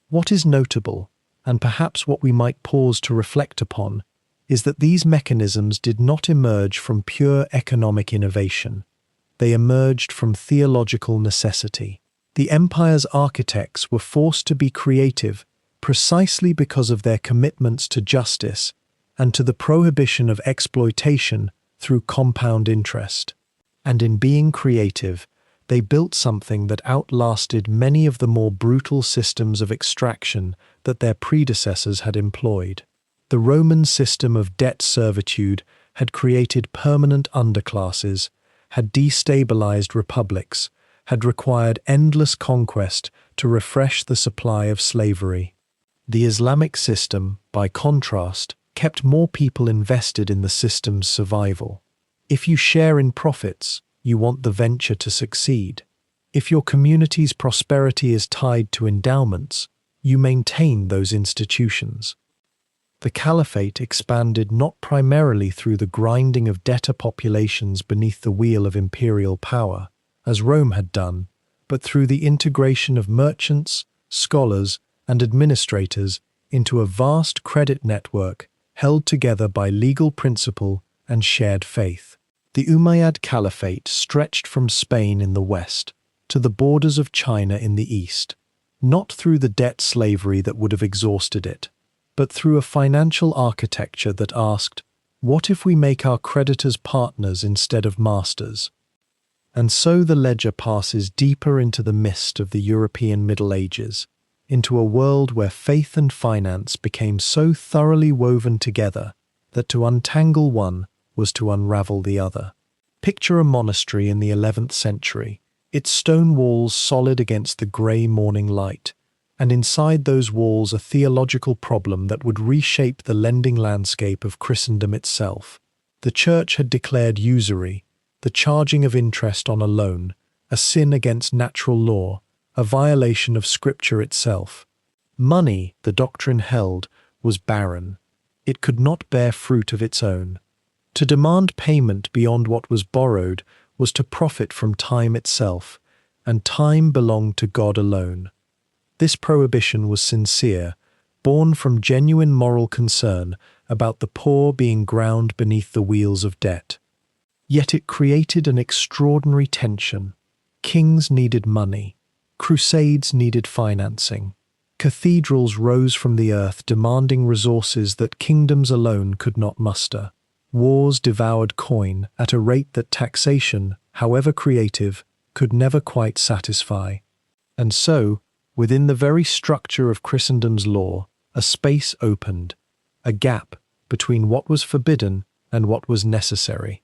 What is notable, and perhaps what we might pause to reflect upon, is that these mechanisms did not emerge from pure economic innovation. They emerged from theological necessity. The empire's architects were forced to be creative precisely because of their commitments to justice and to the prohibition of exploitation through compound interest. And in being creative, they built something that outlasted many of the more brutal systems of extraction that their predecessors had employed. The Roman system of debt servitude had created permanent underclasses, had destabilized republics, had required endless conquest to refresh the supply of slavery. The Islamic system, by contrast, kept more people invested in the system's survival. If you share in profits, you want the venture to succeed. If your community's prosperity is tied to endowments, you maintain those institutions. The caliphate expanded not primarily through the grinding of debtor populations beneath the wheel of imperial power, as Rome had done, but through the integration of merchants, scholars, and administrators into a vast credit network held together by legal principle and shared faith. The Umayyad Caliphate stretched from Spain in the west to the borders of China in the east, not through the debt slavery that would have exhausted it, but through a financial architecture that asked, what if we make our creditors partners instead of masters? And so the ledger passes deeper into the mist of the European Middle Ages, into a world where faith and finance became so thoroughly woven together that to untangle one was to unravel the other. Picture a monastery in the 11th century, its stone walls solid against the grey morning light, and inside those walls a theological problem that would reshape the lending landscape of Christendom itself. The Church had declared usury, the charging of interest on a loan, a sin against natural law, a violation of Scripture itself. Money, the doctrine held, was barren. It could not bear fruit of its own. To demand payment beyond what was borrowed was to profit from time itself, and time belonged to God alone. This prohibition was sincere, born from genuine moral concern about the poor being ground beneath the wheels of debt. Yet it created an extraordinary tension. Kings needed money. Crusades needed financing. Cathedrals rose from the earth demanding resources that kingdoms alone could not muster. Wars devoured coin at a rate that taxation, however creative, could never quite satisfy. And so, within the very structure of Christendom's law, a space opened, a gap between what was forbidden and what was necessary.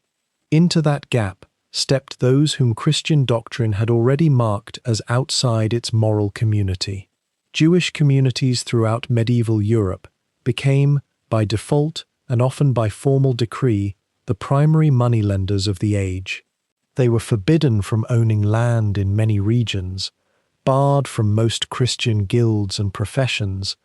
Into that gap stepped those whom Christian doctrine had already marked as outside its moral community. Jewish communities throughout medieval Europe became, by default and often by formal decree, the primary moneylenders of the age. They were forbidden from owning land in many regions, barred from most Christian guilds and professions,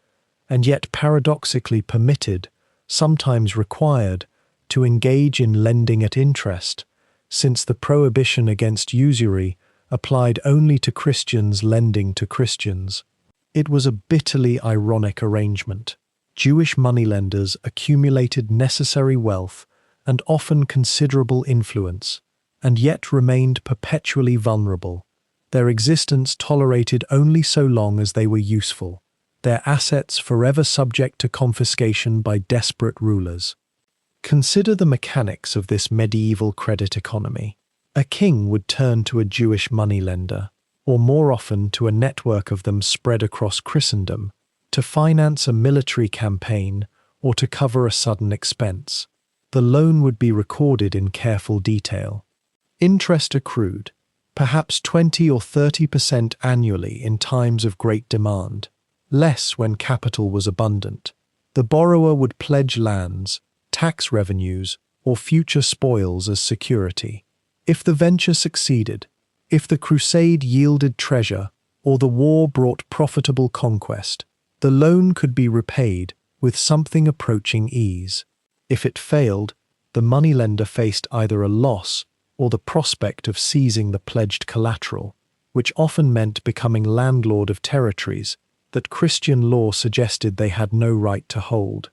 and yet paradoxically permitted, sometimes required, to engage in lending at interest, since the prohibition against usury applied only to Christians lending to Christians. It was a bitterly ironic arrangement. Jewish moneylenders accumulated necessary wealth and often considerable influence, and yet remained perpetually vulnerable. Their existence tolerated only so long as they were useful, their assets forever subject to confiscation by desperate rulers. Consider the mechanics of this medieval credit economy. A king would turn to a Jewish moneylender, or more often to a network of them spread across Christendom, to finance a military campaign, or to cover a sudden expense. The loan would be recorded in careful detail. Interest accrued, perhaps 20 or 30% annually in times of great demand, less when capital was abundant. The borrower would pledge lands, tax revenues, or future spoils as security. If the venture succeeded, if the crusade yielded treasure, or the war brought profitable conquest, the loan could be repaid with something approaching ease. If it failed, the moneylender faced either a loss or the prospect of seizing the pledged collateral, which often meant becoming landlord of territories that Christian law suggested they had no right to hold.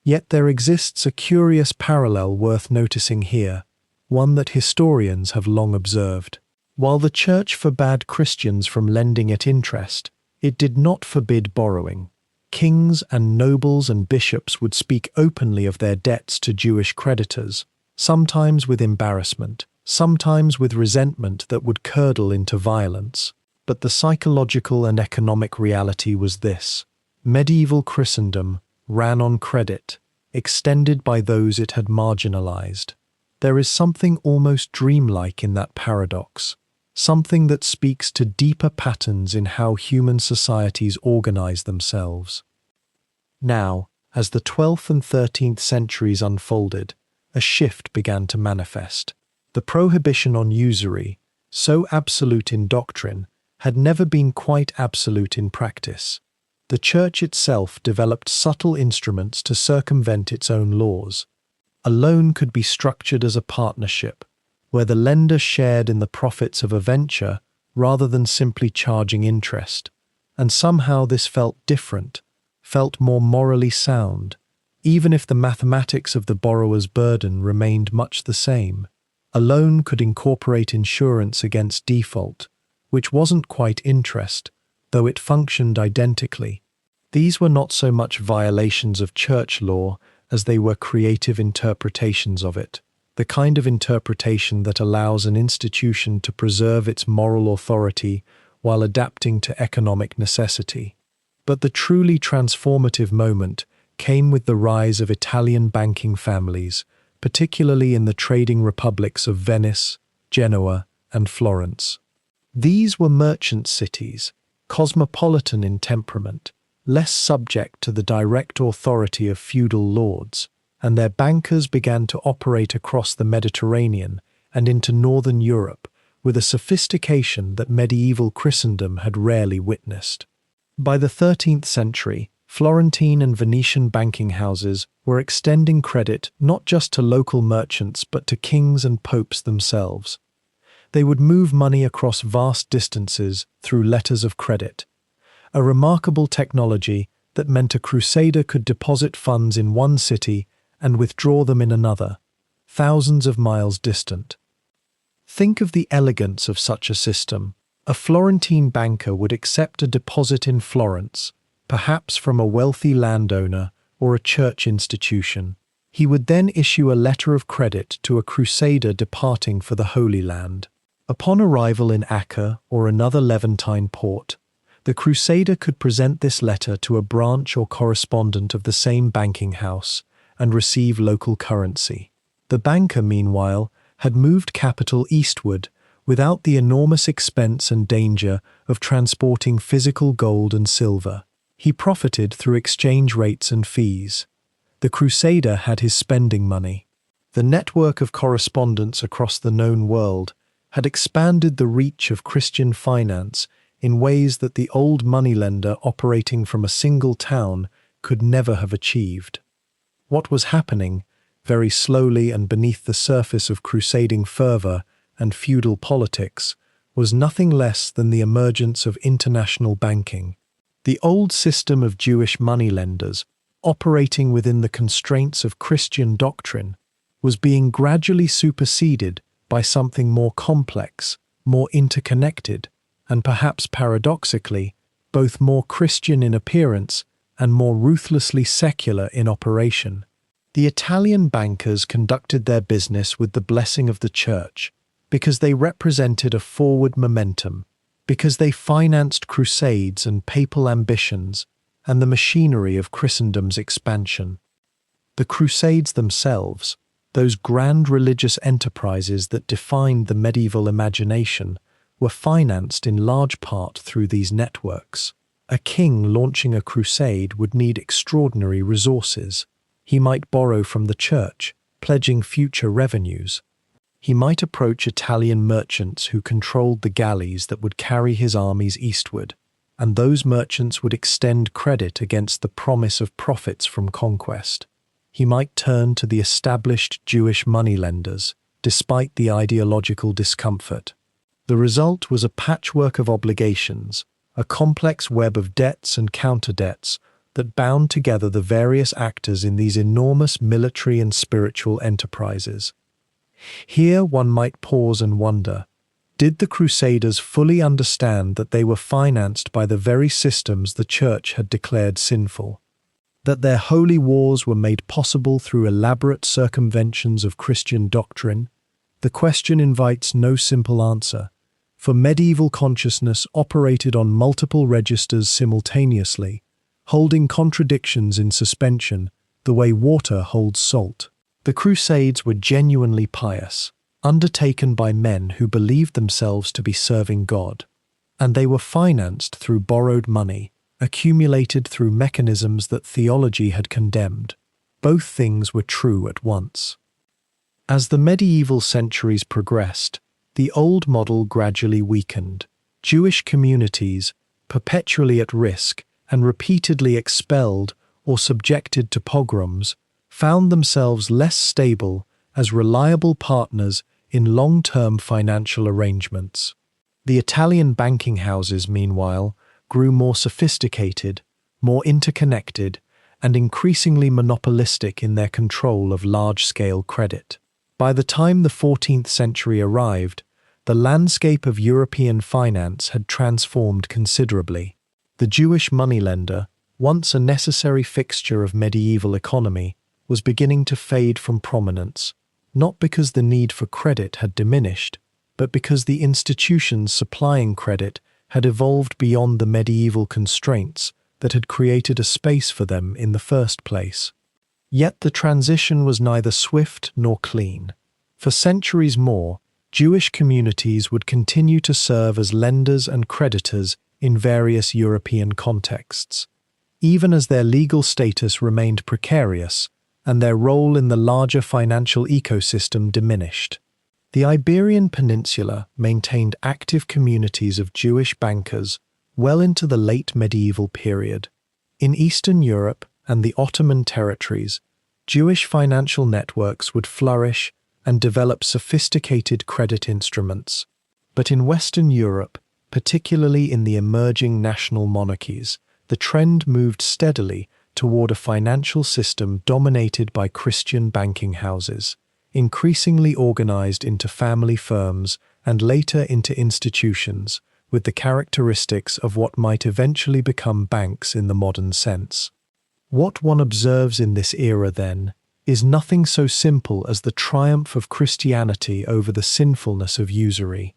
Yet there exists a curious parallel worth noticing here, one that historians have long observed. While the Church forbade Christians from lending at interest, it did not forbid borrowing. Kings and nobles and bishops would speak openly of their debts to Jewish creditors, sometimes with embarrassment, sometimes with resentment that would curdle into violence. But the psychological and economic reality was this: medieval Christendom ran on credit, extended by those it had marginalized. There is something almost dreamlike in that paradox, something that speaks to deeper patterns in how human societies organize themselves. Now, as the 12th and 13th centuries unfolded, a shift began to manifest. The prohibition on usury, so absolute in doctrine, had never been quite absolute in practice. The Church itself developed subtle instruments to circumvent its own laws. A loan could be structured as a partnership, where the lender shared in the profits of a venture rather than simply charging interest. And somehow this felt different, felt more morally sound, even if the mathematics of the borrower's burden remained much the same. A loan could incorporate insurance against default, which wasn't quite interest, though it functioned identically. These were not so much violations of church law as they were creative interpretations of it, the kind of interpretation that allows an institution to preserve its moral authority while adapting to economic necessity. But the truly transformative moment came with the rise of Italian banking families, particularly in the trading republics of Venice, Genoa, and Florence. These were merchant cities, cosmopolitan in temperament, less subject to the direct authority of feudal lords, and their bankers began to operate across the Mediterranean and into northern Europe with a sophistication that medieval Christendom had rarely witnessed. By the 13th century, Florentine and Venetian banking houses were extending credit not just to local merchants but to kings and popes themselves. They would move money across vast distances through letters of credit, a remarkable technology that meant a crusader could deposit funds in one city and withdraw them in another, thousands of miles distant. Think of the elegance of such a system. A Florentine banker would accept a deposit in Florence, perhaps from a wealthy landowner or a church institution. He would then issue a letter of credit to a crusader departing for the Holy Land. Upon arrival in Acre or another Levantine port, the crusader could present this letter to a branch or correspondent of the same banking house and receive local currency. The banker, meanwhile, had moved capital eastward without the enormous expense and danger of transporting physical gold and silver. He profited through exchange rates and fees. The crusader had his spending money. The network of correspondence across the known world had expanded the reach of Christian finance in ways that the old moneylender operating from a single town could never have achieved. What was happening, very slowly and beneath the surface of crusading fervor and feudal politics, was nothing less than the emergence of international banking. The old system of Jewish moneylenders, operating within the constraints of Christian doctrine, was being gradually superseded by something more complex, more interconnected, and perhaps paradoxically, both more Christian in appearance and more ruthlessly secular in operation. The Italian bankers conducted their business with the blessing of the Church, because they represented a forward momentum, because they financed crusades and papal ambitions, and the machinery of Christendom's expansion. The Crusades themselves, those grand religious enterprises that defined the medieval imagination, were financed in large part through these networks. A king launching a crusade would need extraordinary resources. He might borrow from the church, pledging future revenues. He might approach Italian merchants who controlled the galleys that would carry his armies eastward, and those merchants would extend credit against the promise of profits from conquest. He might turn to the established Jewish moneylenders, despite the ideological discomfort. The result was a patchwork of obligations, a complex web of debts and counter-debts that bound together the various actors in these enormous military and spiritual enterprises. Here one might pause and wonder, did the Crusaders fully understand that they were financed by the very systems the Church had declared sinful? That their holy wars were made possible through elaborate circumventions of Christian doctrine? The question invites no simple answer, for medieval consciousness operated on multiple registers simultaneously, holding contradictions in suspension, the way water holds salt. The Crusades were genuinely pious, undertaken by men who believed themselves to be serving God, and they were financed through borrowed money, accumulated through mechanisms that theology had condemned. Both things were true at once. As the medieval centuries progressed, the old model gradually weakened. Jewish communities, perpetually at risk and repeatedly expelled or subjected to pogroms, found themselves less stable as reliable partners in long-term financial arrangements. The Italian banking houses, meanwhile, grew more sophisticated, more interconnected, and increasingly monopolistic in their control of large-scale credit. By the time the 14th century arrived, the landscape of European finance had transformed considerably. The Jewish moneylender, once a necessary fixture of medieval economy, was beginning to fade from prominence, not because the need for credit had diminished, but because the institutions supplying credit had evolved beyond the medieval constraints that had created a space for them in the first place. Yet the transition was neither swift nor clean. For centuries more, Jewish communities would continue to serve as lenders and creditors in various European contexts, even as their legal status remained precarious and their role in the larger financial ecosystem diminished. The Iberian Peninsula maintained active communities of Jewish bankers well into the late medieval period. In Eastern Europe and the Ottoman territories, Jewish financial networks would flourish and develop sophisticated credit instruments. But in Western Europe, particularly in the emerging national monarchies, the trend moved steadily toward a financial system dominated by Christian banking houses, increasingly organized into family firms and later into institutions, with the characteristics of what might eventually become banks in the modern sense. What one observes in this era, then, is nothing so simple as the triumph of Christianity over the sinfulness of usury.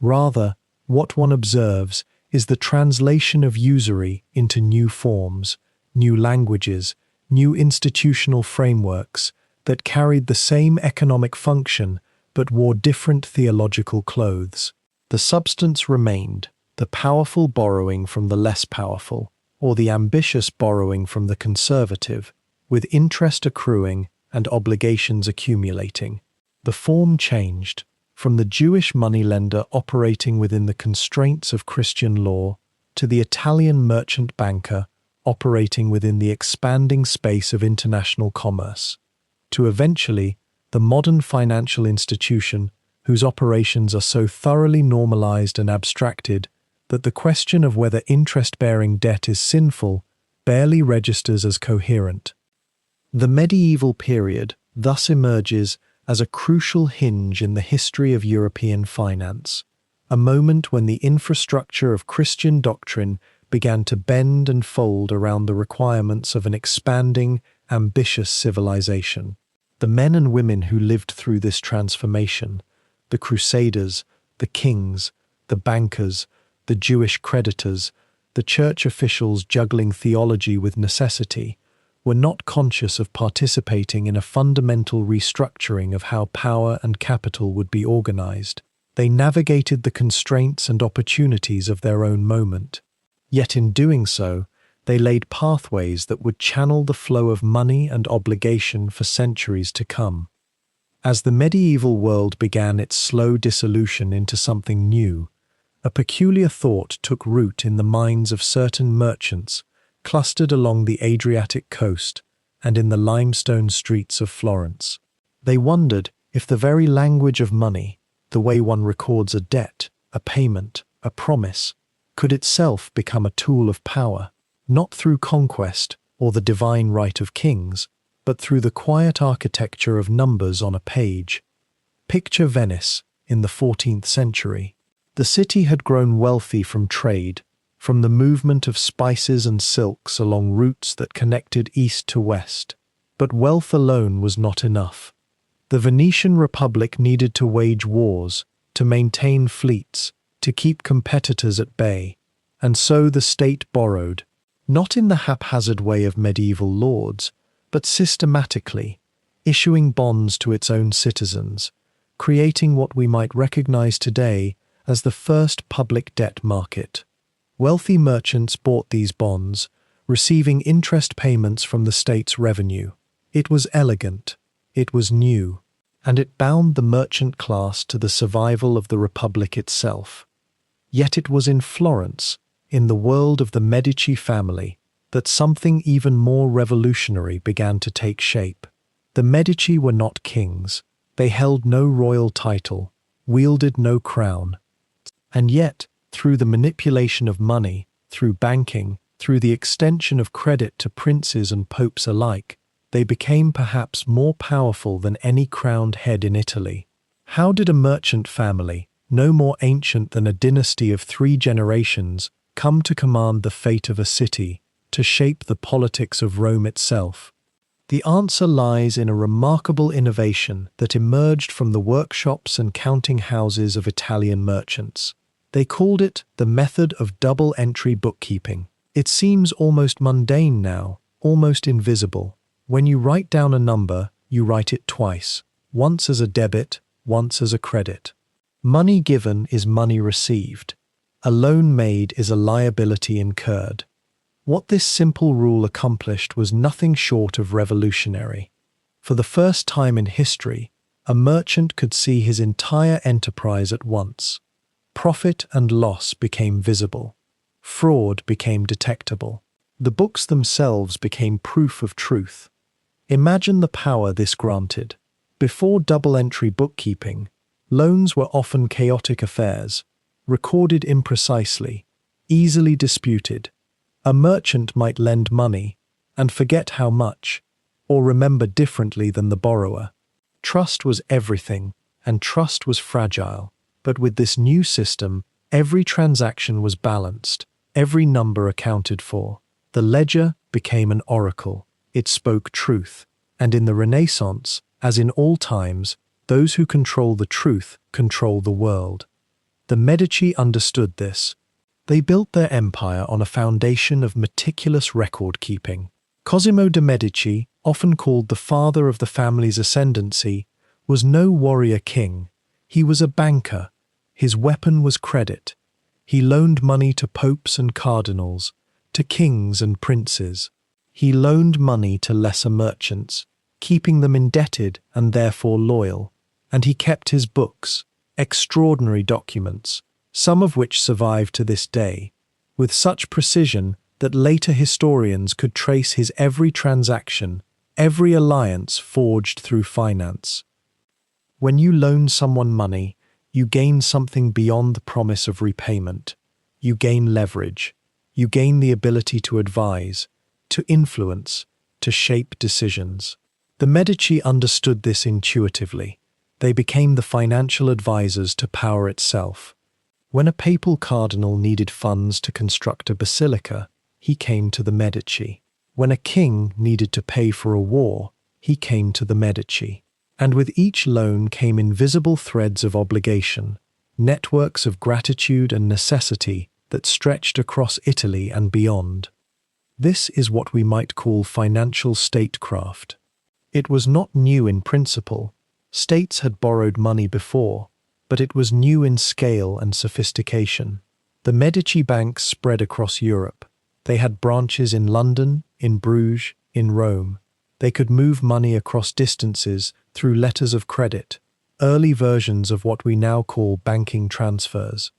Rather, what one observes is the translation of usury into new forms, new languages, new institutional frameworks that carried the same economic function but wore different theological clothes. The substance remained, the powerful borrowing from the less powerful, or the ambitious borrowing from the conservative, with interest accruing and obligations accumulating. The form changed, from the Jewish moneylender operating within the constraints of Christian law to the Italian merchant banker operating within the expanding space of international commerce, to eventually the modern financial institution whose operations are so thoroughly normalized and abstracted that the question of whether interest-bearing debt is sinful barely registers as coherent. The medieval period thus emerges as a crucial hinge in the history of European finance, a moment when the infrastructure of Christian doctrine began to bend and fold around the requirements of an expanding, ambitious civilization. The men and women who lived through this transformation, the Crusaders, the kings, the bankers, the Jewish creditors, the church officials juggling theology with necessity, were not conscious of participating in a fundamental restructuring of how power and capital would be organized. They navigated the constraints and opportunities of their own moment. Yet in doing so, they laid pathways that would channel the flow of money and obligation for centuries to come. As the medieval world began its slow dissolution into something new, a peculiar thought took root in the minds of certain merchants clustered along the Adriatic coast and in the limestone streets of Florence. They wondered if the very language of money, the way one records a debt, a payment, a promise, could itself become a tool of power, not through conquest or the divine right of kings, but through the quiet architecture of numbers on a page. Picture Venice in the 14th century. The city had grown wealthy from trade, from the movement of spices and silks along routes that connected east to west. But wealth alone was not enough. The Venetian Republic needed to wage wars, to maintain fleets, to keep competitors at bay, and so the state borrowed, not in the haphazard way of medieval lords, but systematically, issuing bonds to its own citizens, creating what we might recognize today as the first public debt market. Wealthy merchants bought these bonds, receiving interest payments from the state's revenue. It was elegant, it was new, and it bound the merchant class to the survival of the Republic itself. Yet it was in Florence, in the world of the Medici family, that something even more revolutionary began to take shape. The Medici were not kings. They held no royal title, wielded no crown. And yet, through the manipulation of money, through banking, through the extension of credit to princes and popes alike, they became perhaps more powerful than any crowned head in Italy. How did a merchant family, no more ancient than a dynasty of 3 generations, come to command the fate of a city, to shape the politics of Rome itself? The answer lies in a remarkable innovation that emerged from the workshops and counting houses of Italian merchants. They called it the method of double-entry bookkeeping. It seems almost mundane now, almost invisible. When you write down a number, you write it twice, once as a debit, once as a credit. Money given is money received. A loan made is a liability incurred. What this simple rule accomplished was nothing short of revolutionary. For the first time in history, a merchant could see his entire enterprise at once. Profit and loss became visible. Fraud became detectable. The books themselves became proof of truth. Imagine the power this granted. Before double-entry bookkeeping, loans were often chaotic affairs, recorded imprecisely, easily disputed. A merchant might lend money and forget how much, or remember differently than the borrower. Trust was everything, and trust was fragile. But with this new system, every transaction was balanced, every number accounted for. The ledger became an oracle. It spoke truth. And in the Renaissance, as in all times, those who control the truth control the world. The Medici understood this. They built their empire on a foundation of meticulous record-keeping. Cosimo de' Medici, often called the father of the family's ascendancy, was no warrior king. He was a banker. His weapon was credit. He loaned money to popes and cardinals, to kings and princes. He loaned money to lesser merchants, keeping them indebted and therefore loyal. And he kept his books, extraordinary documents, some of which survive to this day, with such precision that later historians could trace his every transaction, every alliance forged through finance. When you loan someone money, you gain something beyond the promise of repayment. You gain leverage. You gain the ability to advise, to influence, to shape decisions. The Medici understood this intuitively. They became the financial advisors to power itself. When a papal cardinal needed funds to construct a basilica, he came to the Medici. When a king needed to pay for a war, he came to the Medici. And with each loan came invisible threads of obligation, networks of gratitude and necessity that stretched across Italy and beyond. This is what we might call financial statecraft. It was not new in principle. States had borrowed money before, but it was new in scale and sophistication. The Medici banks spread across Europe. They had branches in London, in Bruges, in Rome. They could move money across distances through letters of credit, early versions of what we now call banking transfers.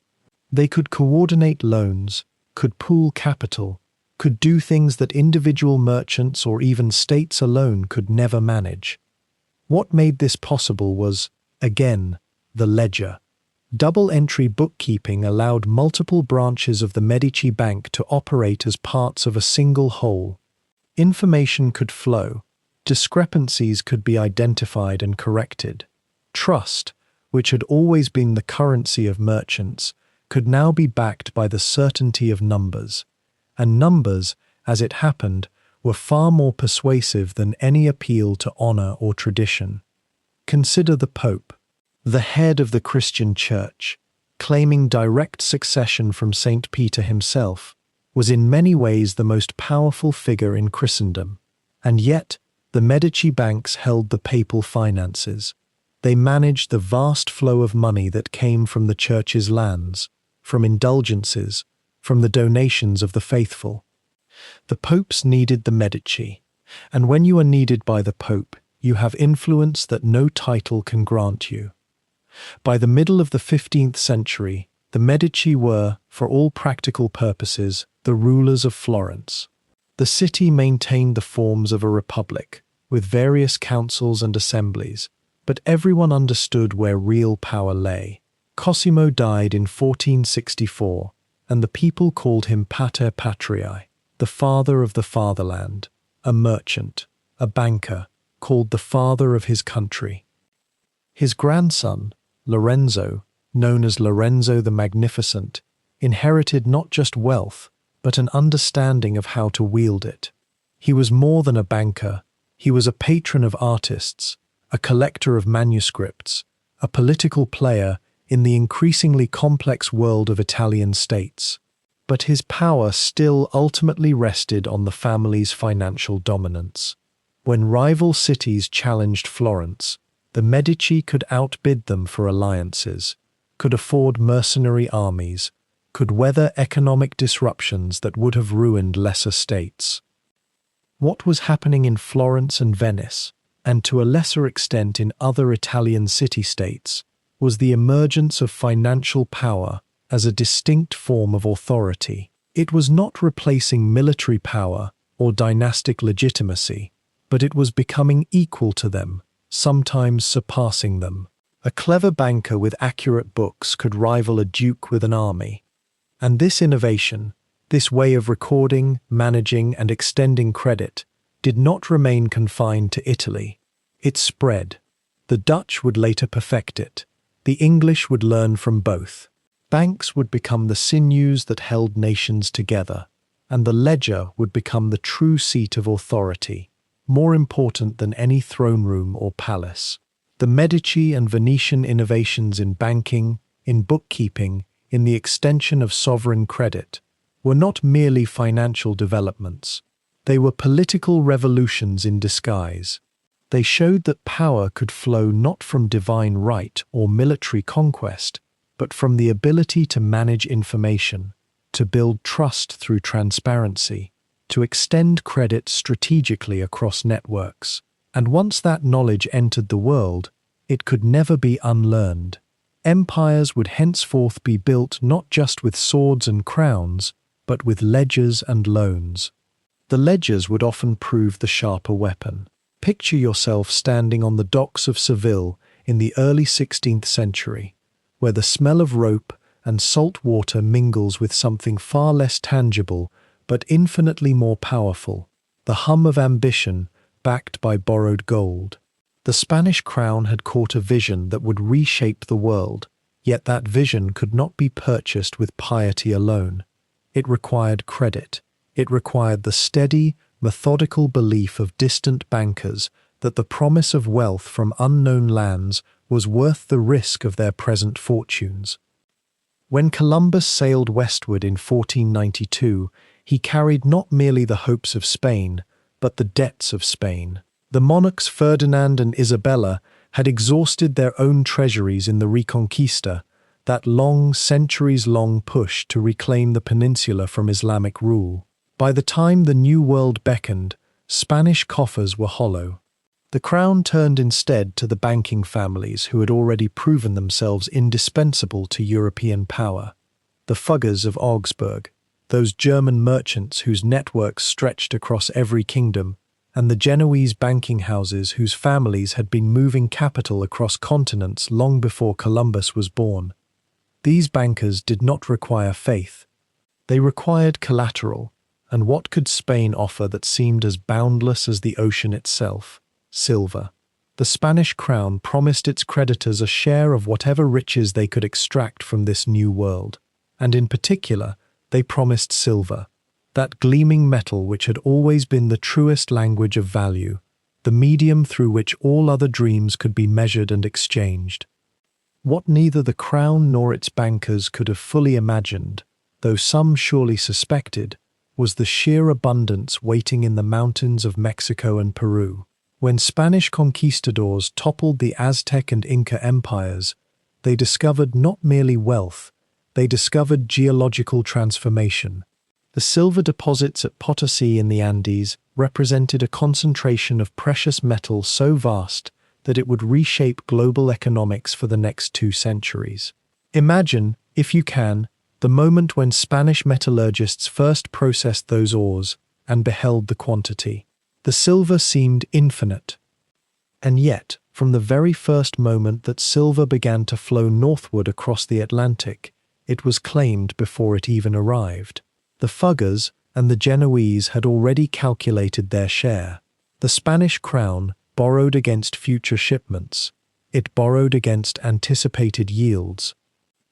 They could coordinate loans, could pool capital, could do things that individual merchants or even states alone could never manage. What made this possible was, again, the ledger. Double-entry bookkeeping allowed multiple branches of the Medici Bank to operate as parts of a single whole. Information could flow. Discrepancies could be identified and corrected. Trust, which had always been the currency of merchants, could now be backed by the certainty of numbers. And numbers, as it happened, were far more persuasive than any appeal to honor or tradition. Consider the Pope, the head of the Christian Church, claiming direct succession from Saint Peter himself, was in many ways the most powerful figure in Christendom. And yet, the Medici banks held the papal finances. They managed the vast flow of money that came from the Church's lands, from indulgences, from the donations of the faithful. The popes needed the Medici, and when you are needed by the Pope, you have influence that no title can grant you. By the middle of the 15th century, the Medici were, for all practical purposes, the rulers of Florence. The city maintained the forms of a republic, with various councils and assemblies, but everyone understood where real power lay. Cosimo died in 1464, and the people called him Pater Patriae, the father of the fatherland, a merchant, a banker, called the father of his country. His grandson, Lorenzo, known as Lorenzo the Magnificent, inherited not just wealth, but an understanding of how to wield it. He was more than a banker. He was a patron of artists, a collector of manuscripts, a political player in the increasingly complex world of Italian states. But his power still ultimately rested on the family's financial dominance. When rival cities challenged Florence, the Medici could outbid them for alliances, could afford mercenary armies, could weather economic disruptions that would have ruined lesser states. What was happening in Florence and Venice, and to a lesser extent in other Italian city-states, was the emergence of financial power as a distinct form of authority. It was not replacing military power or dynastic legitimacy, but it was becoming equal to them, sometimes surpassing them. A clever banker with accurate books could rival a duke with an army. And this innovation, this way of recording, managing, and extending credit, did not remain confined to Italy. It spread. The Dutch would later perfect it. The English would learn from both. Banks would become the sinews that held nations together, and the ledger would become the true seat of authority, more important than any throne room or palace. The Medici and Venetian innovations in banking, in bookkeeping, in the extension of sovereign credit, were not merely financial developments. They were political revolutions in disguise. They showed that power could flow not from divine right or military conquest, but from the ability to manage information, to build trust through transparency, to extend credit strategically across networks. And once that knowledge entered the world, it could never be unlearned. Empires would henceforth be built not just with swords and crowns, but with ledgers and loans. The ledgers would often prove the sharper weapon. Picture yourself standing on the docks of Seville in the early 16th century, where the smell of rope and salt water mingles with something far less tangible but infinitely more powerful, the hum of ambition backed by borrowed gold. The Spanish crown had caught a vision that would reshape the world, yet that vision could not be purchased with piety alone. It required credit. It required the steady, methodical belief of distant bankers that the promise of wealth from unknown lands was worth the risk of their present fortunes. When Columbus sailed westward in 1492, he carried not merely the hopes of Spain, but the debts of Spain. The monarchs Ferdinand and Isabella had exhausted their own treasuries in the Reconquista, that long, centuries-long push to reclaim the peninsula from Islamic rule. By the time the New World beckoned, Spanish coffers were hollow. The crown turned instead to the banking families who had already proven themselves indispensable to European power. The Fuggers of Augsburg, those German merchants whose networks stretched across every kingdom, and the Genoese banking houses whose families had been moving capital across continents long before Columbus was born. These bankers did not require faith. They required collateral, and what could Spain offer that seemed as boundless as the ocean itself? Silver. The Spanish crown promised its creditors a share of whatever riches they could extract from this new world, and in particular, they promised silver, that gleaming metal which had always been the truest language of value, the medium through which all other dreams could be measured and exchanged. What neither the crown nor its bankers could have fully imagined, though some surely suspected, was the sheer abundance waiting in the mountains of Mexico and Peru. When Spanish conquistadors toppled the Aztec and Inca empires, they discovered not merely wealth, they discovered geological transformation. The silver deposits at Potosi in the Andes represented a concentration of precious metal so vast that it would reshape global economics for the next 2 centuries. Imagine, if you can, the moment when Spanish metallurgists first processed those ores and beheld the quantity. The silver seemed infinite. And yet, from the very first moment that silver began to flow northward across the Atlantic, it was claimed before it even arrived. The Fuggers and the Genoese had already calculated their share. The Spanish crown borrowed against future shipments. It borrowed against anticipated yields.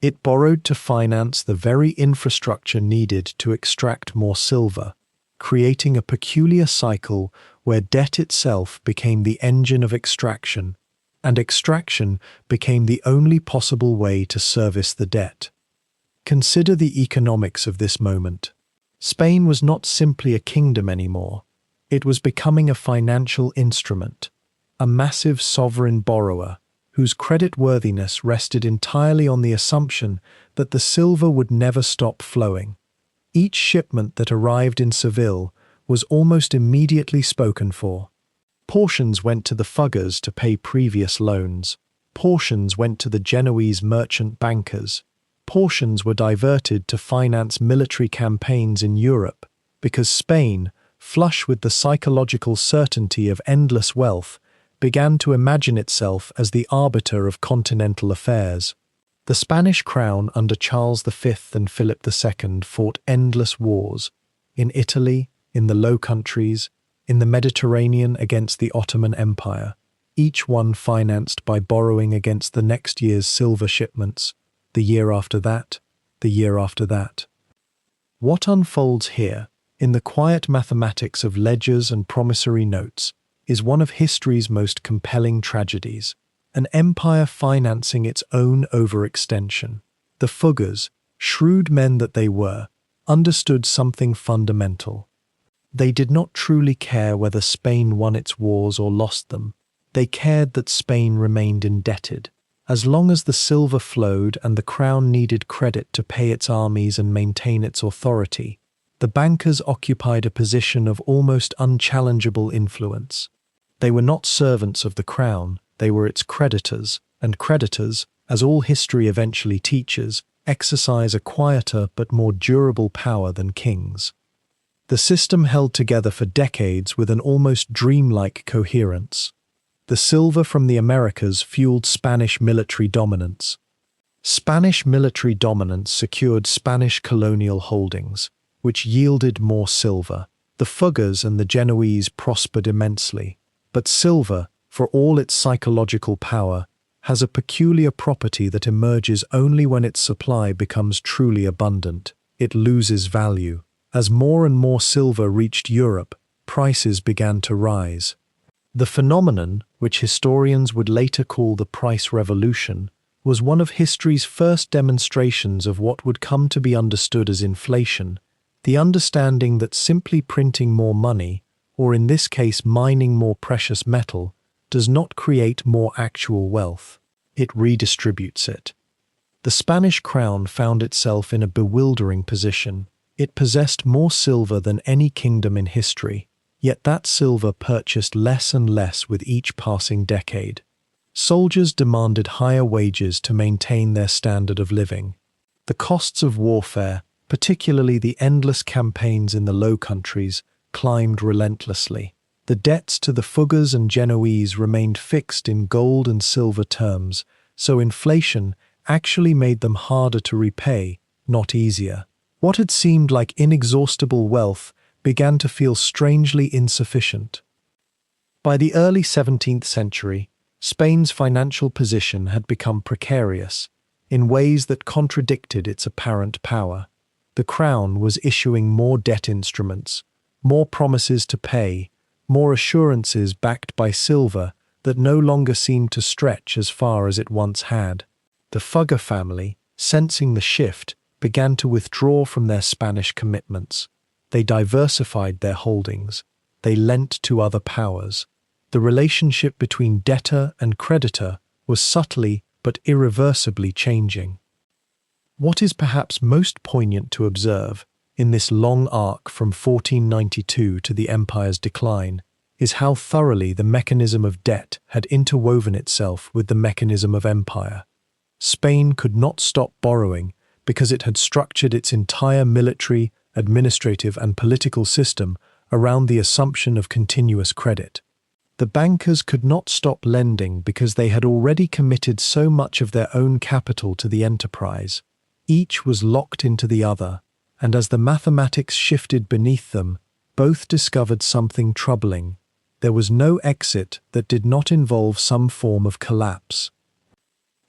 It borrowed to finance the very infrastructure needed to extract more silver, creating a peculiar cycle where debt itself became the engine of extraction, and extraction became the only possible way to service the debt. Consider the economics of this moment. Spain was not simply a kingdom anymore. It was becoming a financial instrument, a massive sovereign borrower whose creditworthiness rested entirely on the assumption that the silver would never stop flowing. Each shipment that arrived in Seville was almost immediately spoken for. Portions went to the Fuggers to pay previous loans. Portions went to the Genoese merchant bankers. Portions were diverted to finance military campaigns in Europe, because Spain, flush with the psychological certainty of endless wealth, began to imagine itself as the arbiter of continental affairs. The Spanish crown under Charles V and Philip II fought endless wars, in Italy, in the Low Countries, in the Mediterranean against the Ottoman Empire, each one financed by borrowing against the next year's silver shipments, the year after that, the year after that. What unfolds here, in the quiet mathematics of ledgers and promissory notes, is one of history's most compelling tragedies. An empire financing its own overextension. The Fuggers, shrewd men that they were, understood something fundamental. They did not truly care whether Spain won its wars or lost them. They cared that Spain remained indebted. As long as the silver flowed and the crown needed credit to pay its armies and maintain its authority, the bankers occupied a position of almost unchallengeable influence. They were not servants of the crown, they were its creditors, and creditors, as all history eventually teaches, exercise a quieter but more durable power than kings. The system held together for decades with an almost dreamlike coherence. The silver from the Americas fueled Spanish military dominance. Spanish military dominance secured Spanish colonial holdings, which yielded more silver. The Fuggers and the Genoese prospered immensely, but silver, for all its psychological power, has a peculiar property that emerges only when its supply becomes truly abundant. It loses value. As more and more silver reached Europe, prices began to rise. The phenomenon, which historians would later call the price revolution, was one of history's first demonstrations of what would come to be understood as inflation, the understanding that simply printing more money, or in this case mining more precious metal, does not create more actual wealth. It redistributes it. The Spanish crown found itself in a bewildering position. It possessed more silver than any kingdom in history, yet that silver purchased less and less with each passing decade. Soldiers demanded higher wages to maintain their standard of living. The costs of warfare, particularly the endless campaigns in the Low Countries, climbed relentlessly. The debts to the Fuggers and Genoese remained fixed in gold and silver terms, so inflation actually made them harder to repay, not easier. What had seemed like inexhaustible wealth began to feel strangely insufficient. By the early 17th century, Spain's financial position had become precarious, in ways that contradicted its apparent power. The crown was issuing more debt instruments, more promises to pay, more assurances backed by silver that no longer seemed to stretch as far as it once had. The Fugger family, sensing the shift, began to withdraw from their Spanish commitments. They diversified their holdings. They lent to other powers. The relationship between debtor and creditor was subtly but irreversibly changing. What is perhaps most poignant to observe in this long arc from 1492 to the empire's decline is how thoroughly the mechanism of debt had interwoven itself with the mechanism of empire. Spain could not stop borrowing because it had structured its entire military, administrative, and political system around the assumption of continuous credit. The bankers could not stop lending because they had already committed so much of their own capital to the enterprise. Each was locked into the other, and as the mathematics shifted beneath them, both discovered something troubling. There was no exit that did not involve some form of collapse.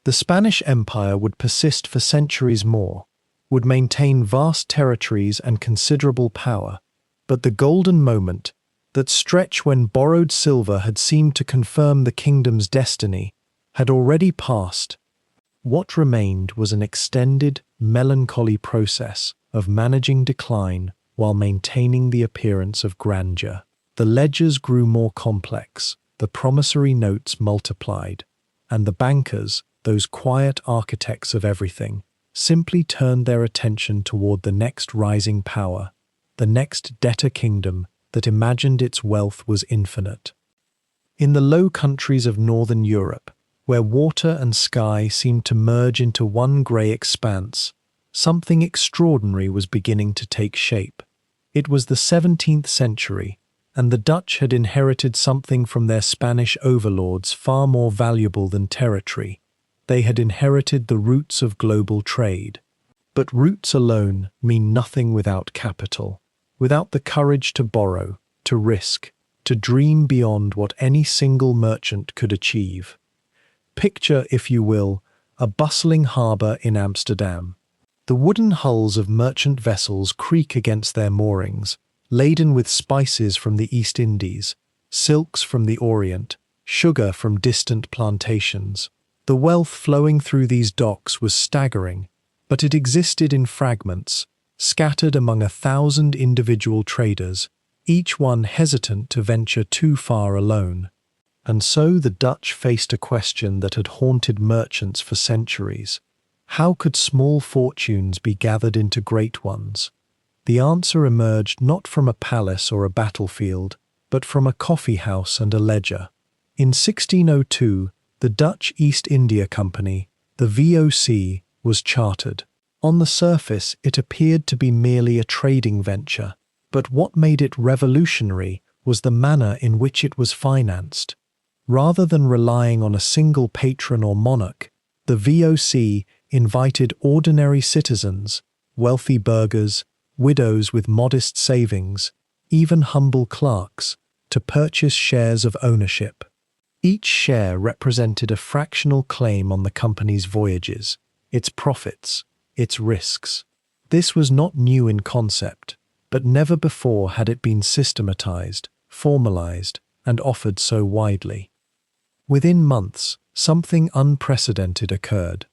The Spanish Empire would persist for centuries more, would maintain vast territories and considerable power, but the golden moment, that stretch when borrowed silver had seemed to confirm the kingdom's destiny, had already passed. What remained was an extended, melancholy process of managing decline while maintaining the appearance of grandeur. The ledgers grew more complex, the promissory notes multiplied, and the bankers, those quiet architects of everything, simply turned their attention toward the next rising power, the next debtor kingdom that imagined its wealth was infinite. In the Low Countries of northern Europe, where water and sky seemed to merge into one grey expanse, something extraordinary was beginning to take shape. It was the 17th century, and the Dutch had inherited something from their Spanish overlords far more valuable than territory. They had inherited the roots of global trade. But roots alone mean nothing without capital, without the courage to borrow, to risk, to dream beyond what any single merchant could achieve. Picture, if you will, a bustling harbour in Amsterdam. The wooden hulls of merchant vessels creak against their moorings, laden with spices from the East Indies, silks from the Orient, sugar from distant plantations. The wealth flowing through these docks was staggering, but it existed in fragments, scattered among 1,000 individual traders, each one hesitant to venture too far alone. And so the Dutch faced a question that had haunted merchants for centuries. How could small fortunes be gathered into great ones? The answer emerged not from a palace or a battlefield, but from a coffee house and a ledger. In 1602, the Dutch East India Company, the VOC, was chartered. On the surface, it appeared to be merely a trading venture, but what made it revolutionary was the manner in which it was financed. Rather than relying on a single patron or monarch, the VOC invited ordinary citizens, wealthy burghers, widows with modest savings, even humble clerks, to purchase shares of ownership. Each share represented a fractional claim on the company's voyages, its profits, its risks. This was not new in concept, but never before had it been systematized, formalized, and offered so widely. Within months, something unprecedented occurred.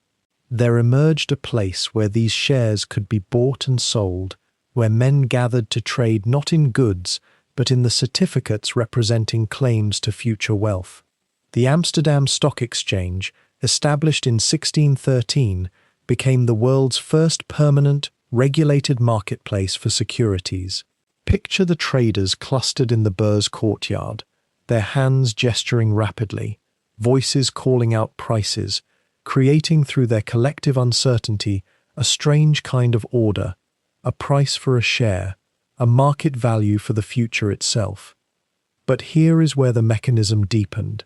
There emerged a place where these shares could be bought and sold, where men gathered to trade not in goods, but in the certificates representing claims to future wealth. The Amsterdam Stock Exchange, established in 1613, became the world's first permanent, regulated marketplace for securities. Picture the traders clustered in the Beurs courtyard, their hands gesturing rapidly, voices calling out prices, creating through their collective uncertainty a strange kind of order, a price for a share, a market value for the future itself. But here is where the mechanism deepened.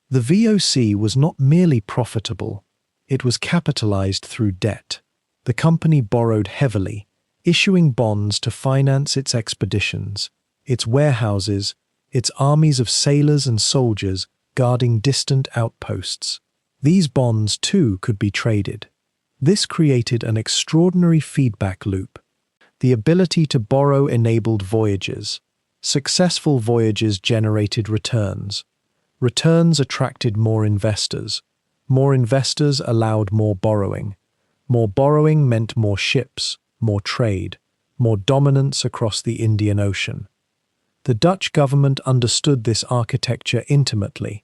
The VOC was not merely profitable, it was capitalized through debt. The company borrowed heavily, issuing bonds to finance its expeditions, its warehouses, its armies of sailors and soldiers guarding distant outposts. These bonds, too, could be traded. This created an extraordinary feedback loop. The ability to borrow enabled voyages. Successful voyages generated returns. Returns attracted more investors. More investors allowed more borrowing. More borrowing meant more ships, more trade, more dominance across the Indian Ocean. The Dutch government understood this architecture intimately.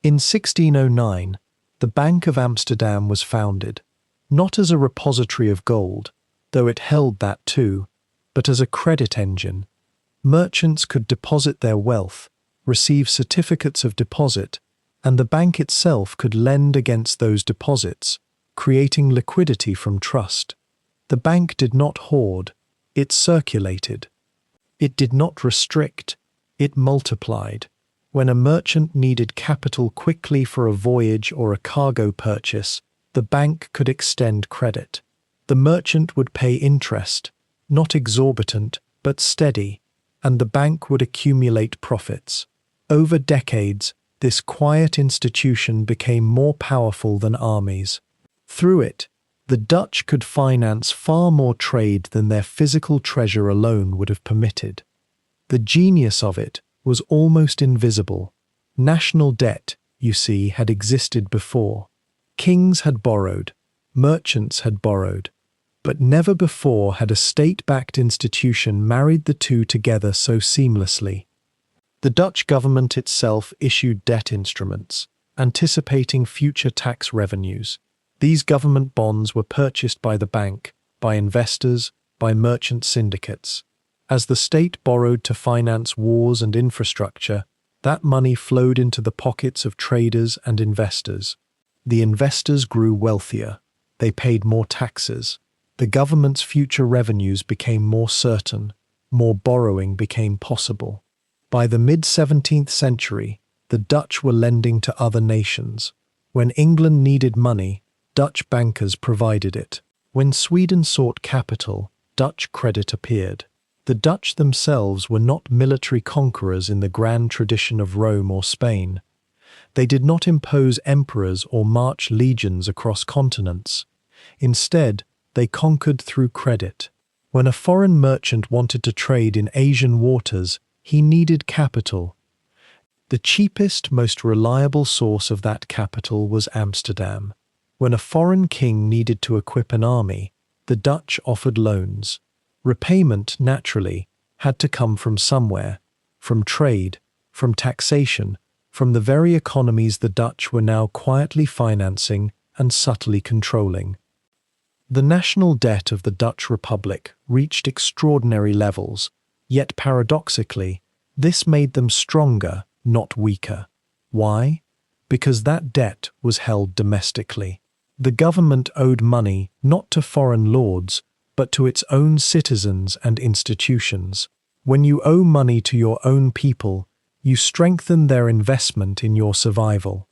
In 1609, the Bank of Amsterdam was founded, not as a repository of gold, though it held that too, but as a credit engine. Merchants could deposit their wealth, receive certificates of deposit, and the bank itself could lend against those deposits, creating liquidity from trust. The bank did not hoard, it circulated. It did not restrict, it multiplied. When a merchant needed capital quickly for a voyage or a cargo purchase, the bank could extend credit. The merchant would pay interest, not exorbitant, but steady, and the bank would accumulate profits. Over decades, this quiet institution became more powerful than armies. Through it, the Dutch could finance far more trade than their physical treasure alone would have permitted. The genius of it was almost invisible. National debt, you see, had existed before. Kings had borrowed, merchants had borrowed, but never before had a state-backed institution married the two together so seamlessly. The Dutch government itself issued debt instruments, anticipating future tax revenues. These government bonds were purchased by the bank, by investors, by merchant syndicates. As the state borrowed to finance wars and infrastructure, that money flowed into the pockets of traders and investors. The investors grew wealthier. They paid more taxes. The government's future revenues became more certain. More borrowing became possible. By the mid-17th century, the Dutch were lending to other nations. When England needed money, Dutch bankers provided it. When Sweden sought capital, Dutch credit appeared. The Dutch themselves were not military conquerors in the grand tradition of Rome or Spain. They did not impose emperors or march legions across continents. Instead, they conquered through credit. When a foreign merchant wanted to trade in Asian waters, he needed capital. The cheapest, most reliable source of that capital was Amsterdam. When a foreign king needed to equip an army, the Dutch offered loans. Repayment, naturally, had to come from somewhere, from trade, from taxation, from the very economies the Dutch were now quietly financing and subtly controlling. The national debt of the Dutch Republic reached extraordinary levels, yet paradoxically, this made them stronger, not weaker. Why? Because that debt was held domestically. The government owed money not to foreign lords, but to its own citizens and institutions. When you owe money to your own people, you strengthen their investment in your survival.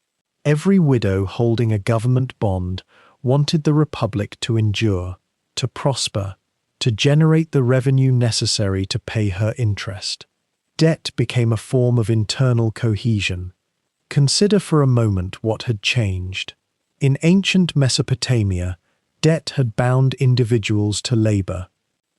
Every widow holding a government bond wanted the Republic to endure, to prosper, to generate the revenue necessary to pay her interest. Debt became a form of internal cohesion. Consider for a moment what had changed. In ancient Mesopotamia, debt had bound individuals to labor.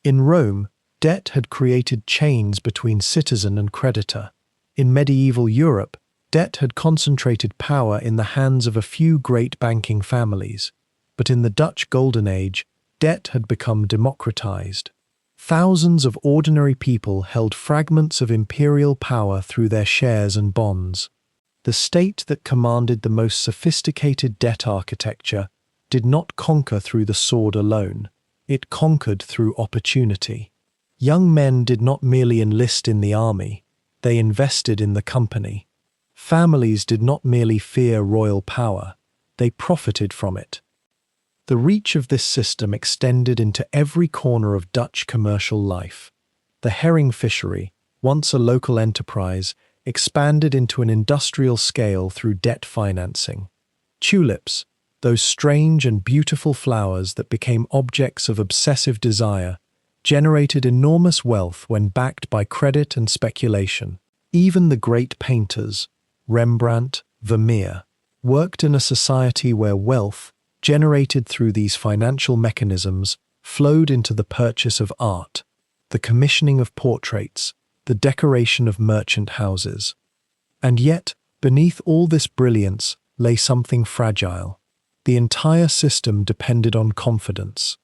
In Rome, debt had created chains between citizen and creditor. In medieval Europe, Debt had concentrated power in the hands of a few great banking families, but in the Dutch Golden Age, debt had become democratized. Thousands of ordinary people held fragments of imperial power through their shares and bonds. The state that commanded the most sophisticated debt architecture did not conquer through the sword alone. It conquered through opportunity. Young men did not merely enlist in the army, they invested in the company. Families did not merely fear royal power, they profited from it. The reach of this system extended into every corner of Dutch commercial life. The herring fishery, once a local enterprise, expanded into an industrial scale through debt financing. Tulips, those strange and beautiful flowers that became objects of obsessive desire, generated enormous wealth when backed by credit and speculation. Even the great painters, Rembrandt, Vermeer, worked in a society where wealth, generated through these financial mechanisms, flowed into the purchase of art, the commissioning of portraits, the decoration of merchant houses. And yet, beneath all this brilliance lay something fragile. The entire system depended on confidence.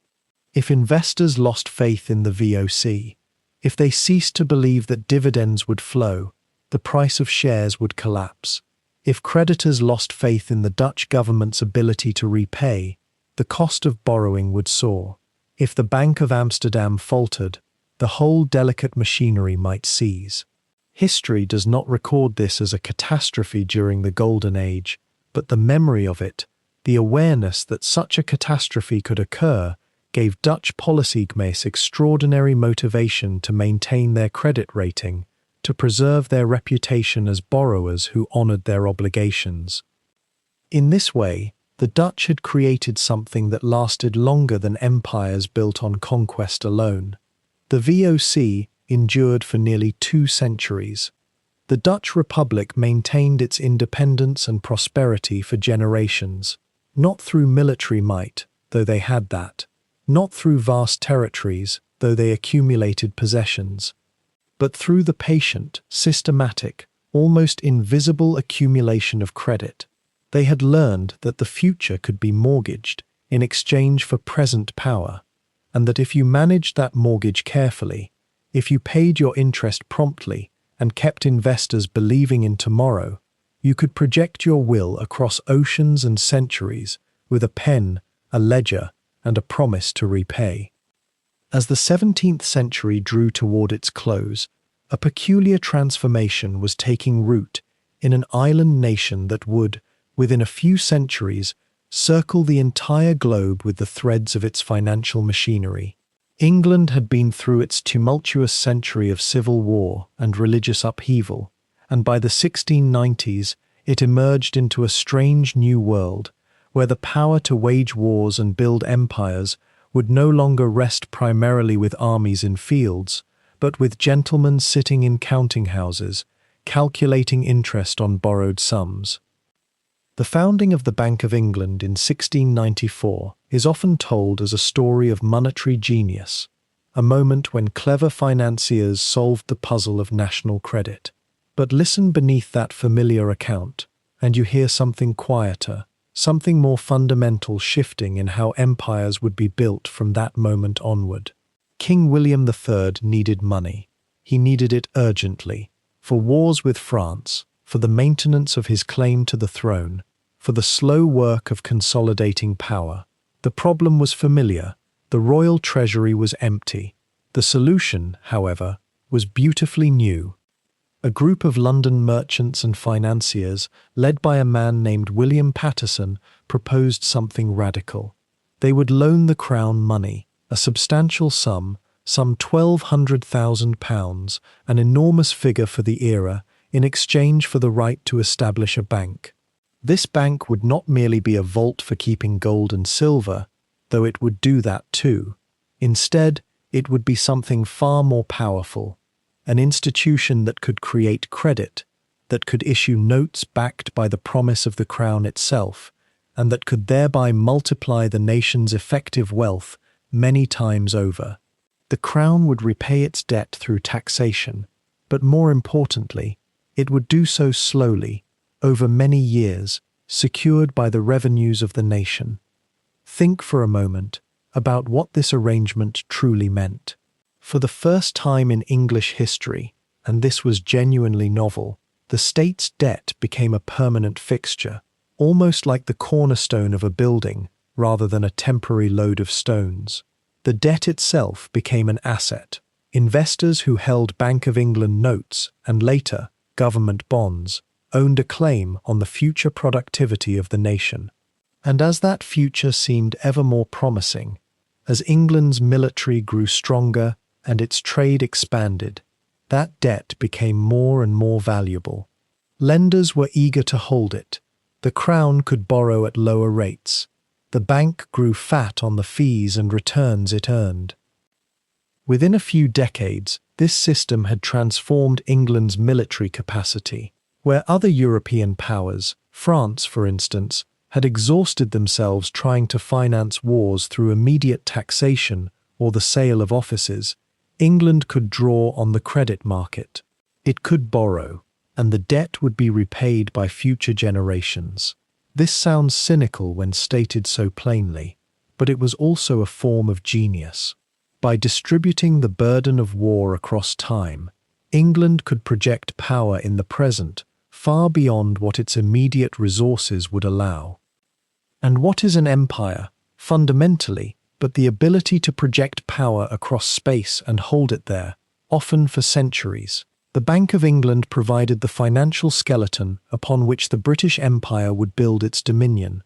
If investors lost faith in the VOC, if they ceased to believe that dividends would flow, the price of shares would collapse. If creditors lost faith in the Dutch government's ability to repay, the cost of borrowing would soar. If the Bank of Amsterdam faltered, the whole delicate machinery might seize. History does not record this as a catastrophe during the Golden Age, but the memory of it, the awareness that such a catastrophe could occur, gave Dutch policymakers extraordinary motivation to maintain their credit rating, to preserve their reputation as borrowers who honored their obligations. In this way, the Dutch had created something that lasted longer than empires built on conquest alone. The VOC endured for nearly 2 centuries. The Dutch Republic maintained its independence and prosperity for generations, not through military might, though they had that, not through vast territories, though they accumulated possessions, but through the patient, systematic, almost invisible accumulation of credit. They had learned that the future could be mortgaged in exchange for present power, and that if you managed that mortgage carefully, if you paid your interest promptly and kept investors believing in tomorrow, you could project your will across oceans and centuries with a pen, a ledger, and a promise to repay. As the 17th century drew toward its close, a peculiar transformation was taking root in an island nation that would, within a few centuries, circle the entire globe with the threads of its financial machinery. England had been through its tumultuous century of civil war and religious upheaval, and by the 1690s it emerged into a strange new world, where the power to wage wars and build empires would no longer rest primarily with armies in fields, but with gentlemen sitting in counting houses, calculating interest on borrowed sums. The founding of the Bank of England in 1694 is often told as a story of monetary genius, a moment when clever financiers solved the puzzle of national credit. But listen beneath that familiar account, and you hear something quieter, something more fundamental shifting in how empires would be built from that moment onward. King William III needed money. He needed it urgently, for wars with France, for the maintenance of his claim to the throne, for the slow work of consolidating power. The problem was familiar. The royal treasury was empty. The solution, however, was beautifully new. A group of London merchants and financiers, led by a man named William Paterson, proposed something radical. They would loan the crown money, a substantial sum, some £1,200,000, an enormous figure for the era, in exchange for the right to establish a bank. This bank would not merely be a vault for keeping gold and silver, though it would do that too. Instead, it would be something far more powerful, an institution that could create credit, that could issue notes backed by the promise of the crown itself, and that could thereby multiply the nation's effective wealth many times over. The crown would repay its debt through taxation, but more importantly, it would do so slowly, over many years, secured by the revenues of the nation. Think for a moment about what this arrangement truly meant. For the first time in English history, and this was genuinely novel, the state's debt became a permanent fixture, almost like the cornerstone of a building rather than a temporary load of stones. The debt itself became an asset. Investors who held Bank of England notes and later government bonds owned a claim on the future productivity of the nation. And as that future seemed ever more promising, as England's military grew stronger and its trade expanded, that debt became more and more valuable. Lenders were eager to hold it. The Crown could borrow at lower rates. The bank grew fat on the fees and returns it earned. Within a few decades, this system had transformed England's military capacity. Where other European powers, France for instance, had exhausted themselves trying to finance wars through immediate taxation or the sale of offices, England could draw on the credit market. It could borrow, and the debt would be repaid by future generations. This sounds cynical when stated so plainly, but it was also a form of genius. By distributing the burden of war across time, England could project power in the present far beyond what its immediate resources would allow. And what is an empire, fundamentally, but the ability to project power across space and hold it there, often for centuries? The Bank of England provided the financial skeleton upon which the British Empire would build its dominion.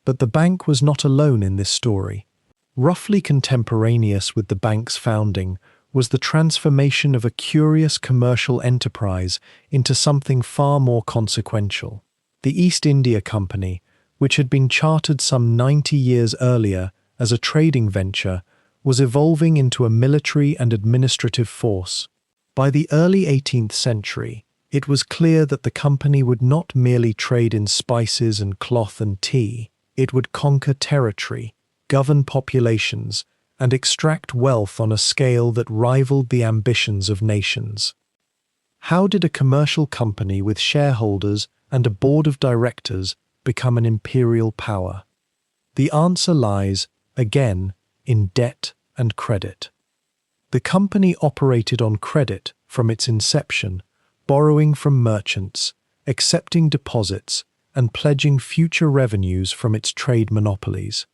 But the bank was not alone in this story. Roughly contemporaneous with the bank's founding was the transformation of a curious commercial enterprise into something far more consequential. The East India Company, which had been chartered some 90 years earlier as a trading venture, was evolving into a military and administrative force. By the early 18th century, it was clear that the company would not merely trade in spices and cloth and tea, it would conquer territory, govern populations, and extract wealth on a scale that rivaled the ambitions of nations. How did a commercial company with shareholders and a board of directors become an imperial power? The answer lies, again, in debt and credit. The company operated on credit from its inception, borrowing from merchants, accepting deposits, and pledging future revenues from its trade monopolies.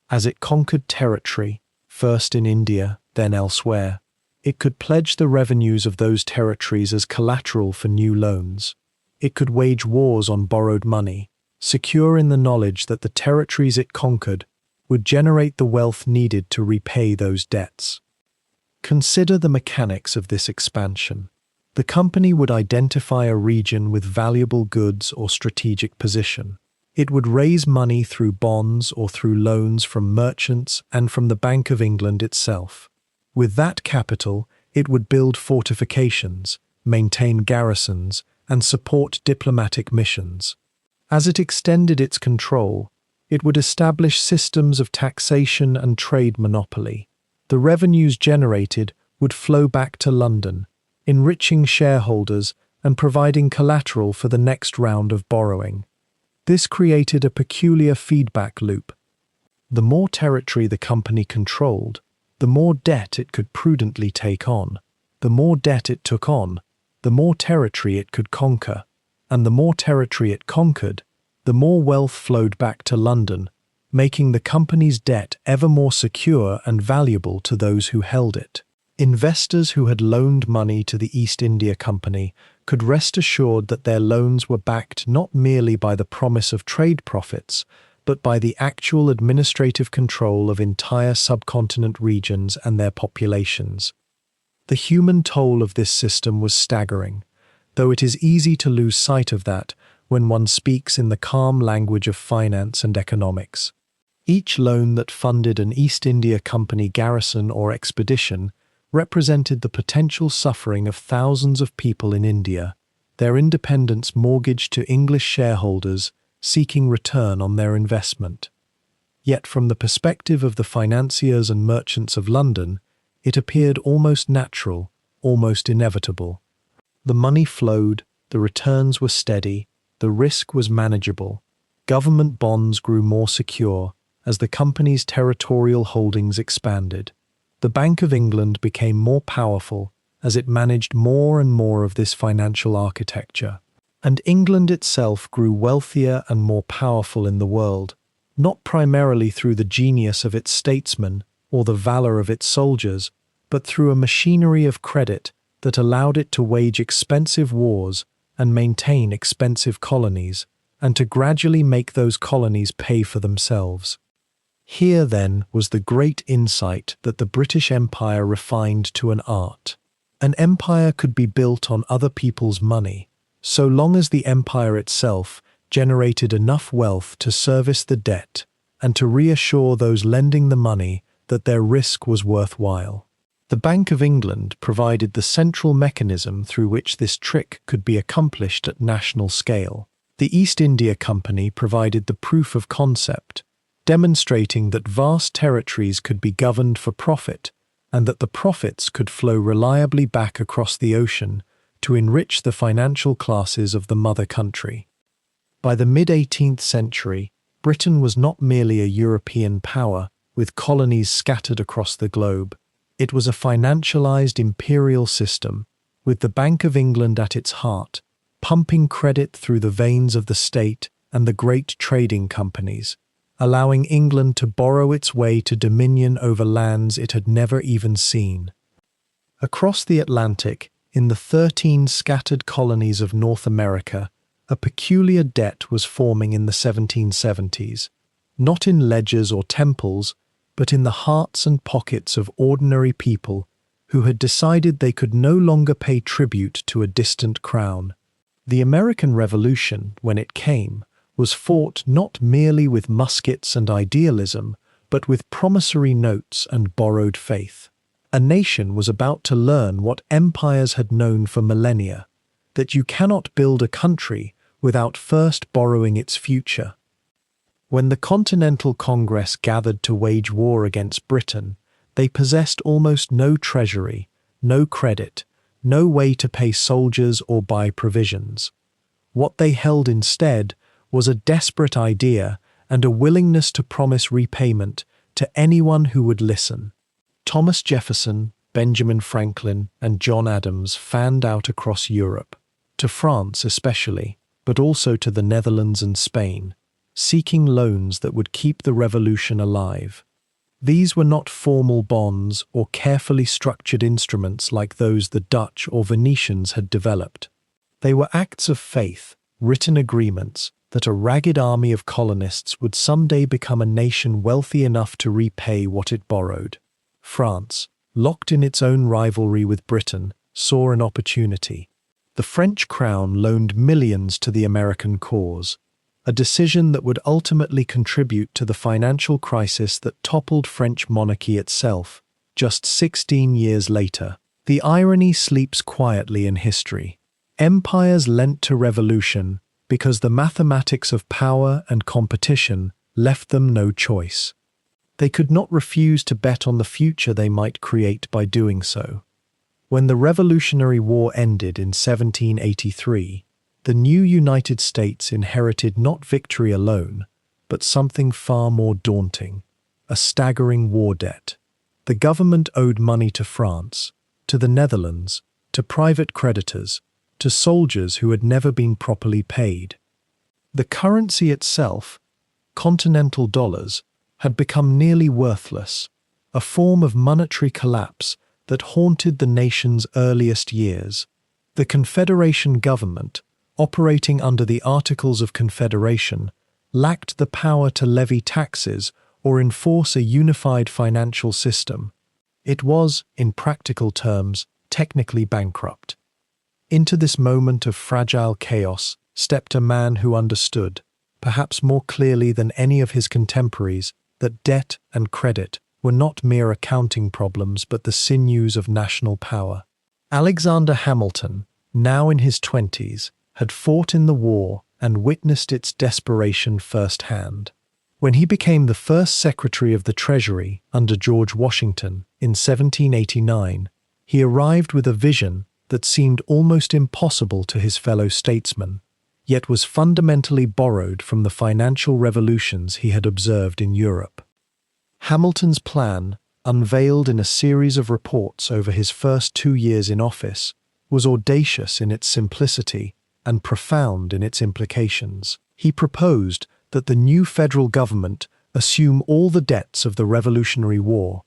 As it conquered territory, first in India, then elsewhere, it could pledge the revenues of those territories as collateral for new loans. It could wage wars on borrowed money, secure in the knowledge that the territories it conquered would generate the wealth needed to repay those debts. Consider the mechanics of this expansion. The company would identify a region with valuable goods or strategic position. It would raise money through bonds or through loans from merchants and from the Bank of England itself. With that capital, it would build fortifications, maintain garrisons, and support diplomatic missions. As it extended its control, it would establish systems of taxation and trade monopoly. The revenues generated would flow back to London, enriching shareholders and providing collateral for the next round of borrowing. This created a peculiar feedback loop. The more territory the company controlled, the more debt it could prudently take on. The more debt it took on, the more territory it could conquer. And the more territory it conquered, the more wealth flowed back to London, making the company's debt ever more secure and valuable to those who held it. Investors who had loaned money to the East India Company could rest assured that their loans were backed not merely by the promise of trade profits, but by the actual administrative control of entire subcontinent regions and their populations. The human toll of this system was staggering, though it is easy to lose sight of that when one speaks in the calm language of finance and economics. Each loan that funded an East India Company garrison or expedition represented the potential suffering of thousands of people in India, their independence mortgaged to English shareholders seeking return on their investment. Yet from the perspective of the financiers and merchants of London, it appeared almost natural, almost inevitable. The money flowed, the returns were steady, the risk was manageable. Government bonds grew more secure as the company's territorial holdings expanded. The Bank of England became more powerful as it managed more and more of this financial architecture. And England itself grew wealthier and more powerful in the world, not primarily through the genius of its statesmen or the valor of its soldiers, but through a machinery of credit that allowed it to wage expensive wars and maintain expensive colonies, and to gradually make those colonies pay for themselves. Here, then, was the great insight that the British Empire refined to an art. An empire could be built on other people's money, so long as the empire itself generated enough wealth to service the debt and to reassure those lending the money that their risk was worthwhile. The Bank of England provided the central mechanism through which this trick could be accomplished at national scale. The East India Company provided the proof of concept, demonstrating that vast territories could be governed for profit and that the profits could flow reliably back across the ocean to enrich the financial classes of the mother country. By the mid-18th century, Britain was not merely a European power with colonies scattered across the globe. It was a financialized imperial system, with the Bank of England at its heart, pumping credit through the veins of the state and the great trading companies, allowing England to borrow its way to dominion over lands it had never even seen. Across the Atlantic, in the 13 scattered colonies of North America, a peculiar debt was forming in the 1770s, not in ledgers or temples, but in the hearts and pockets of ordinary people who had decided they could no longer pay tribute to a distant crown. The American Revolution, when it came, was fought not merely with muskets and idealism, but with promissory notes and borrowed faith. A nation was about to learn what empires had known for millennia, that you cannot build a country without first borrowing its future. When the Continental Congress gathered to wage war against Britain, they possessed almost no treasury, no credit, no way to pay soldiers or buy provisions. What they held instead was a desperate idea and a willingness to promise repayment to anyone who would listen. Thomas Jefferson, Benjamin Franklin, and John Adams fanned out across Europe, to France especially, but also to the Netherlands and Spain, seeking loans that would keep the revolution alive. These were not formal bonds or carefully structured instruments like those the Dutch or Venetians had developed. They were acts of faith, written agreements that a ragged army of colonists would someday become a nation wealthy enough to repay what it borrowed. France, locked in its own rivalry with Britain, saw an opportunity. The French crown loaned millions to the American cause, a decision that would ultimately contribute to the financial crisis that toppled French monarchy itself just 16 years later. The irony sleeps quietly in history. Empires lent to revolution because the mathematics of power and competition left them no choice. They could not refuse to bet on the future they might create by doing so. When the Revolutionary War ended in 1783, the new United States inherited not victory alone, but something far more daunting, a staggering war debt. The government owed money to France, to the Netherlands, to private creditors, to soldiers who had never been properly paid. The currency itself, continental dollars, had become nearly worthless, a form of monetary collapse that haunted the nation's earliest years. The Confederation government, operating under the Articles of Confederation, lacked the power to levy taxes or enforce a unified financial system. It was, in practical terms, technically bankrupt. Into this moment of fragile chaos stepped a man who understood, perhaps more clearly than any of his contemporaries, that debt and credit were not mere accounting problems but the sinews of national power. Alexander Hamilton, now in his 20s, had fought in the war and witnessed its desperation firsthand. When he became the first Secretary of the Treasury under George Washington in 1789, he arrived with a vision that seemed almost impossible to his fellow statesmen. yet was fundamentally borrowed from the financial revolutions he had observed in Europe. Hamilton's plan, unveiled in a series of reports over his first 2 years in office, was audacious in its simplicity and profound in its implications. He proposed that the new federal government assume all the debts of the Revolutionary War,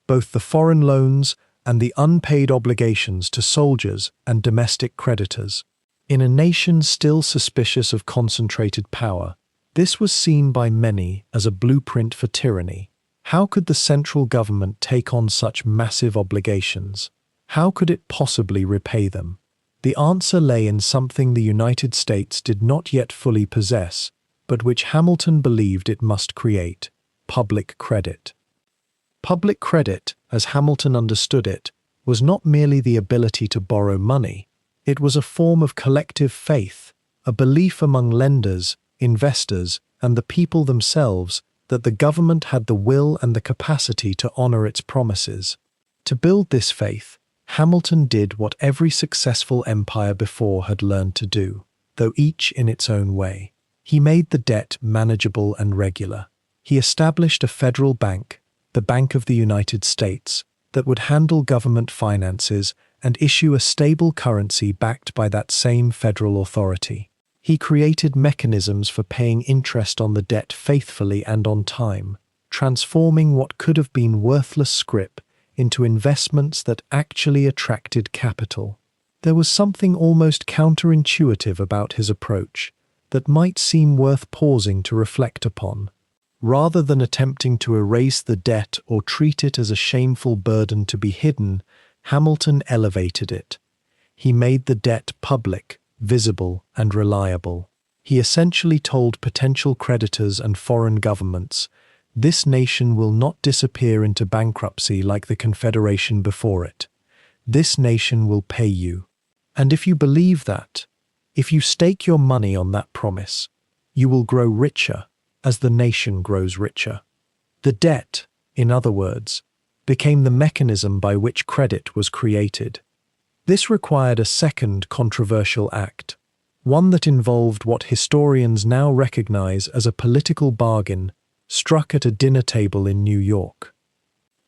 both the foreign loans and the unpaid obligations to soldiers and domestic creditors. In a nation still suspicious of concentrated power, this was seen by many as a blueprint for tyranny. How could the central government take on such massive obligations? How could it possibly repay them? The answer lay in something the United States did not yet fully possess, but which Hamilton believed it must create: public credit. Public credit, as Hamilton understood it, was not merely the ability to borrow money. It was a form of collective faith, a belief among lenders, investors, and the people themselves that the government had the will and the capacity to honor its promises. To build this faith, Hamilton did what every successful empire before had learned to do, though each in its own way. He made the debt manageable and regular. He established a federal bank, the Bank of the United States, that would handle government finances and issue a stable currency backed by that same federal authority. He created mechanisms for paying interest on the debt faithfully and on time, transforming what could have been worthless scrip into investments that actually attracted capital. There was something almost counterintuitive about his approach that might seem worth pausing to reflect upon. Rather than attempting to erase the debt or treat it as a shameful burden to be hidden, Hamilton elevated it. He made the debt public, visible, and reliable. He essentially told potential creditors and foreign governments, "This nation will not disappear into bankruptcy like the Confederation before it. This nation will pay you. And if you believe that, if you stake your money on that promise, you will grow richer as the nation grows richer." The debt, in other words, became the mechanism by which credit was created. This required a second controversial act, one that involved what historians now recognize as a political bargain struck at a dinner table in New York.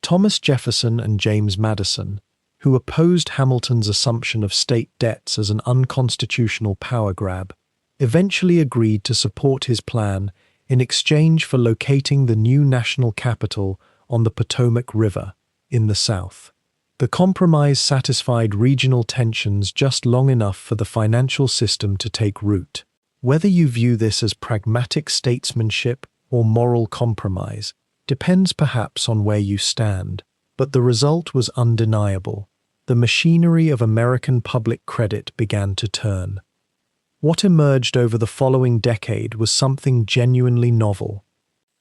Thomas Jefferson and James Madison, who opposed Hamilton's assumption of state debts as an unconstitutional power grab, eventually agreed to support his plan in exchange for locating the new national capital on the Potomac River in the South. The compromise satisfied regional tensions just long enough for the financial system to take root. Whether you view this as pragmatic statesmanship or moral compromise depends perhaps on where you stand, but the result was undeniable. The machinery of American public credit began to turn. What emerged over the following decade was something genuinely novel.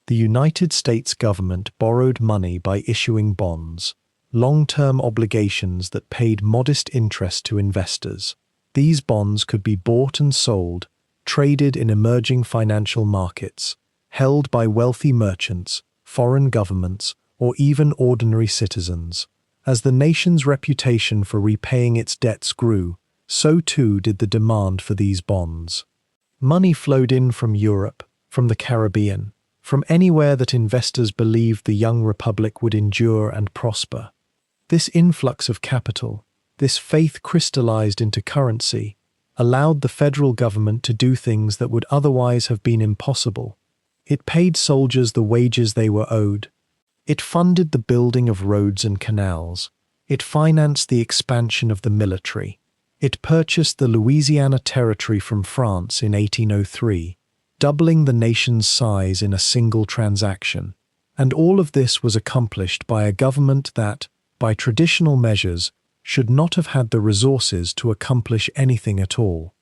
The United States government borrowed money by issuing bonds, long-term obligations that paid modest interest to investors. These bonds could be bought and sold, traded in emerging financial markets, held by wealthy merchants, foreign governments, or even ordinary citizens. As the nation's reputation for repaying its debts grew, so too did the demand for these bonds. Money flowed in from Europe, from the Caribbean, from anywhere that investors believed the young republic would endure and prosper. This influx of capital, this faith crystallized into currency, allowed the federal government to do things that would otherwise have been impossible. It paid soldiers the wages they were owed. It funded the building of roads and canals. It financed the expansion of the military. It purchased the Louisiana Territory from France in 1803, doubling the nation's size in a single transaction. And all of this was accomplished by a government that, by traditional measures, should not have had the resources to accomplish anything at all.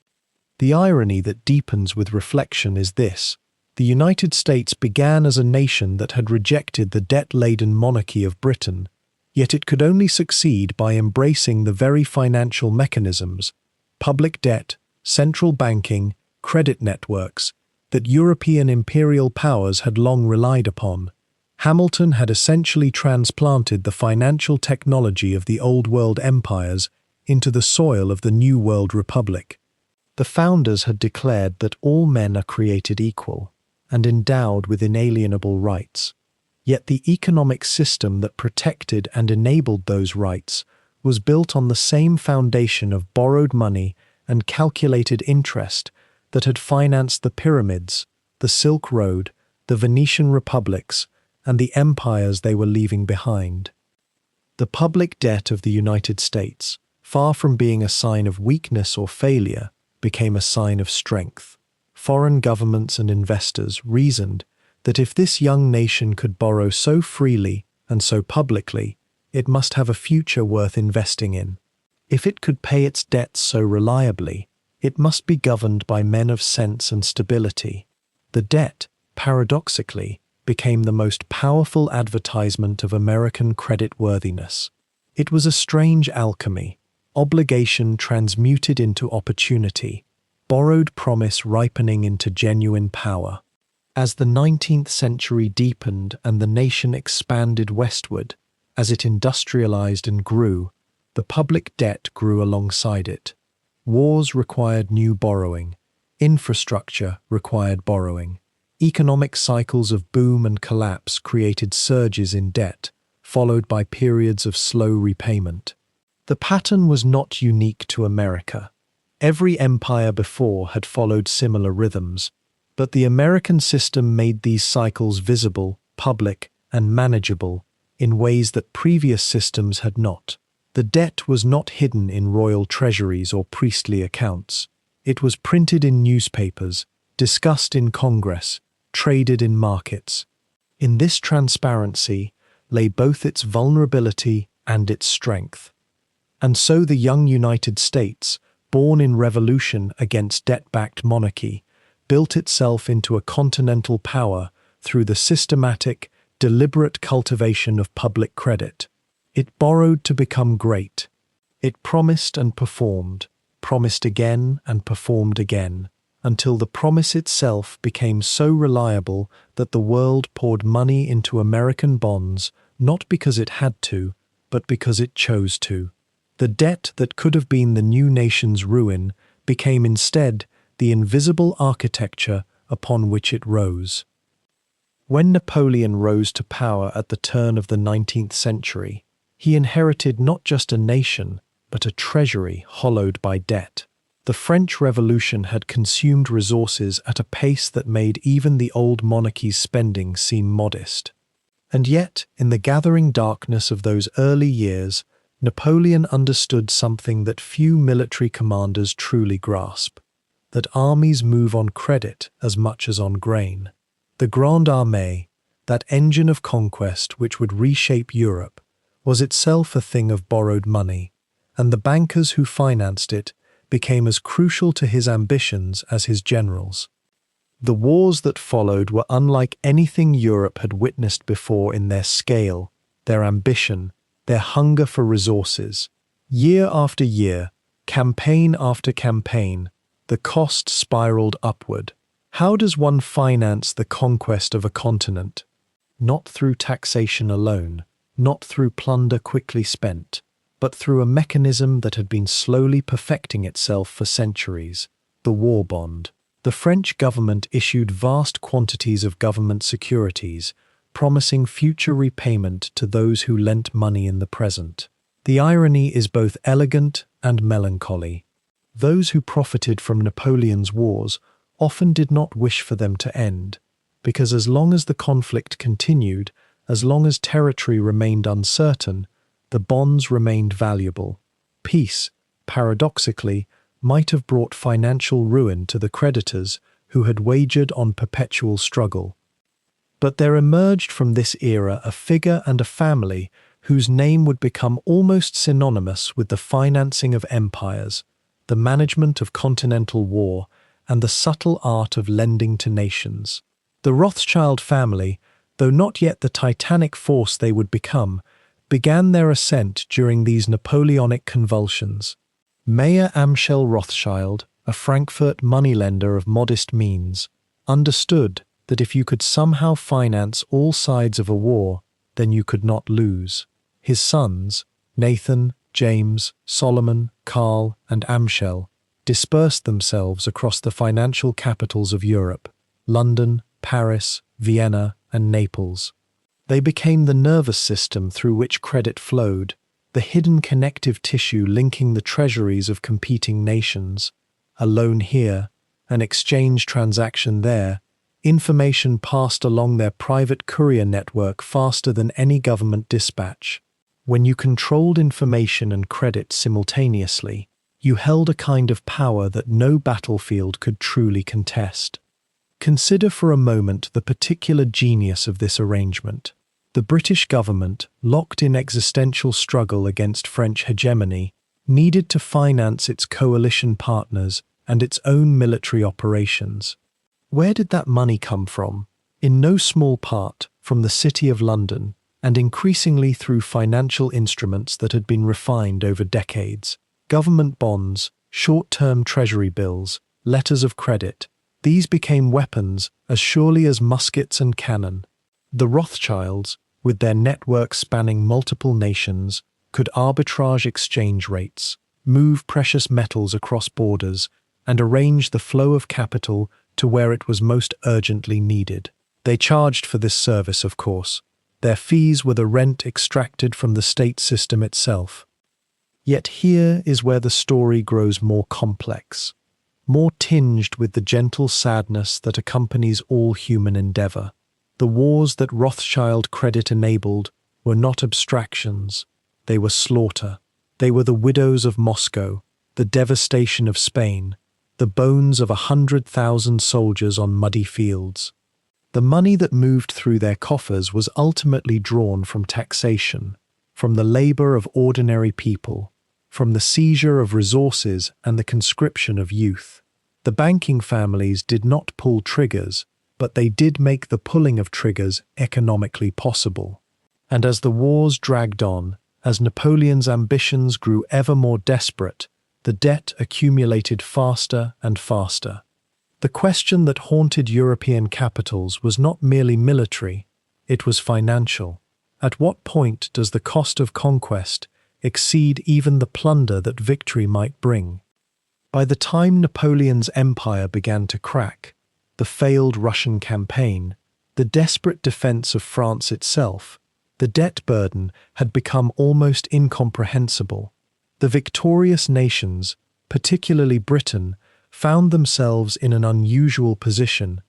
The irony that deepens with reflection is this: the United States began as a nation that had rejected the debt-laden monarchy of Britain, yet it could only succeed by embracing the very financial mechanisms, public debt, central banking, credit networks, that European imperial powers had long relied upon. Hamilton had essentially transplanted the financial technology of the Old World empires into the soil of the New World Republic. The founders had declared that all men are created equal and endowed with inalienable rights. Yet the economic system that protected and enabled those rights was built on the same foundation of borrowed money and calculated interest that had financed the pyramids, the Silk Road, the Venetian republics, and the empires they were leaving behind. The public debt of the United States, far from being a sign of weakness or failure, became a sign of strength. Foreign governments and investors reasoned that if this young nation could borrow so freely and so publicly, it must have a future worth investing in. If it could pay its debts so reliably, it must be governed by men of sense and stability. The debt, paradoxically, became the most powerful advertisement of American creditworthiness. It was a strange alchemy, obligation transmuted into opportunity, borrowed promise ripening into genuine power. As the 19th century deepened and the nation expanded westward, as it industrialized and grew, the public debt grew alongside it. Wars required new borrowing. Infrastructure required borrowing. Economic cycles of boom and collapse created surges in debt, followed by periods of slow repayment. The pattern was not unique to America. Every empire before had followed similar rhythms, but the American system made these cycles visible, public, and manageable in ways that previous systems had not. The debt was not hidden in royal treasuries or priestly accounts. It was printed in newspapers, discussed in Congress, traded in markets. In this transparency lay both its vulnerability and its strength. And so the young United States, born in revolution against debt-backed monarchy, built itself into a continental power through the systematic, deliberate cultivation of public credit. It borrowed to become great. It promised and performed, promised again and performed again, until the promise itself became so reliable that the world poured money into American bonds not because it had to, but because it chose to. The debt that could have been the new nation's ruin became instead the invisible architecture upon which it rose. When Napoleon rose to power at the turn of the 19th century, he inherited not just a nation, but a treasury hollowed by debt. The French Revolution had consumed resources at a pace that made even the old monarchy's spending seem modest. And yet, in the gathering darkness of those early years, Napoleon understood something that few military commanders truly grasp: that armies move on credit as much as on grain. The Grande Armée, that engine of conquest which would reshape Europe, was itself a thing of borrowed money, and the bankers who financed it became as crucial to his ambitions as his generals. The wars that followed were unlike anything Europe had witnessed before in their scale, their ambition, their hunger for resources. Year after year, campaign after campaign, the cost spiraled upward. How does one finance the conquest of a continent? Not through taxation alone, not through plunder quickly spent, but through a mechanism that had been slowly perfecting itself for centuries: the war bond. The French government issued vast quantities of government securities, promising future repayment to those who lent money in the present. The irony is both elegant and melancholy. Those who profited from Napoleon's wars often did not wish for them to end, because as long as the conflict continued, as long as territory remained uncertain, the bonds remained valuable. Peace, paradoxically, might have brought financial ruin to the creditors who had wagered on perpetual struggle. But there emerged from this era a figure and a family whose name would become almost synonymous with the financing of empires, the management of continental war, and the subtle art of lending to nations. The Rothschild family, though not yet the titanic force they would become, began their ascent during these Napoleonic convulsions. Mayer Amschel Rothschild, a Frankfurt moneylender of modest means, understood that if you could somehow finance all sides of a war, then you could not lose. His sons, Nathan, James, Solomon, Karl, and Amschel, dispersed themselves across the financial capitals of Europe, London, Paris, Vienna, and Naples. They became the nervous system through which credit flowed, the hidden connective tissue linking the treasuries of competing nations. A loan here, an exchange transaction there, information passed along their private courier network faster than any government dispatch. When you controlled information and credit simultaneously, you held a kind of power that no battlefield could truly contest. Consider for a moment the particular genius of this arrangement. The British government, locked in existential struggle against French hegemony, needed to finance its coalition partners and its own military operations. Where did that money come from? In no small part from the City of London, and increasingly through financial instruments that had been refined over decades. Government bonds, short-term treasury bills, letters of credit. These became weapons as surely as muskets and cannon. The Rothschilds, with their network spanning multiple nations, could arbitrage exchange rates, move precious metals across borders, and arrange the flow of capital to where it was most urgently needed. They charged for this service, of course. Their fees were the rent extracted from the state system itself. Yet here is where the story grows more complex, more tinged with the gentle sadness that accompanies all human endeavor. The wars that Rothschild credit enabled were not abstractions, they were slaughter. They were the widows of Moscow, the devastation of Spain, the bones of 100,000 soldiers on muddy fields. The money that moved through their coffers was ultimately drawn from taxation, from the labor of ordinary people, from the seizure of resources and the conscription of youth. The banking families did not pull triggers, but they did make the pulling of triggers economically possible. And as the wars dragged on, as Napoleon's ambitions grew ever more desperate, the debt accumulated faster and faster. The question that haunted European capitals was not merely military, it was financial. At what point does the cost of conquest exceed even the plunder that victory might bring? By the time Napoleon's empire began to crack, the failed Russian campaign, the desperate defense of France itself, the debt burden had become almost incomprehensible. The victorious nations, particularly Britain, found themselves in an unusual position.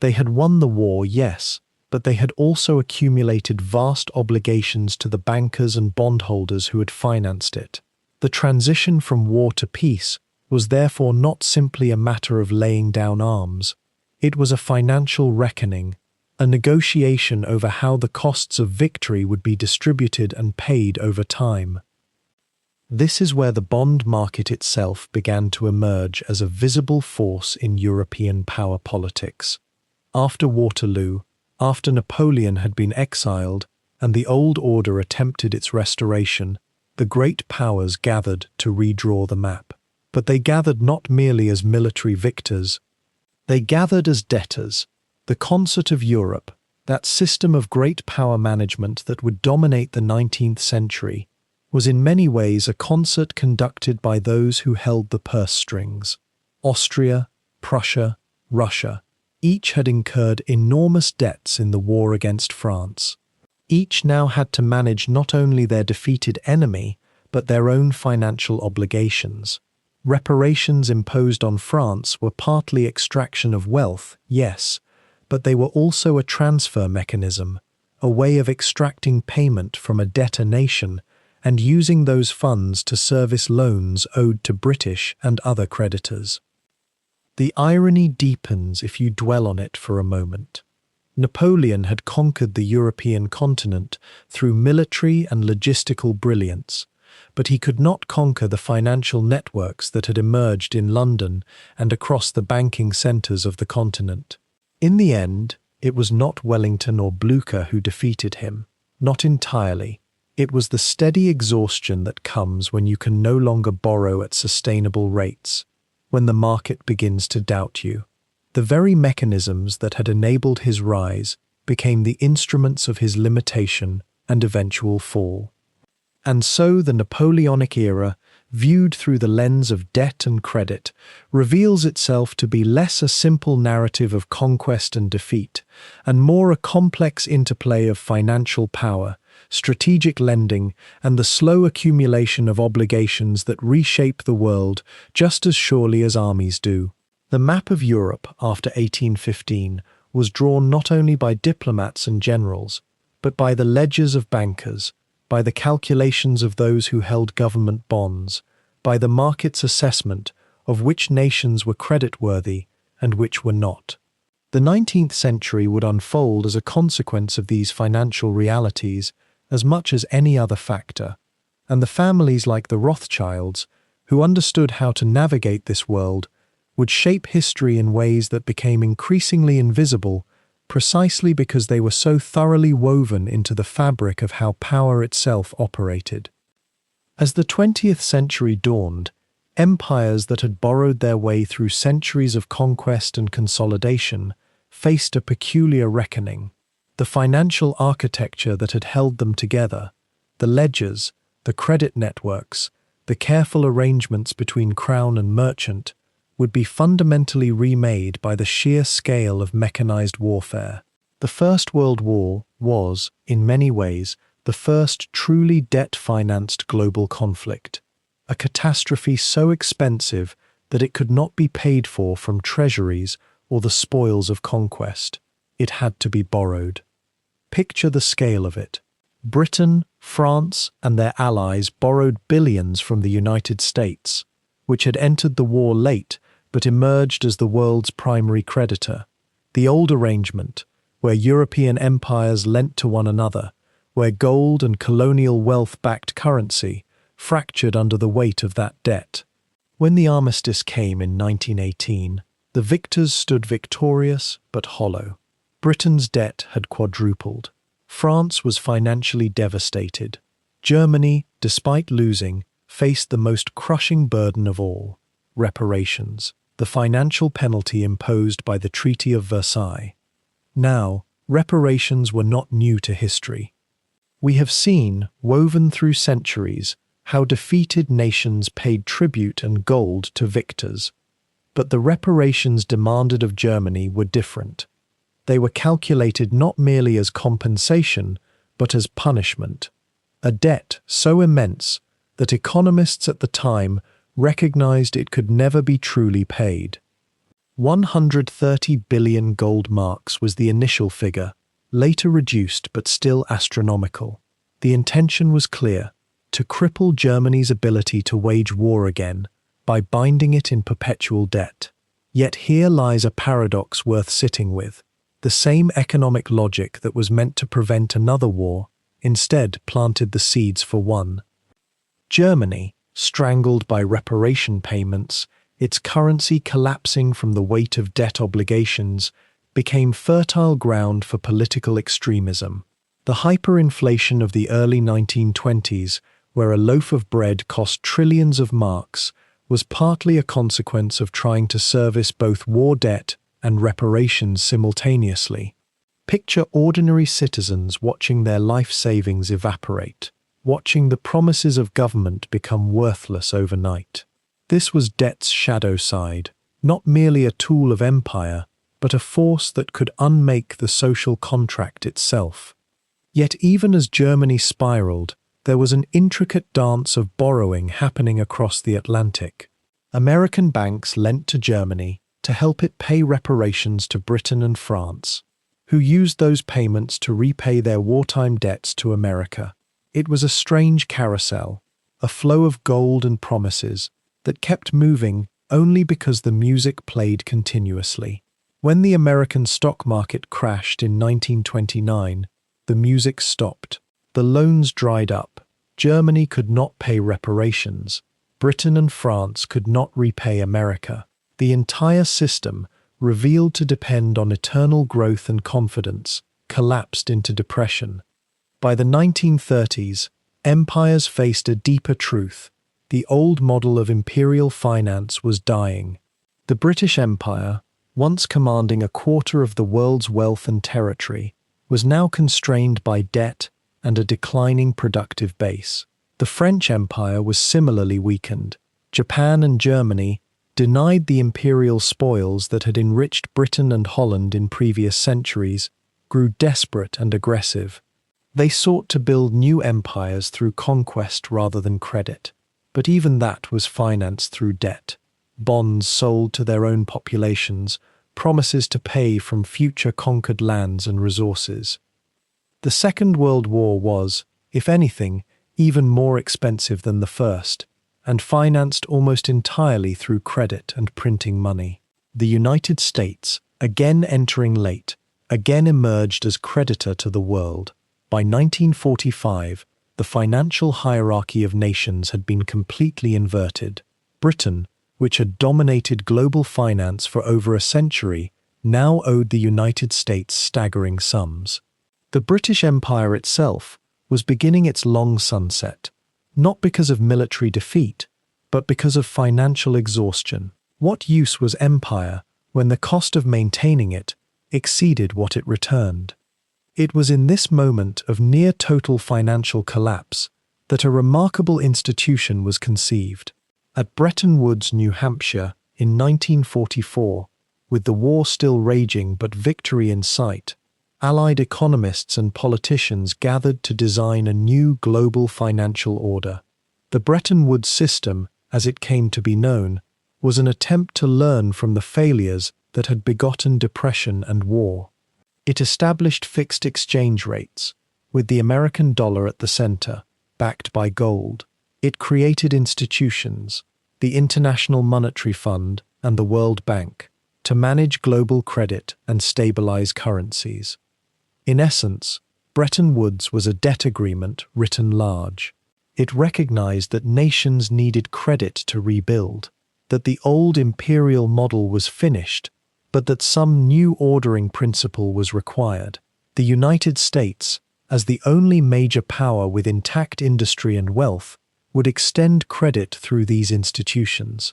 They had won the war, yes, but they had also accumulated vast obligations to the bankers and bondholders who had financed it. The transition from war to peace was therefore not simply a matter of laying down arms. It was a financial reckoning, a negotiation over how the costs of victory would be distributed and paid over time. This is where the bond market itself began to emerge as a visible force in European power politics. After Waterloo, after Napoleon had been exiled and the old order attempted its restoration, the great powers gathered to redraw the map. But they gathered not merely as military victors. They gathered as debtors, the concert of Europe, that system of great power management that would dominate the 19th century, was in many ways a concert conducted by those who held the purse strings. Austria, Prussia, Russia, each had incurred enormous debts in the war against France. Each now had to manage not only their defeated enemy, but their own financial obligations. Reparations imposed on France were partly extraction of wealth, yes, but they were also a transfer mechanism, a way of extracting payment from a debtor nation and using those funds to service loans owed to British and other creditors. The irony deepens if you dwell on it for a moment. Napoleon had conquered the European continent through military and logistical brilliance, but he could not conquer the financial networks that had emerged in London and across the banking centres of the continent. In the end, it was not Wellington or Blucher who defeated him. Not entirely. It was the steady exhaustion that comes when you can no longer borrow at sustainable rates, when the market begins to doubt you. The very mechanisms that had enabled his rise became the instruments of his limitation and eventual fall. And so the Napoleonic era viewed through the lens of debt and credit, reveals itself to be less a simple narrative of conquest and defeat, and more a complex interplay of financial power, strategic lending, and the slow accumulation of obligations that reshape the world just as surely as armies do. The map of Europe after 1815 was drawn not only by diplomats and generals, but by the ledgers of bankers, by the calculations of those who held government bonds, by the market's assessment of which nations were creditworthy and which were not. The 19th century would unfold as a consequence of these financial realities as much as any other factor, and the families like the Rothschilds, who understood how to navigate this world, would shape history in ways that became increasingly invisible precisely because they were so thoroughly woven into the fabric of how power itself operated. As the 20th century dawned, empires that had borrowed their way through centuries of conquest and consolidation faced a peculiar reckoning. The financial architecture that had held them together, the ledgers, the credit networks, the careful arrangements between crown and merchant, would be fundamentally remade by the sheer scale of mechanized warfare. The First World War was, in many ways, the first truly debt-financed global conflict, a catastrophe so expensive that it could not be paid for from treasuries or the spoils of conquest. It had to be borrowed. Picture the scale of it. Britain, France, and their allies borrowed billions from the United States, which had entered the war late but emerged as the world's primary creditor. The old arrangement, where European empires lent to one another, where gold and colonial wealth backed currency, fractured under the weight of that debt. When the armistice came in 1918, the victors stood victorious but hollow. Britain's debt had quadrupled. France was financially devastated. Germany, despite losing, faced the most crushing burden of all: reparations, the financial penalty imposed by the Treaty of Versailles. Now, reparations were not new to history. We have seen, woven through centuries, how defeated nations paid tribute and gold to victors. But the reparations demanded of Germany were different. They were calculated not merely as compensation, but as punishment. A debt so immense that economists at the time recognized it could never be truly paid. 130 billion gold marks was the initial figure, later reduced but still astronomical. The intention was clear: to cripple Germany's ability to wage war again by binding it in perpetual debt. Yet here lies a paradox worth sitting with. The same economic logic that was meant to prevent another war instead planted the seeds for one. Germany, strangled by reparation payments, its currency collapsing from the weight of debt obligations, became fertile ground for political extremism. The hyperinflation of the early 1920s, where a loaf of bread cost trillions of marks, was partly a consequence of trying to service both war debt and reparations simultaneously. Picture ordinary citizens watching their life savings evaporate, watching the promises of government become worthless overnight. This was debt's shadow side, not merely a tool of empire, but a force that could unmake the social contract itself. Yet even as Germany spiraled, there was an intricate dance of borrowing happening across the Atlantic. American banks lent to Germany to help it pay reparations to Britain and France, who used those payments to repay their wartime debts to America. It was a strange carousel, a flow of gold and promises that kept moving only because the music played continuously. When the American stock market crashed in 1929, the music stopped. The loans dried up. Germany could not pay reparations. Britain and France could not repay America. The entire system, revealed to depend on eternal growth and confidence, collapsed into depression. By the 1930s, empires faced a deeper truth. The old model of imperial finance was dying. The British Empire, once commanding a quarter of the world's wealth and territory, was now constrained by debt and a declining productive base. The French Empire was similarly weakened. Japan and Germany denied the imperial spoils that had enriched Britain and Holland in previous centuries, grew desperate and aggressive. They sought to build new empires through conquest rather than credit, but even that was financed through debt. Bonds sold to their own populations, promises to pay from future conquered lands and resources. The Second World War was, if anything, even more expensive than the First, and financed almost entirely through credit and printing money. The United States, again entering late, again emerged as creditor to the world. By 1945, the financial hierarchy of nations had been completely inverted. Britain, which had dominated global finance for over a century, now owed the United States staggering sums. The British Empire itself was beginning its long sunset, not because of military defeat, but because of financial exhaustion. What use was empire when the cost of maintaining it exceeded what it returned? It was in this moment of near-total financial collapse that a remarkable institution was conceived. At Bretton Woods, New Hampshire, in 1944, with the war still raging but victory in sight, Allied economists and politicians gathered to design a new global financial order. The Bretton Woods system, as it came to be known, was an attempt to learn from the failures that had begotten depression and war. It established fixed exchange rates, with the American dollar at the center, backed by gold. It created institutions, the International Monetary Fund and the World Bank, to manage global credit and stabilize currencies. In essence, Bretton Woods was a debt agreement written large. It recognized that nations needed credit to rebuild, that the old imperial model was finished, but that some new ordering principle was required. The United States, as the only major power with intact industry and wealth, would extend credit through these institutions.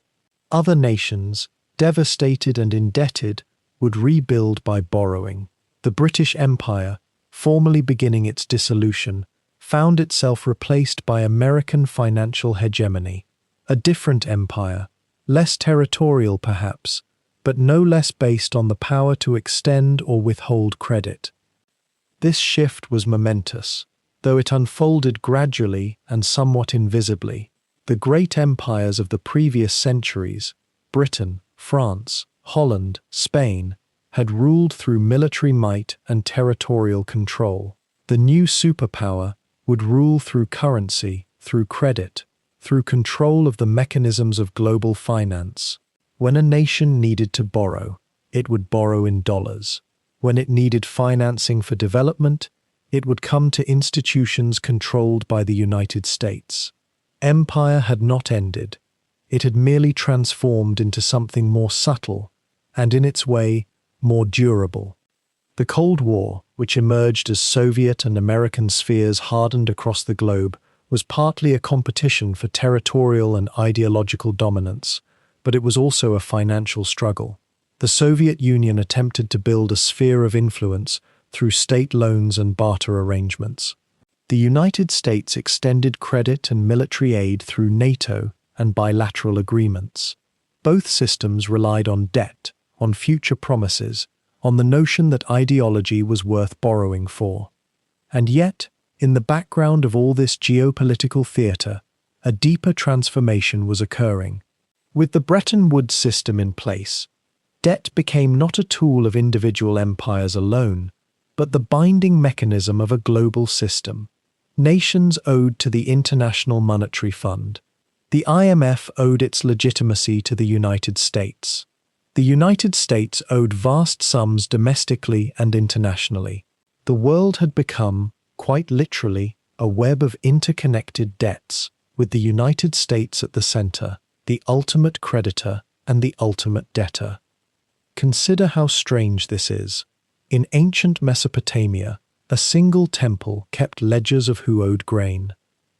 Other nations, devastated and indebted, would rebuild by borrowing. The British Empire, formally beginning its dissolution, found itself replaced by American financial hegemony. A different empire, less territorial perhaps, but no less based on the power to extend or withhold credit. This shift was momentous, though it unfolded gradually and somewhat invisibly. The great empires of the previous centuries, Britain, France, Holland, Spain, had ruled through military might and territorial control. The new superpower would rule through currency, through credit, through control of the mechanisms of global finance. When a nation needed to borrow, it would borrow in dollars. When it needed financing for development, it would come to institutions controlled by the United States. Empire had not ended. It had merely transformed into something more subtle and, in its way, more durable. The Cold War, which emerged as Soviet and American spheres hardened across the globe, was partly a competition for territorial and ideological dominance, but it was also a financial struggle. The Soviet Union attempted to build a sphere of influence through state loans and barter arrangements. The United States extended credit and military aid through NATO and bilateral agreements. Both systems relied on debt, on future promises, on the notion that ideology was worth borrowing for. And yet, in the background of all this geopolitical theater, a deeper transformation was occurring. With the Bretton Woods system in place, debt became not a tool of individual empires alone, but the binding mechanism of a global system. Nations owed to the International Monetary Fund. The IMF owed its legitimacy to the United States. The United States owed vast sums domestically and internationally. The world had become, quite literally, a web of interconnected debts, with the United States at the center, the ultimate creditor and the ultimate debtor. Consider how strange this is. In ancient Mesopotamia, a single temple kept ledgers of who owed grain.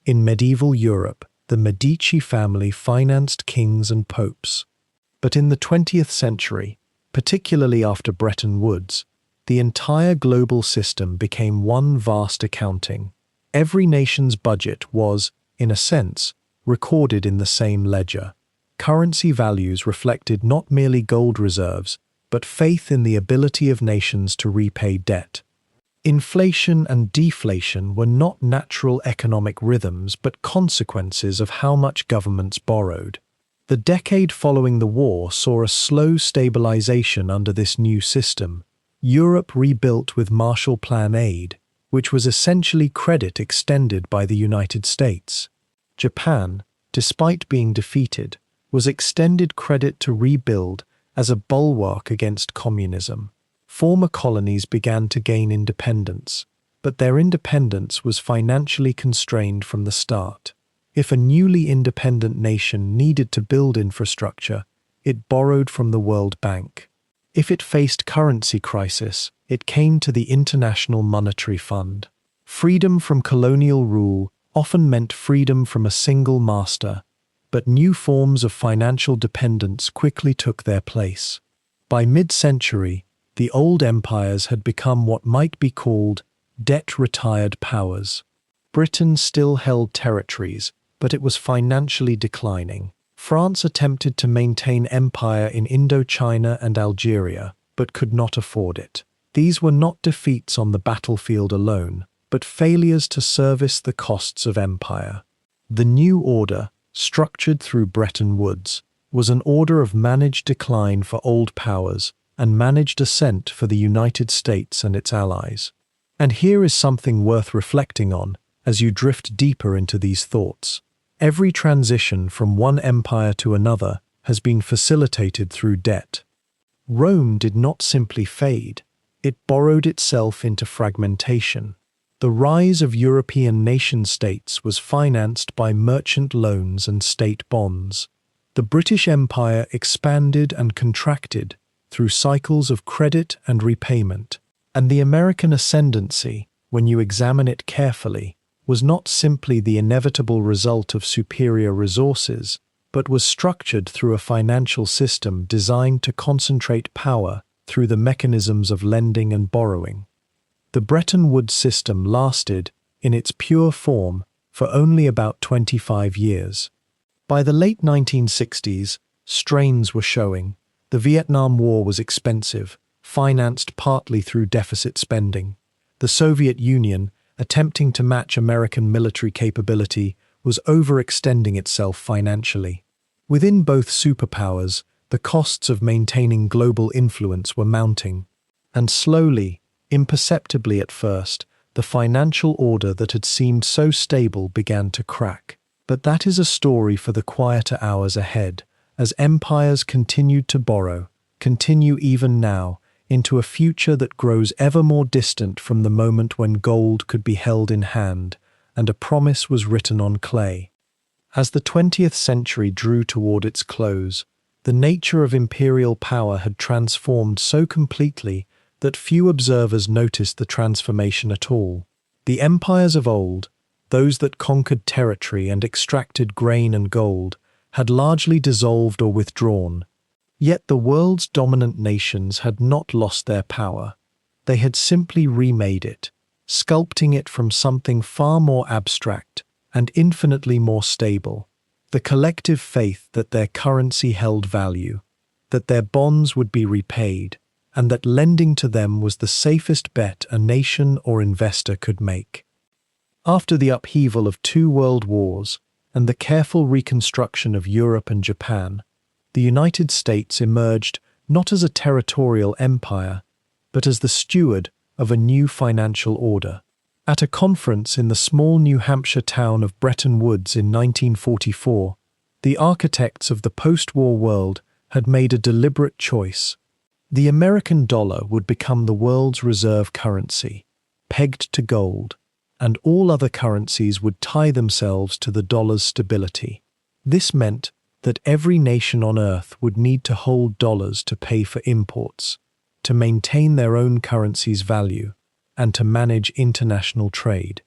In medieval Europe, the Medici family financed kings and popes. But in the 20th century, particularly after Bretton Woods, the entire global system became one vast accounting. Every nation's budget was, in a sense, recorded in the same ledger. Currency values reflected not merely gold reserves, but faith in the ability of nations to repay debt. Inflation and deflation were not natural economic rhythms but consequences of how much governments borrowed. The decade following the war saw a slow stabilization under this new system. Europe rebuilt with Marshall Plan aid, which was essentially credit extended by the United States. Japan, despite being defeated, was extended credit to rebuild as a bulwark against communism. Former colonies began to gain independence, but their independence was financially constrained from the start. If a newly independent nation needed to build infrastructure, it borrowed from the World Bank. If it faced currency crisis, it came to the International Monetary Fund. Freedom from colonial rule often meant freedom from a single master, but new forms of financial dependence quickly took their place. By mid-century, the old empires had become what might be called debt-retired powers. Britain still held territories, but it was financially declining. France attempted to maintain empire in Indochina and Algeria, but could not afford it. These were not defeats on the battlefield alone, but failures to service the costs of empire. The new order, structured through Bretton Woods, was an order of managed decline for old powers and managed ascent for the United States and its allies. And here is something worth reflecting on as you drift deeper into these thoughts. Every transition from one empire to another has been facilitated through debt. Rome did not simply fade, it borrowed itself into fragmentation. The rise of European nation-states was financed by merchant loans and state bonds. The British Empire expanded and contracted through cycles of credit and repayment, and the American ascendancy, when you examine it carefully, was not simply the inevitable result of superior resources, but was structured through a financial system designed to concentrate power through the mechanisms of lending and borrowing. The Bretton Woods system lasted, in its pure form, for only about 25 years. By the late 1960s, strains were showing. The Vietnam War was expensive, financed partly through deficit spending. The Soviet Union, attempting to match American military capability, was overextending itself financially. Within both superpowers, the costs of maintaining global influence were mounting, and slowly, imperceptibly at first, the financial order that had seemed so stable began to crack. But that is a story for the quieter hours ahead, as empires continued to borrow, continue even now, into a future that grows ever more distant from the moment when gold could be held in hand and a promise was written on clay. As the 20th century drew toward its close, the nature of imperial power had transformed so completely that few observers noticed the transformation at all. The empires of old, those that conquered territory and extracted grain and gold, had largely dissolved or withdrawn. Yet the world's dominant nations had not lost their power. They had simply remade it, sculpting it from something far more abstract and infinitely more stable. The collective faith that their currency held value, that their bonds would be repaid, and that lending to them was the safest bet a nation or investor could make. After the upheaval of 2 world wars and the careful reconstruction of Europe and Japan, the United States emerged not as a territorial empire, but as the steward of a new financial order. At a conference in the small New Hampshire town of Bretton Woods in 1944, the architects of the post-war world had made a deliberate choice. The American dollar would become the world's reserve currency, pegged to gold, and all other currencies would tie themselves to the dollar's stability. This meant that every nation on Earth would need to hold dollars to pay for imports, to maintain their own currency's value, and to manage international trade.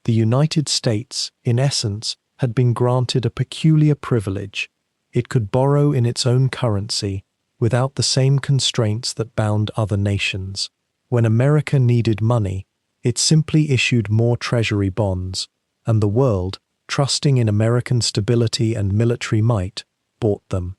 The United States, in essence, had been granted a peculiar privilege. It could borrow in its own currency without the same constraints that bound other nations. When America needed money, it simply issued more treasury bonds, and the world, trusting in American stability and military might, bought them.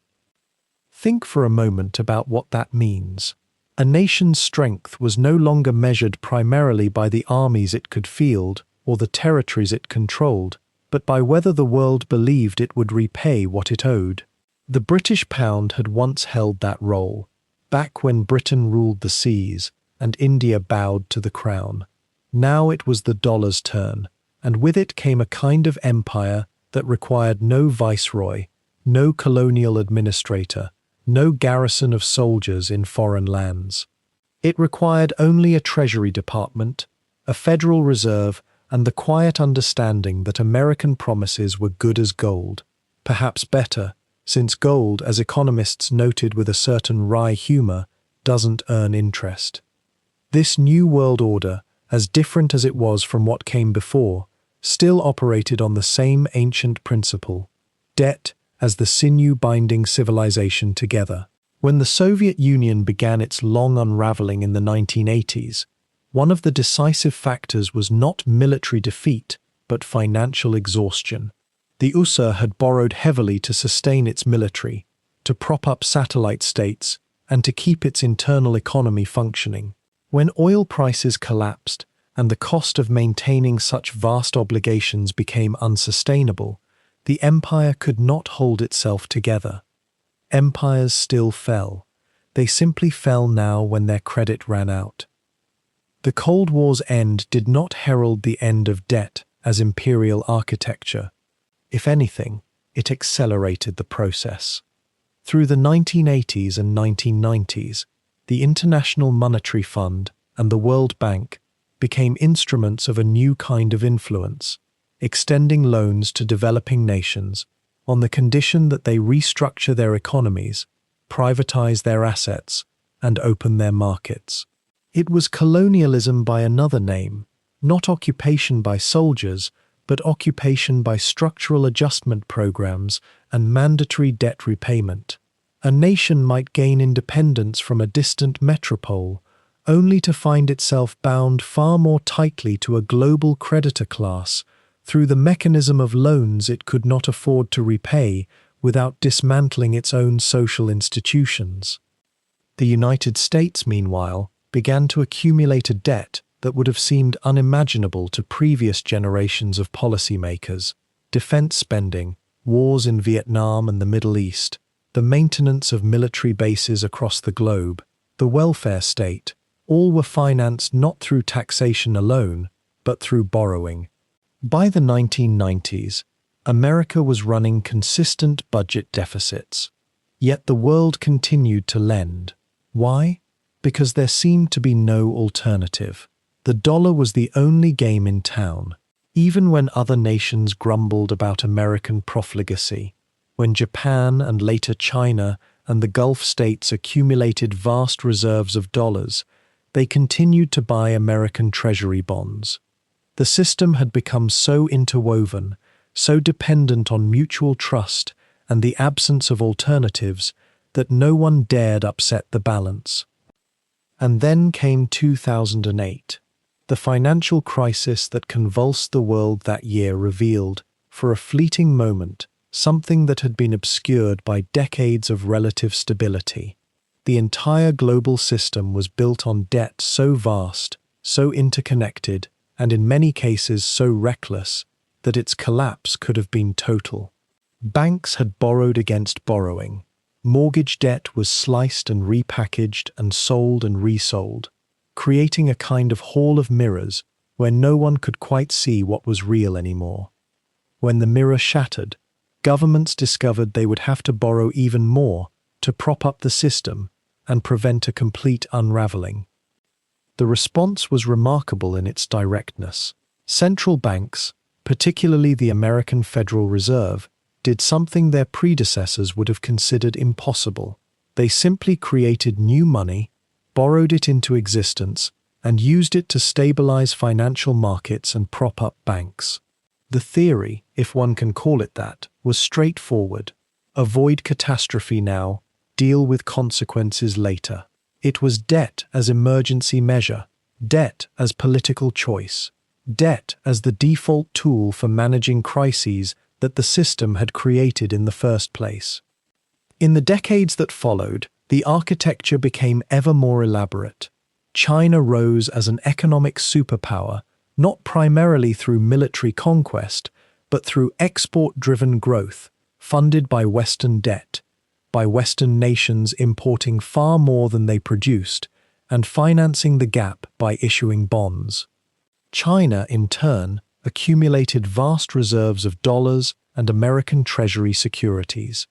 Think for a moment about what that means. A nation's strength was no longer measured primarily by the armies it could field or the territories it controlled, but by whether the world believed it would repay what it owed. The British pound had once held that role, back when Britain ruled the seas and India bowed to the crown. Now it was the dollar's turn, and with it came a kind of empire that required no viceroy, no colonial administrator, no garrison of soldiers in foreign lands. It required only a treasury department, a Federal Reserve, and the quiet understanding that American promises were good as gold, perhaps better, since gold, as economists noted with a certain wry humor, doesn't earn interest. This new world order, as different as it was from what came before, still operated on the same ancient principle: debt as the sinew binding civilization together. When the Soviet Union began its long unraveling in the 1980s, one of the decisive factors was not military defeat, but financial exhaustion. The USSR had borrowed heavily to sustain its military, to prop up satellite states, and to keep its internal economy functioning. When oil prices collapsed and the cost of maintaining such vast obligations became unsustainable, the empire could not hold itself together. Empires still fell. They simply fell now when their credit ran out. The Cold War's end did not herald the end of debt as imperial architecture. If anything, it accelerated the process. Through the 1980s and 1990s, the International Monetary Fund and the World Bank became instruments of a new kind of influence, extending loans to developing nations on the condition that they restructure their economies, privatize their assets, and open their markets. It was colonialism by another name, not occupation by soldiers, but occupation by structural adjustment programs and mandatory debt repayment. A nation might gain independence from a distant metropole, only to find itself bound far more tightly to a global creditor class through the mechanism of loans it could not afford to repay without dismantling its own social institutions. The United States, meanwhile, began to accumulate a debt that would have seemed unimaginable to previous generations of policymakers: defense spending, wars in Vietnam and the Middle East, the maintenance of military bases across the globe, the welfare state, all were financed not through taxation alone, but through borrowing. By the 1990s, America was running consistent budget deficits. Yet the world continued to lend. Why? Because there seemed to be no alternative. The dollar was the only game in town, even when other nations grumbled about American profligacy. When Japan and later China and the Gulf states accumulated vast reserves of dollars, they continued to buy American treasury bonds. The system had become so interwoven, so dependent on mutual trust and the absence of alternatives, that no one dared upset the balance. And then came 2008. The financial crisis that convulsed the world that year revealed, for a fleeting moment, something that had been obscured by decades of relative stability. The entire global system was built on debt so vast, so interconnected, and in many cases so reckless, that its collapse could have been total. Banks had borrowed against borrowing. Mortgage debt was sliced and repackaged and sold and resold, creating a kind of hall of mirrors where no one could quite see what was real anymore. When the mirror shattered, governments discovered they would have to borrow even more to prop up the system and prevent a complete unraveling. The response was remarkable in its directness. Central banks, particularly the American Federal Reserve, did something their predecessors would have considered impossible. They simply created new money, borrowed it into existence, and used it to stabilize financial markets and prop up banks. The theory, if one can call it that, was straightforward. Avoid catastrophe now, deal with consequences later. It was debt as emergency measure, debt as political choice. debt as the default tool for managing crises that the system had created in the first place. In the decades that followed, the architecture became ever more elaborate. China rose as an economic superpower, not primarily through military conquest, but through export-driven growth, funded by Western debt, by Western nations importing far more than they produced, and financing the gap by issuing bonds. China, in turn, accumulated vast reserves of dollars and American Treasury securities,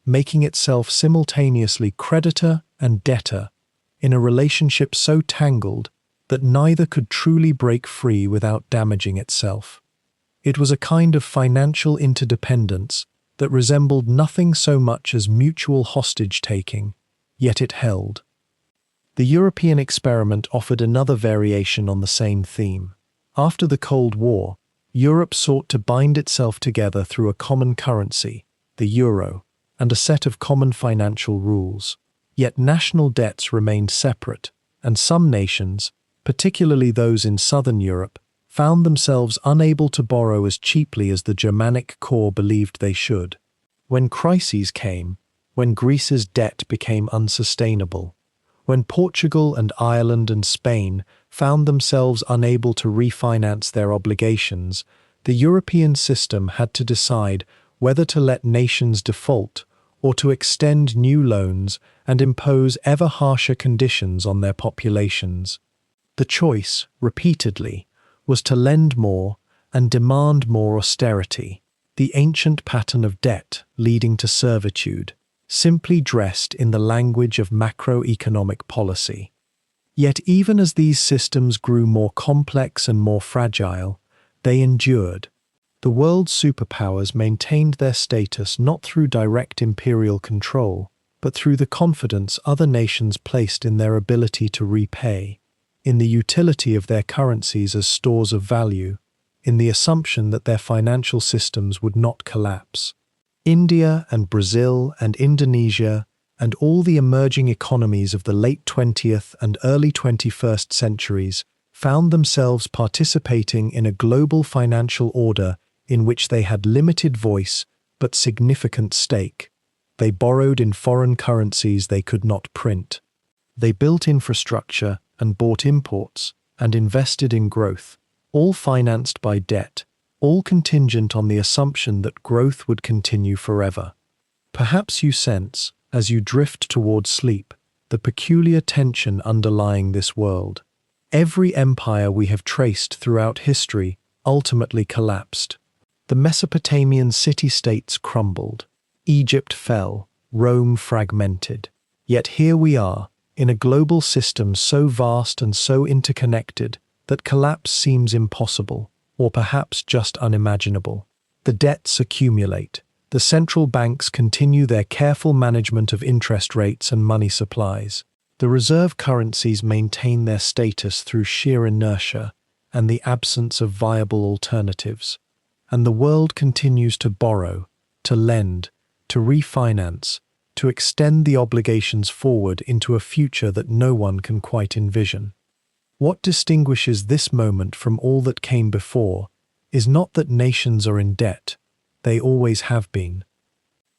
making itself simultaneously creditor and debtor in a relationship so tangled that neither could truly break free without damaging itself. It was a kind of financial interdependence that resembled nothing so much as mutual hostage-taking, yet it held. The European experiment offered another variation on the same theme. After the Cold War, Europe sought to bind itself together through a common currency, the euro, and a set of common financial rules. Yet national debts remained separate, and some nations, particularly those in southern Europe, found themselves unable to borrow as cheaply as the Germanic core believed they should. When crises came, when Greece's debt became unsustainable, when Portugal and Ireland and Spain found themselves unable to refinance their obligations, the European system had to decide whether to let nations default or to extend new loans and impose ever harsher conditions on their populations. The choice, repeatedly, was to lend more and demand more austerity, the ancient pattern of debt leading to servitude, simply dressed in the language of macroeconomic policy. Yet even as these systems grew more complex and more fragile, they endured. The world's superpowers maintained their status not through direct imperial control, but through the confidence other nations placed in their ability to repay, in the utility of their currencies as stores of value, in the assumption that their financial systems would not collapse. India and Brazil and Indonesia and all the emerging economies of the late 20th and early 21st centuries found themselves participating in a global financial order in which they had limited voice but significant stake. They borrowed in foreign currencies they could not print. They built infrastructure and bought imports and invested in growth, all financed by debt, all contingent on the assumption that growth would continue forever. Perhaps you sense, as you drift toward sleep, the peculiar tension underlying this world. Every empire we have traced throughout history ultimately collapsed. The Mesopotamian city-states crumbled. Egypt fell, Rome fragmented. Yet here we are, in a global system so vast and so interconnected that collapse seems impossible, or perhaps just unimaginable. The debts accumulate. The central banks continue their careful management of interest rates and money supplies. The reserve currencies maintain their status through sheer inertia and the absence of viable alternatives. And the world continues to borrow, to lend, to refinance, to extend the obligations forward into a future that no one can quite envision. What distinguishes this moment from all that came before is not that nations are in debt, they always have been.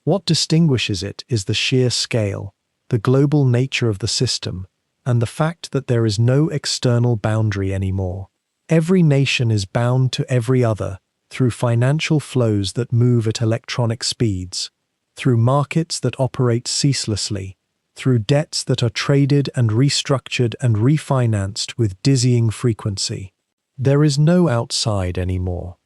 What distinguishes it is the sheer scale, the global nature of the system, and the fact that there is no external boundary anymore. Every nation is bound to every other through financial flows that move at electronic speeds, through markets that operate ceaselessly, through debts that are traded and restructured and refinanced with dizzying frequency. There is no outside anymore.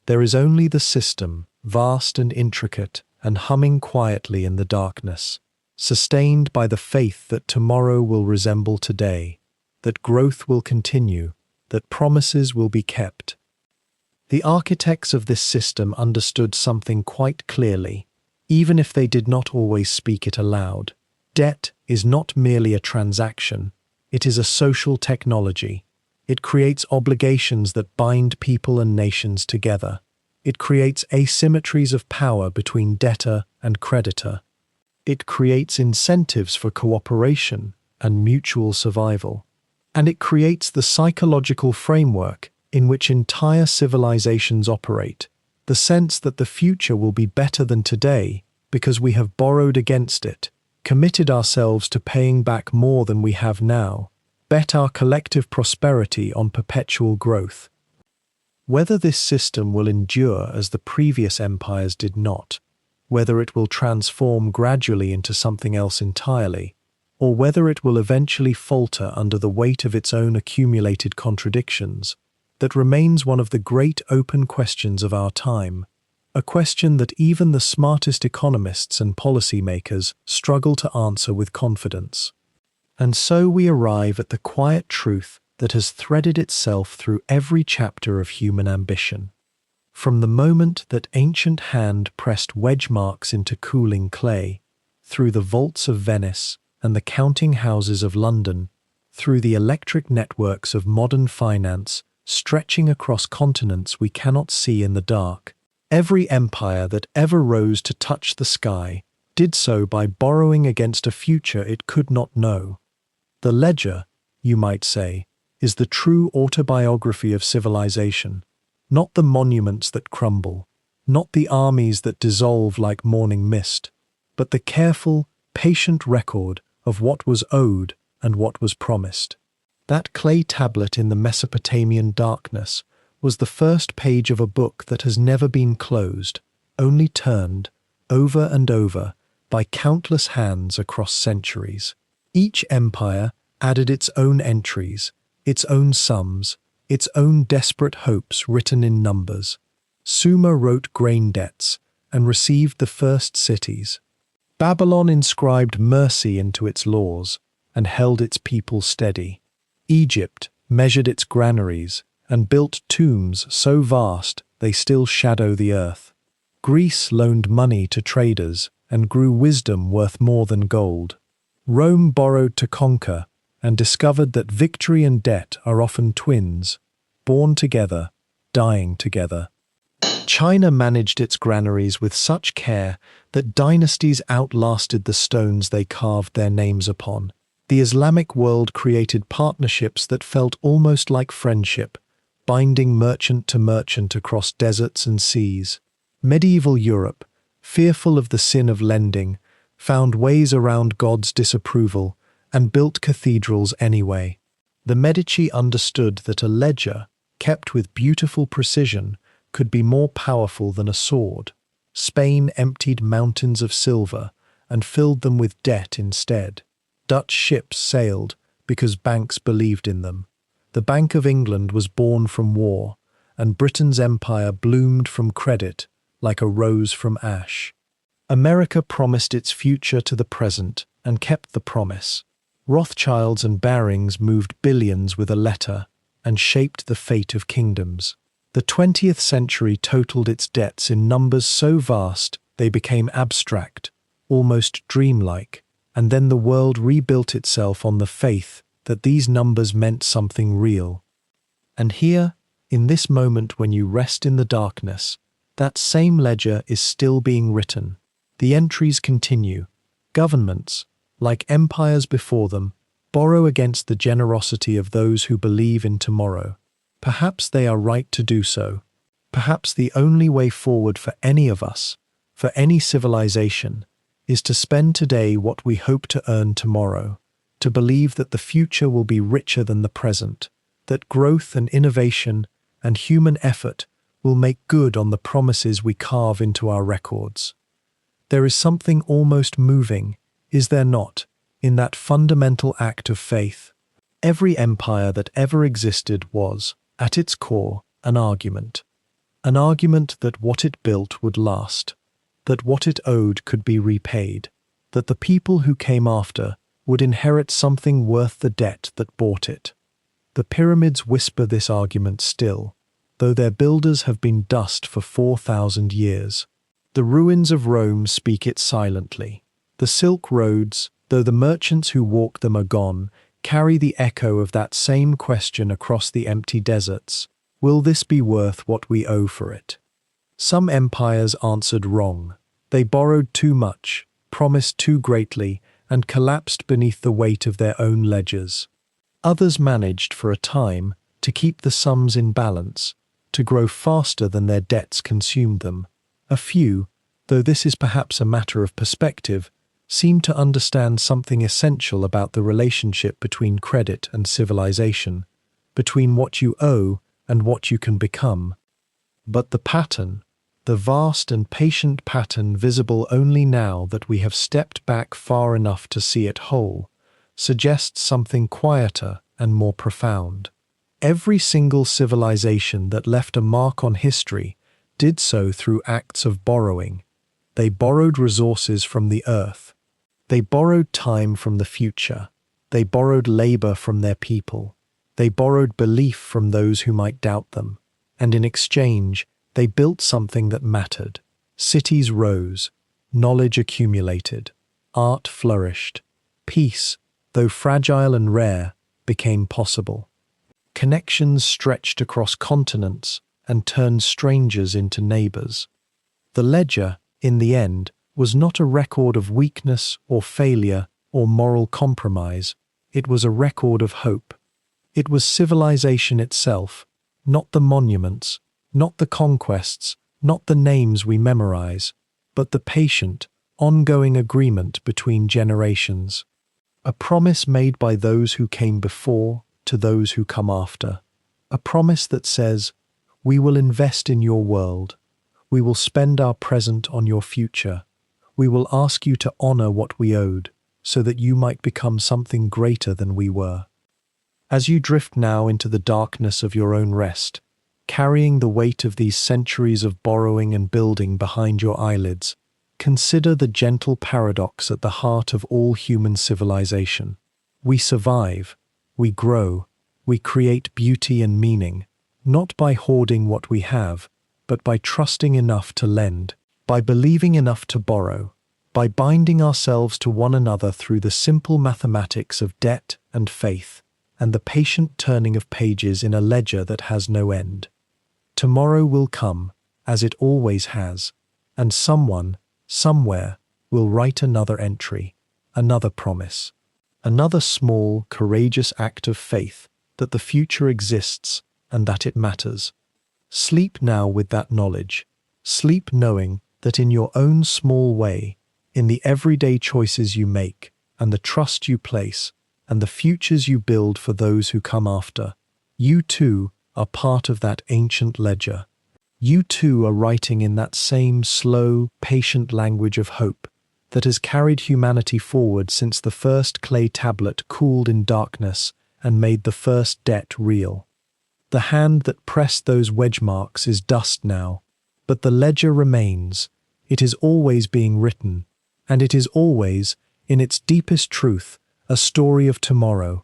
There is only the system, vast and intricate, and humming quietly in the darkness, sustained by the faith that tomorrow will resemble today, that growth will continue, that promises will be kept. The architects of this system understood something quite clearly, even if they did not always speak it aloud. Debt is not merely a transaction, it is a social technology. It creates obligations that bind people and nations together. It creates asymmetries of power between debtor and creditor. It creates incentives for cooperation and mutual survival. And it creates the psychological framework in which entire civilizations operate, the sense that the future will be better than today because we have borrowed against it, committed ourselves to paying back more than we have now, bet our collective prosperity on perpetual growth. Whether this system will endure as the previous empires did not, whether it will transform gradually into something else entirely, or whether it will eventually falter under the weight of its own accumulated contradictions, that remains one of the great open questions of our time, a question that even the smartest economists and policymakers struggle to answer with confidence. And so we arrive at the quiet truth that has threaded itself through every chapter of human ambition. From the moment that ancient hand pressed wedge marks into cooling clay, through the vaults of Venice and the counting houses of London, through the electric networks of modern finance stretching across continents we cannot see in the dark, every empire that ever rose to touch the sky did so by borrowing against a future it could not know. The ledger, you might say, is the true autobiography of civilization, not the monuments that crumble, not the armies that dissolve like morning mist, but the careful, patient record of what was owed and what was promised. That clay tablet in the Mesopotamian darkness was the first page of a book that has never been closed, only turned, over and over, by countless hands across centuries. Each empire added its own entries, its own sums, its own desperate hopes written in numbers. Sumer wrote grain debts and received the first cities. Babylon inscribed mercy into its laws and held its people steady. Egypt measured its granaries and built tombs so vast they still shadow the earth. Greece loaned money to traders and grew wisdom worth more than gold. Rome borrowed to conquer and discovered that victory and debt are often twins, born together, dying together. China managed its granaries with such care that dynasties outlasted the stones they carved their names upon. The Islamic world created partnerships that felt almost like friendship, binding merchant to merchant across deserts and seas. Medieval Europe, fearful of the sin of lending, found ways around God's disapproval and built cathedrals anyway. The Medici understood that a ledger, kept with beautiful precision, could be more powerful than a sword. Spain emptied mountains of silver and filled them with debt instead. Dutch ships sailed because banks believed in them. The Bank of England was born from war, and Britain's empire bloomed from credit like a rose from ash. America promised its future to the present and kept the promise. Rothschilds and Barings moved billions with a letter and shaped the fate of kingdoms. The 20th century totaled its debts in numbers so vast they became abstract, almost dreamlike, and then the world rebuilt itself on the faith that these numbers meant something real. And here, in this moment when you rest in the darkness, that same ledger is still being written. The entries continue. Governments, like empires before them, borrow against the generosity of those who believe in tomorrow. Perhaps they are right to do so. Perhaps the only way forward for any of us, for any civilization, is to spend today what we hope to earn tomorrow, to believe that the future will be richer than the present, that growth and innovation and human effort will make good on the promises we carve into our records. There is something almost moving, is there not, in that fundamental act of faith? Every empire that ever existed was, at its core, an argument that what it built would last, that what it owed could be repaid, that the people who came after would inherit something worth the debt that bought it. The pyramids whisper this argument still, though their builders have been dust for 4,000 years. The ruins of Rome speak it silently. The Silk Roads, though the merchants who walk them are gone, carry the echo of that same question across the empty deserts. Will this be worth what we owe for it? Some empires answered wrong. They borrowed too much, promised too greatly, and collapsed beneath the weight of their own ledgers. Others managed, for a time, to keep the sums in balance, to grow faster than their debts consumed them. A few, though this is perhaps a matter of perspective, seem to understand something essential about the relationship between credit and civilization, between what you owe and what you can become. But the pattern, the vast and patient pattern visible only now that we have stepped back far enough to see it whole, suggests something quieter and more profound. Every single civilization that left a mark on history did so through acts of borrowing. They borrowed resources from the earth. They borrowed time from the future. They borrowed labor from their people. They borrowed belief from those who might doubt them. And in exchange, they built something that mattered. Cities rose. Knowledge accumulated. Art flourished. Peace, though fragile and rare, became possible. Connections stretched across continents and turned strangers into neighbors. The ledger, in the end, was not a record of weakness or failure or moral compromise. It was a record of hope. It was civilization itself, not the monuments, not the conquests, not the names we memorize, but the patient, ongoing agreement between generations. A promise made by those who came before to those who come after. A promise that says, "We will invest in your world. We will spend our present on your future. We will ask you to honor what we owed, so that you might become something greater than we were." As you drift now into the darkness of your own rest, carrying the weight of these centuries of borrowing and building behind your eyelids, consider the gentle paradox at the heart of all human civilization. We survive, we grow, we create beauty and meaning, not by hoarding what we have, but by trusting enough to lend, by believing enough to borrow, by binding ourselves to one another through the simple mathematics of debt and faith, and the patient turning of pages in a ledger that has no end. Tomorrow will come, as it always has, and someone, somewhere, will write another entry, another promise, another small, courageous act of faith that the future exists and that it matters. Sleep now with that knowledge. Sleep knowing that in your own small way, in the everyday choices you make, and the trust you place, and the futures you build for those who come after, you too are part of that ancient ledger. You too are writing in that same slow, patient language of hope that has carried humanity forward since the first clay tablet cooled in darkness and made the first debt real. The hand that pressed those wedge marks is dust now, but the ledger remains. It is always being written, and it is always, in its deepest truth, a story of tomorrow,